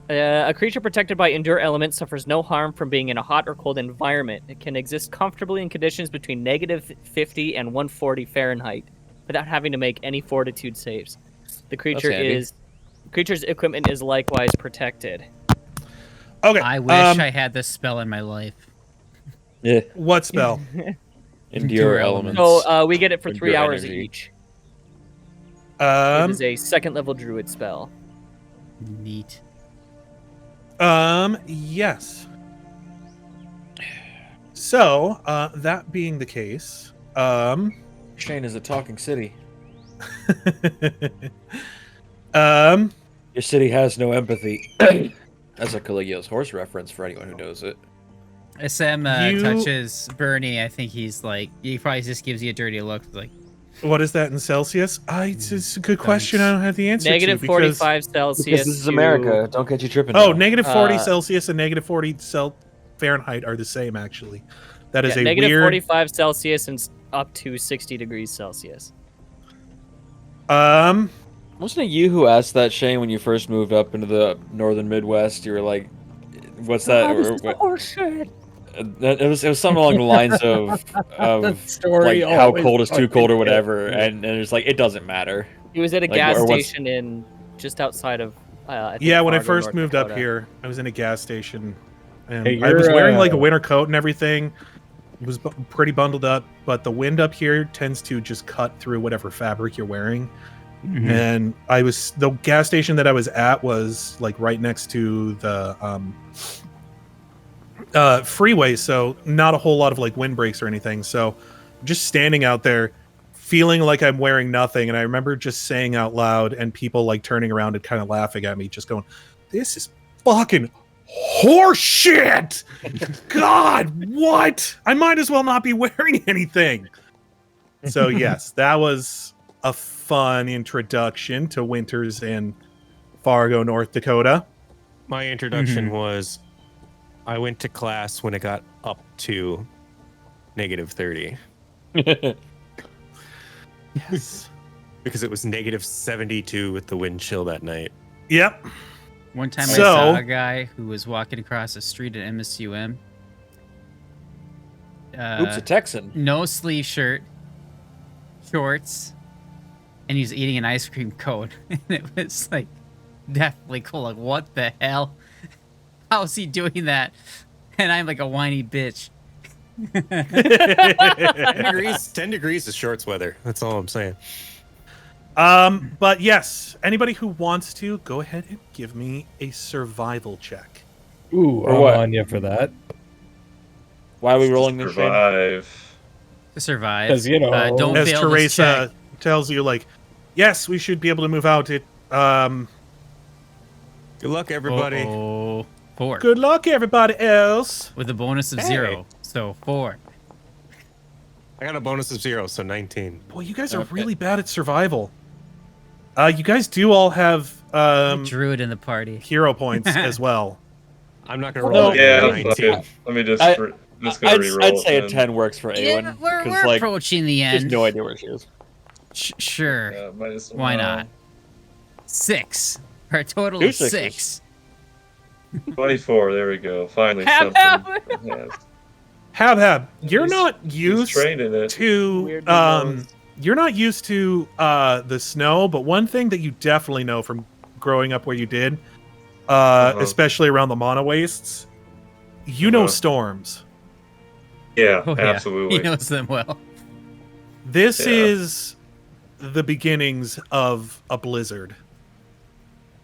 A creature protected by Endure Elements suffers no harm from being in a hot or cold environment. It can exist comfortably in conditions between -50 and 140 Fahrenheit without having to make any fortitude saves. The creature's equipment is likewise protected. Okay. I wish I had this spell in my life. Yeah. What spell? Endure elements. So we get it for Endure 3 hours energy. each. It um. is a 2nd level druid spell. Neat. Yes. So, that being the case, Shane is a talking city. Your city has no empathy. That's a Caligula's horse reference for anyone who knows it. As Sam You- touches Bernie, I think he probably just gives you a dirty look. Like, what is that in Celsius? It's a good question. I don't have the answer Negative to because 45 Celsius. Because this is to- America. Don't get you tripping. oh, now. negative 40 Uh, Celsius and negative 40 Fahrenheit are the same. Actually, that is Yeah, a negative weird. 45 Celsius and up to 60 degrees Celsius. Wasn't it you who asked that, Shane, when you first moved up into the northern Midwest? You were like, "What's that?" It was something along the lines of Story like how always cold is too fucking cold or gets whatever, me. and it's like it doesn't matter. He was at a Like, gas or what's- station in just outside of. I think Yeah, when I Fargo, first North moved up Dakota. here, I was in a gas station, and Hey, I was you're, wearing like a winter coat and everything. It was pretty bundled up, but the wind up here tends to just cut through whatever fabric you're wearing. And the gas station that I was at was like right next to the freeway, so not a whole lot of like wind breaks or anything. So just standing out there feeling like I'm wearing nothing, and I remember just saying out loud and people like turning around and kind of laughing at me, just going, "This is fucking horseshit." God, what? I might as well not be wearing anything. So yes, that was a fun introduction to winters in Fargo, North Dakota. My introduction was I went to class when it got up to negative 30 Yes. because it was negative 72 with the wind chill that night. Yep. one time So- I saw a guy who was walking across the street at MSUM. Oops, a Texan. No sleeve shirt, shorts, and he was eating an ice cream cone. And it was like definitely cool. Like, what the hell? How's he doing that? And I'm like a whiny bitch. 10 degrees is shorts weather. That's all I'm saying. But yes, anybody who wants to, go ahead and give me a survival check. Ooh, Or I'm what? on you for that. Why are we rolling this, Shane? Survive. To survive. 'Cause, you know, don't As fail this Teresa check. tells you, like, yes, we should be able to move out. Good luck, everybody. Uh-oh. 4. Good luck, everybody else. With a bonus of Hey. 0. So 4. I got a bonus of 0, so 19. Boy, you guys are really bad at survival. You guys do all have Druid in the party. hero points as well. I'm not gonna roll Yeah, a 19. fuck it. Let me just. I- just gonna reroll I'd it say a then. 10 works for Yeah, Aewen. we're 'cause, like, approaching the she has end. no idea where she is. Sure. Yeah, might as Why well. not? 6. For a total Two of sixes. 6. 24. There we go. Finally, Habhab! something. Yes. Habhab, you're He's- not He's used training it. to Weirdly knows. you're not used to the snow, but one thing that you definitely know from growing up where you did, especially around the Mana Wastes, you know storms. Yeah, Oh, yeah. absolutely. He knows them well. This Yeah. is the beginnings of a blizzard.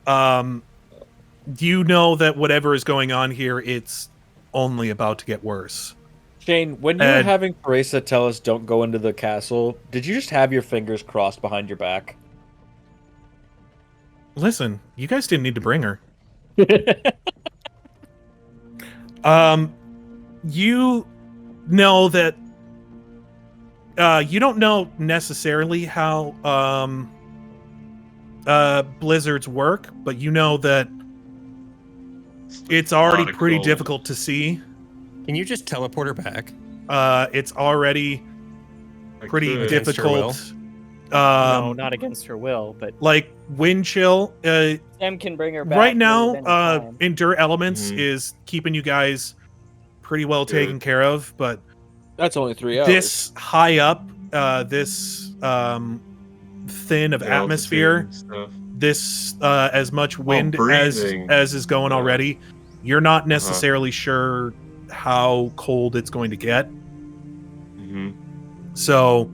You know that whatever is going on here, it's only about to get worse. Shane, when you were And- having Teresa tell us don't go into the castle, did you just have your fingers crossed behind your back? Listen, you guys didn't need to bring her. You know that you don't know necessarily how blizzards work, but you know that it's already Lot of pretty cold. difficult to see. Can you just teleport her back? It's already I pretty could. Against her difficult. No, not against her will, but Like wind chill. Sam can bring her back. Right now, later than time. endure elements Mhm. is keeping you guys pretty well taken care of, but That's only 3 hours. this high up, this thin of The atmosphere, altitude and stuff. this as much wind breathing. as is going Yeah. already, you're not necessarily sure how cold it's going to get. Mhm. So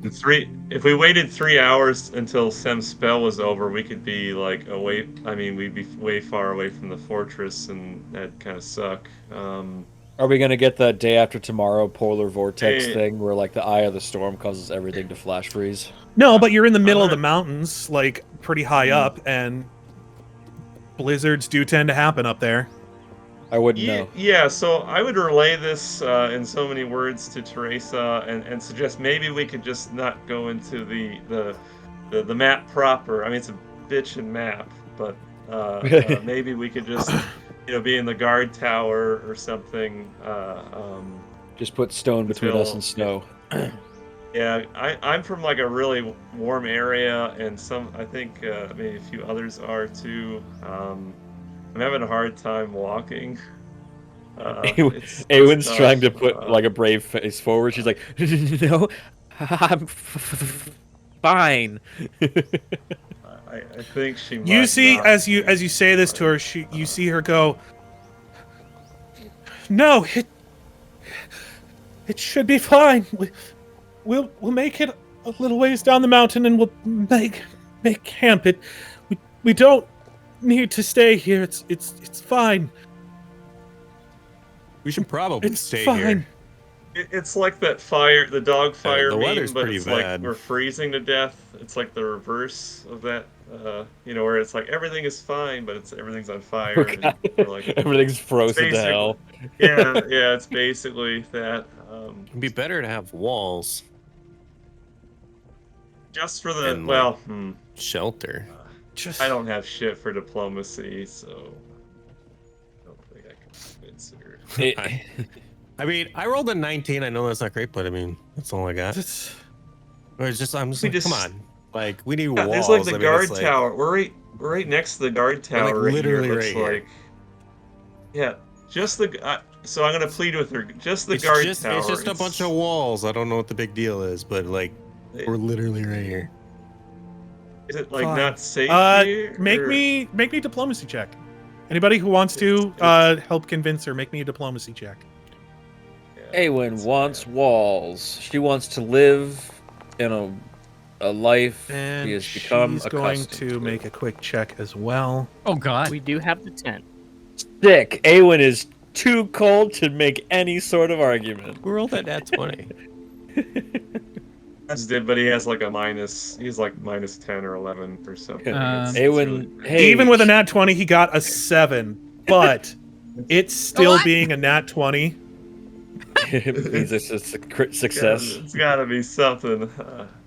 If we waited 3 hours until Sem's spell was over, we could be like away. I mean, we'd be way far away from the fortress, and that'd kind of suck. Are we gonna get the day after tomorrow polar vortex Hey. thing where like the eye of the storm causes everything to flash freeze? no, but you're in the middle of not- the mountains, like pretty high up, and blizzards do tend to happen up there. I wouldn't Yeah, know. yeah, so I would relay this in so many words to Teresa and suggest maybe we could just not go into the map proper. I mean, it's a bitchin' map, but maybe we could just be in the guard tower or something. Just put stone between us and snow. Yeah, I'm from like a really warm area, and I think maybe a few others are too. I'm having a hard time walking. It's Aewen's tough. trying to put like a brave face forward. She's like, no, I'm fine. I think she. You might see, not as you be say this to her, you see her go, "No, it should be fine. We'll make it a little ways down the mountain, and we'll make camp. We don't need to stay here. It's fine. We should probably It's stay fine." here. It's like that fire, the dog fire the meme, weather's but pretty it's bad. like we're freezing to death. It's like the reverse of that, where it's like everything is fine, but everything's on fire. And we're like, Everything's frozen to basically- hell. yeah, it's basically that. It'd be better to have walls, Just for the And, like, well, shelter. Just I don't have shit for diplomacy, so I don't think I can convince her. I mean, I rolled a 19. I know that's not great, but I mean, that's all I got. It's- I'm just We like, just- come on. Like, we need Yeah, walls. there's like the I mean, guard it's like- tower. We're right next to the guard tower. like, right literally here. It looks right here. like. Yeah, just the. So I'm gonna plead with her. Just the It's guard just, tower. it's just a bunch of walls. I don't know what the big deal is, but like, we're literally right here. Is it like Fine. not safe here? make or- me a diplomacy check. Anybody who wants to help convince her, make me a diplomacy check. Yeah, Aewen it's wants bad. walls. She wants to live in a life And she has become she's going accustomed to make a quick check as well. Oh god. We do have the tent. Sick. Aewen is too cold to make any sort of argument. We rolled that at 20. That's did, but he has like a minus. He's like minus 10 or 11 or something. It's Aewen, really great. hey, Even with a nat 20, he got a 7. But It's still being a nat 20. It means it's a success. It's gotta be something.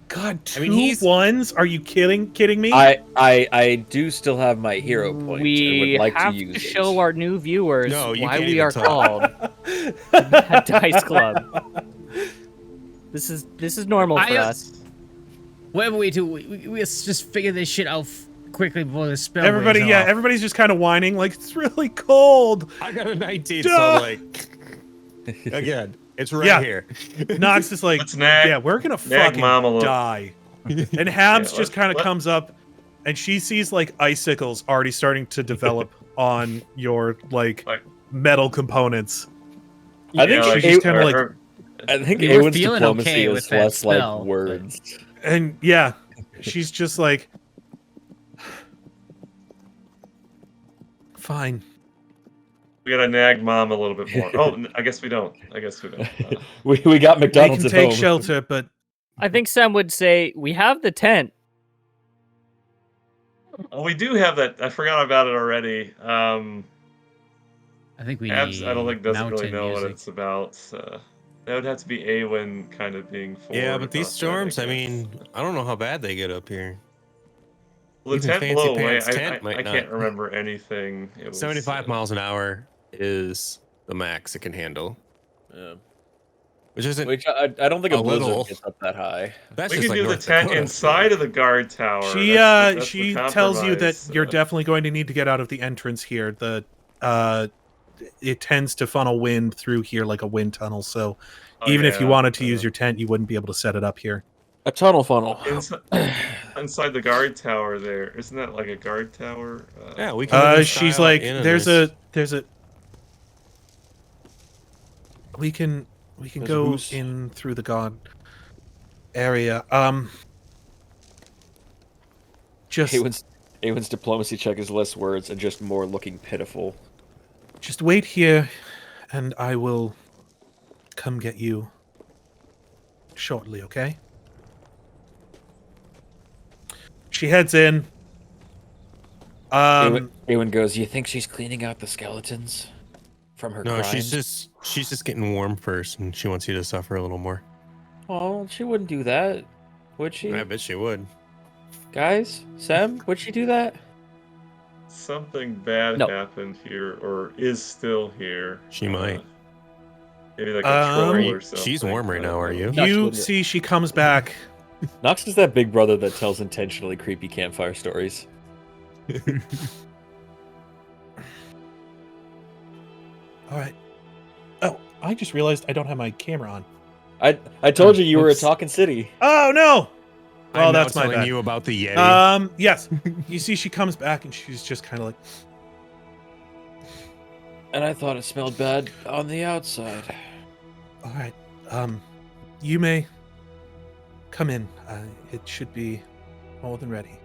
God, two ones? Are you kidding me? I do still have my hero point and We would like have to use to show our new viewers No, you why can't we even are talk. called the Dice Club. This is normal for us. Whatever we do, let's just figure this shit out quickly before the spell. Everybody, wears off. everybody's just kind of whining like it's really cold. I got a 19, Duh. so like again, it's right here. Knox is like, Let's nag- yeah, we're gonna nag fucking Mom a little. die. And Habs just kind of let- comes up, and she sees like icicles already starting to develop on your like metal components. I think Yeah, she's just kind of like, I think We were Aewen's feeling diplomacy okay is with that less spell, like words. and yeah, she's just like, fine. We gotta nag Mom a little bit more. Oh, I guess we don't. We got They McDonald's can at take home. shelter, but I think Sam would say we have the tent. Oh, we do have that. I forgot about it already. I think we Abs, need I don't think doesn't really mountain know what music. it's about. That would have to be Aewen kind of being forward. Yeah, but these about that, storms, I guess. mean, I don't know how bad they get up here. Well, the even tent Fancy blew away. Pants tent might I can't not. remember anything. It was 75 miles an hour is the max it can handle. Yeah. Which isn't Which I don't think a a blizzard little. gets up that high. That's We just can like do the North tent Dakota. inside of the guard tower. she That's she the tells you that compromise. you're definitely going to need to get out of the entrance here. The it tends to funnel wind through here like a wind tunnel, so even if you wanted to use your tent, you wouldn't be able to set it up here. A tunnel funnel. Inside the guard tower there. Isn't that like a guard tower? Yeah, we can. She's like, there's a we can There's a go goose. in through the guard area. Just Aewen's diplomacy check is less words and just more looking pitiful. just wait here, and I will come get you shortly. Okay? She heads in. Aewen goes, "You think she's cleaning out the skeletons from her No, grind?" she's just getting warm first, and she wants you to suffer a little more. Oh, she wouldn't do that, would she? I bet she would. Guys, Sam, would she do that? Something bad No. happened here, or is still here. She might. Maybe like a troll or something. She's warm right now, are you? You see, she comes back. Knox is that big brother that tells intentionally creepy campfire stories. All right. Oh, I just realized I don't have my camera on. I told you were a Oops. talking city. Oh no! Well, I'm now that's my telling bad. you about the Yeti. Yes. You see, she comes back and she's just kind of like, And I thought it smelled bad on the outside. all right. You may come in. It should be more than ready.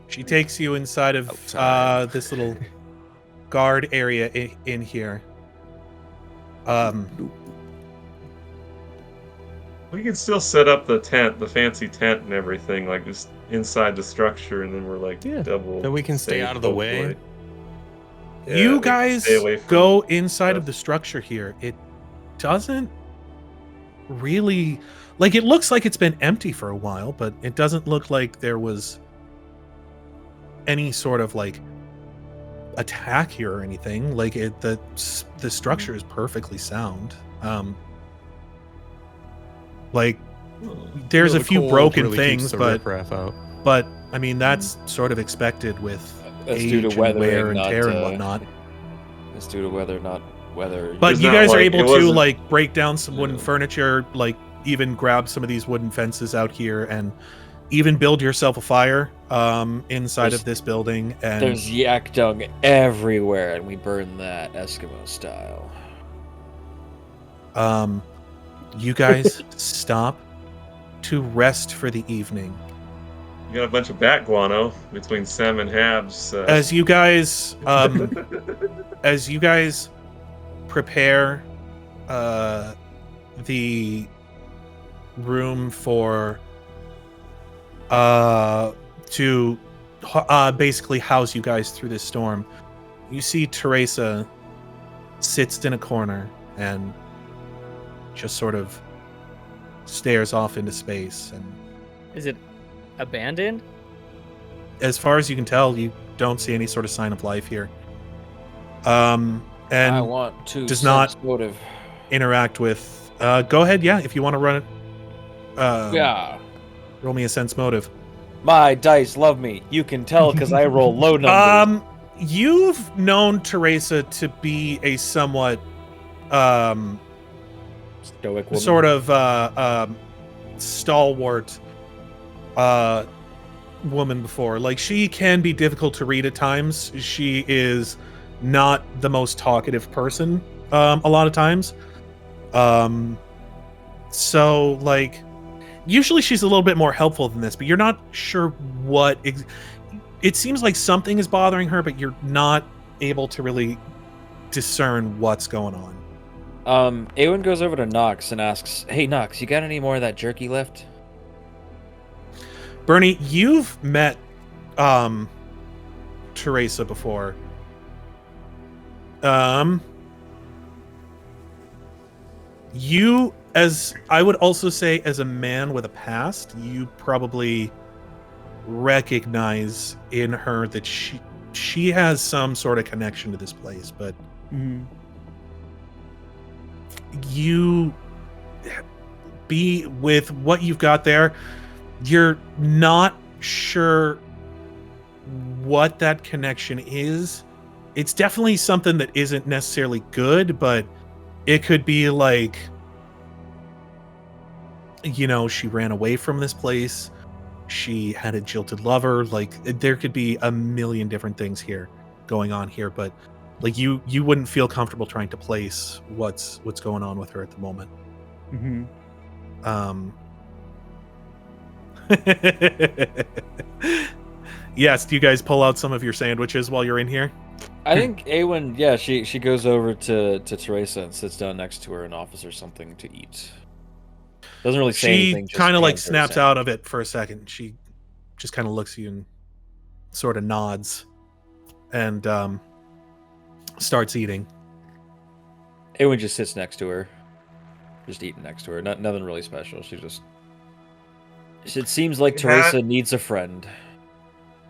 She takes you inside of Outside. this little guard area in here. We can still set up the tent, the fancy tent and everything, like just inside the structure, and then we're like double. Then we can stay safe, out of the way. hopefully. Yeah, we You can guys stay away from go inside stuff. of the structure here. It doesn't really like it looks like it's been empty for a while, but it doesn't look like there was any sort of like attack here or anything. Like the structure is perfectly sound. Like there's You know, a few the cold broken really keeps things, the but riffraff out. I mean that's sort of expected with That's age due to and weathering, wear and not, tear and whatnot. It's due to weather, not weather. But It's you not guys are like- able it to wasn't- like break down some wooden furniture, like even grab some of these wooden fences out here, and even build yourself a fire inside There's- of this building. And There's yak dung everywhere, and we burn that Eskimo style. you guys stop to rest for the evening. You got a bunch of bat guano between Sam and Habs. As you guys prepare the room for to basically house you guys through this storm, you see Teresa sits in a corner and just sort of stares off into space. And Is it abandoned? as far as you can tell, you don't see any sort of sign of life here. And I want to does not sense motive. interact with. Go ahead, yeah, if you want to run it. Yeah. Roll me a sense motive. My dice love me. You can tell because I roll low numbers. You've known Teresa to be a somewhat Stoic woman. sort of stalwart woman before. Like, she can be difficult to read at times. She is not the most talkative person a lot of times. So, like, usually she's a little bit more helpful than this, but you're not sure what... It seems like something is bothering her, but you're not able to really discern what's going on. Aewen goes over to Knox and asks, "Hey Knox, you got any more of that jerky left?" Bernie, you've met Teresa before. You, as I would also say, as a man with a past, you probably recognize in her that she has some sort of connection to this place, but you be with what you've got there, you're not sure what that connection is. It's definitely something that isn't necessarily good, but it could be like, you know, she ran away from this place, she had a jilted lover. Like, there could be a million different things here going on here, but like you wouldn't feel comfortable trying to place what's going on with her at the moment. Yes, do you guys pull out some of your sandwiches while you're in here? I think Aewen, yeah, she goes over to Teresa and sits down next to her and offers her something to eat. Doesn't really say anything. She kind of like snaps out of it for a second. She just kind of looks at you and sort of nods and starts eating. Aewen just sits next to her, just eating next to her. Nothing really special. She just. It seems like Teresa needs a friend.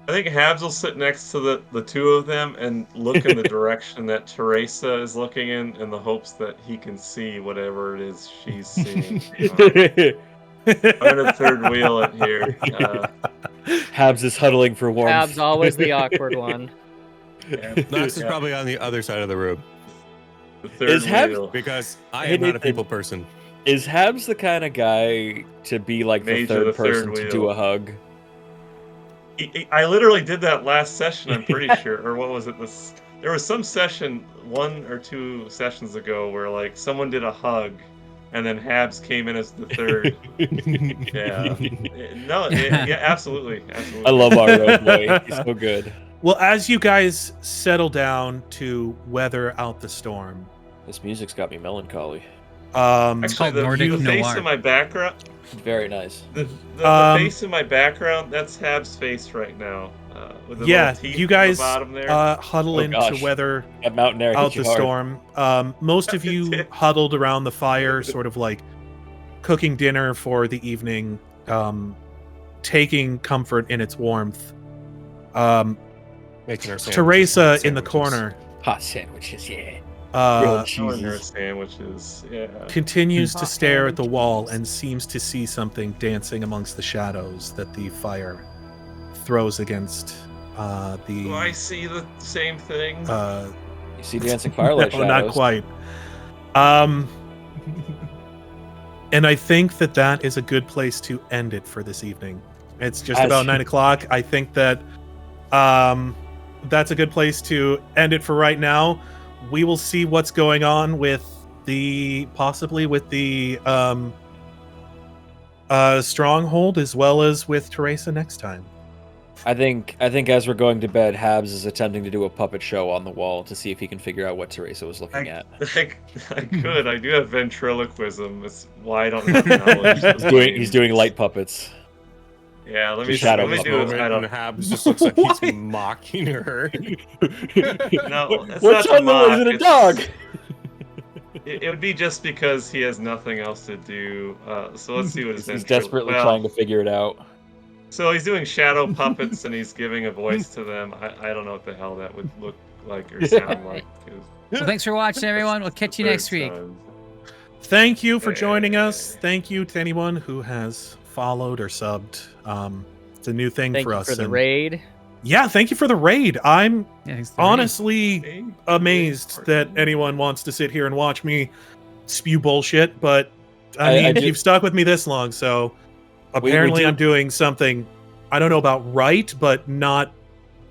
I think Habs will sit next to the two of them and look in the direction that Teresa is looking in the hopes that he can see whatever it is she's seeing. I'm in a third wheel it here. Habs is huddling for warmth. Habs always the awkward one. Knox is probably on the other side of the room. The third wheel. Because I am not a people person. Is Habs the kind of guy to be like the third person to do a hug? I literally did that last session, I'm pretty sure. Or what was it? There was some session 1 or 2 sessions ago where like someone did a hug and then Habs came in as the third. Yeah. Yeah, absolutely. I love our road boy. He's so good. Well, as you guys settle down to weather out the storm. This music's got me melancholy. Actually, the face noir. in my background. Very nice. The face in my background, that's Hab's face right now. With the little teeth you guys on the bottom there. huddle in to weather that mountain air out hit the you hard. storm. Most of you huddled around the fire, sort of like cooking dinner for the evening, taking comfort in its warmth. Making our Teresa in the corner. Hot sandwiches, yeah. Sandwiches, yeah. Continues to stare at the wall and seems to see something dancing amongst the shadows that the fire throws against the... Do I see the same thing? You see dancing firelight shadows. Not quite. And I think that is a good place to end it for this evening. It's just about 9 o'clock. I think that that's a good place to end it for right now. We will see what's going on with possibly with the stronghold as well as with Teresa next time. I think as we're going to bed, Habs is attempting to do a puppet show on the wall to see if he can figure out what Teresa was looking at. I could. I do have ventriloquism. It's why I don't have knowledge. He's doing light puppets. Yeah, let me shadow let me This do. I moment, don't. and Habs just looks like he's mocking her. No, it's What's not on the was it a it's- dog? It would be just because he has nothing else to do. So let's see what his He's intro. desperately well, trying to figure it out. So he's doing shadow puppets and he's giving a voice to them. I don't know what the hell that would look like or sound like. 'Cause Well, thanks for watching, everyone. We'll catch you third next week. time. Thank you for joining us. Thank you to anyone who has followed or subbed. It's a new thing Thank for you us. for the and- raid. Yeah, thank you for the raid. I'm Yeah, thanks for the raid. honestly Hey, amazed that anyone wants to sit here and watch me spew bullshit, but I I mean, do- you've stuck with me this long, so apparently do- I'm doing something I don't know about right, but not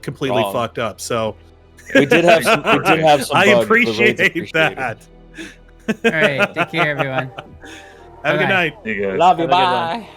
completely Wrong. fucked up. So We did have some. We did have some. I bugs. The appreciate raids appreciated. that. All right, take care, everyone. Have a good Bye-bye. night. You guys. Love you. Have a good one. Bye.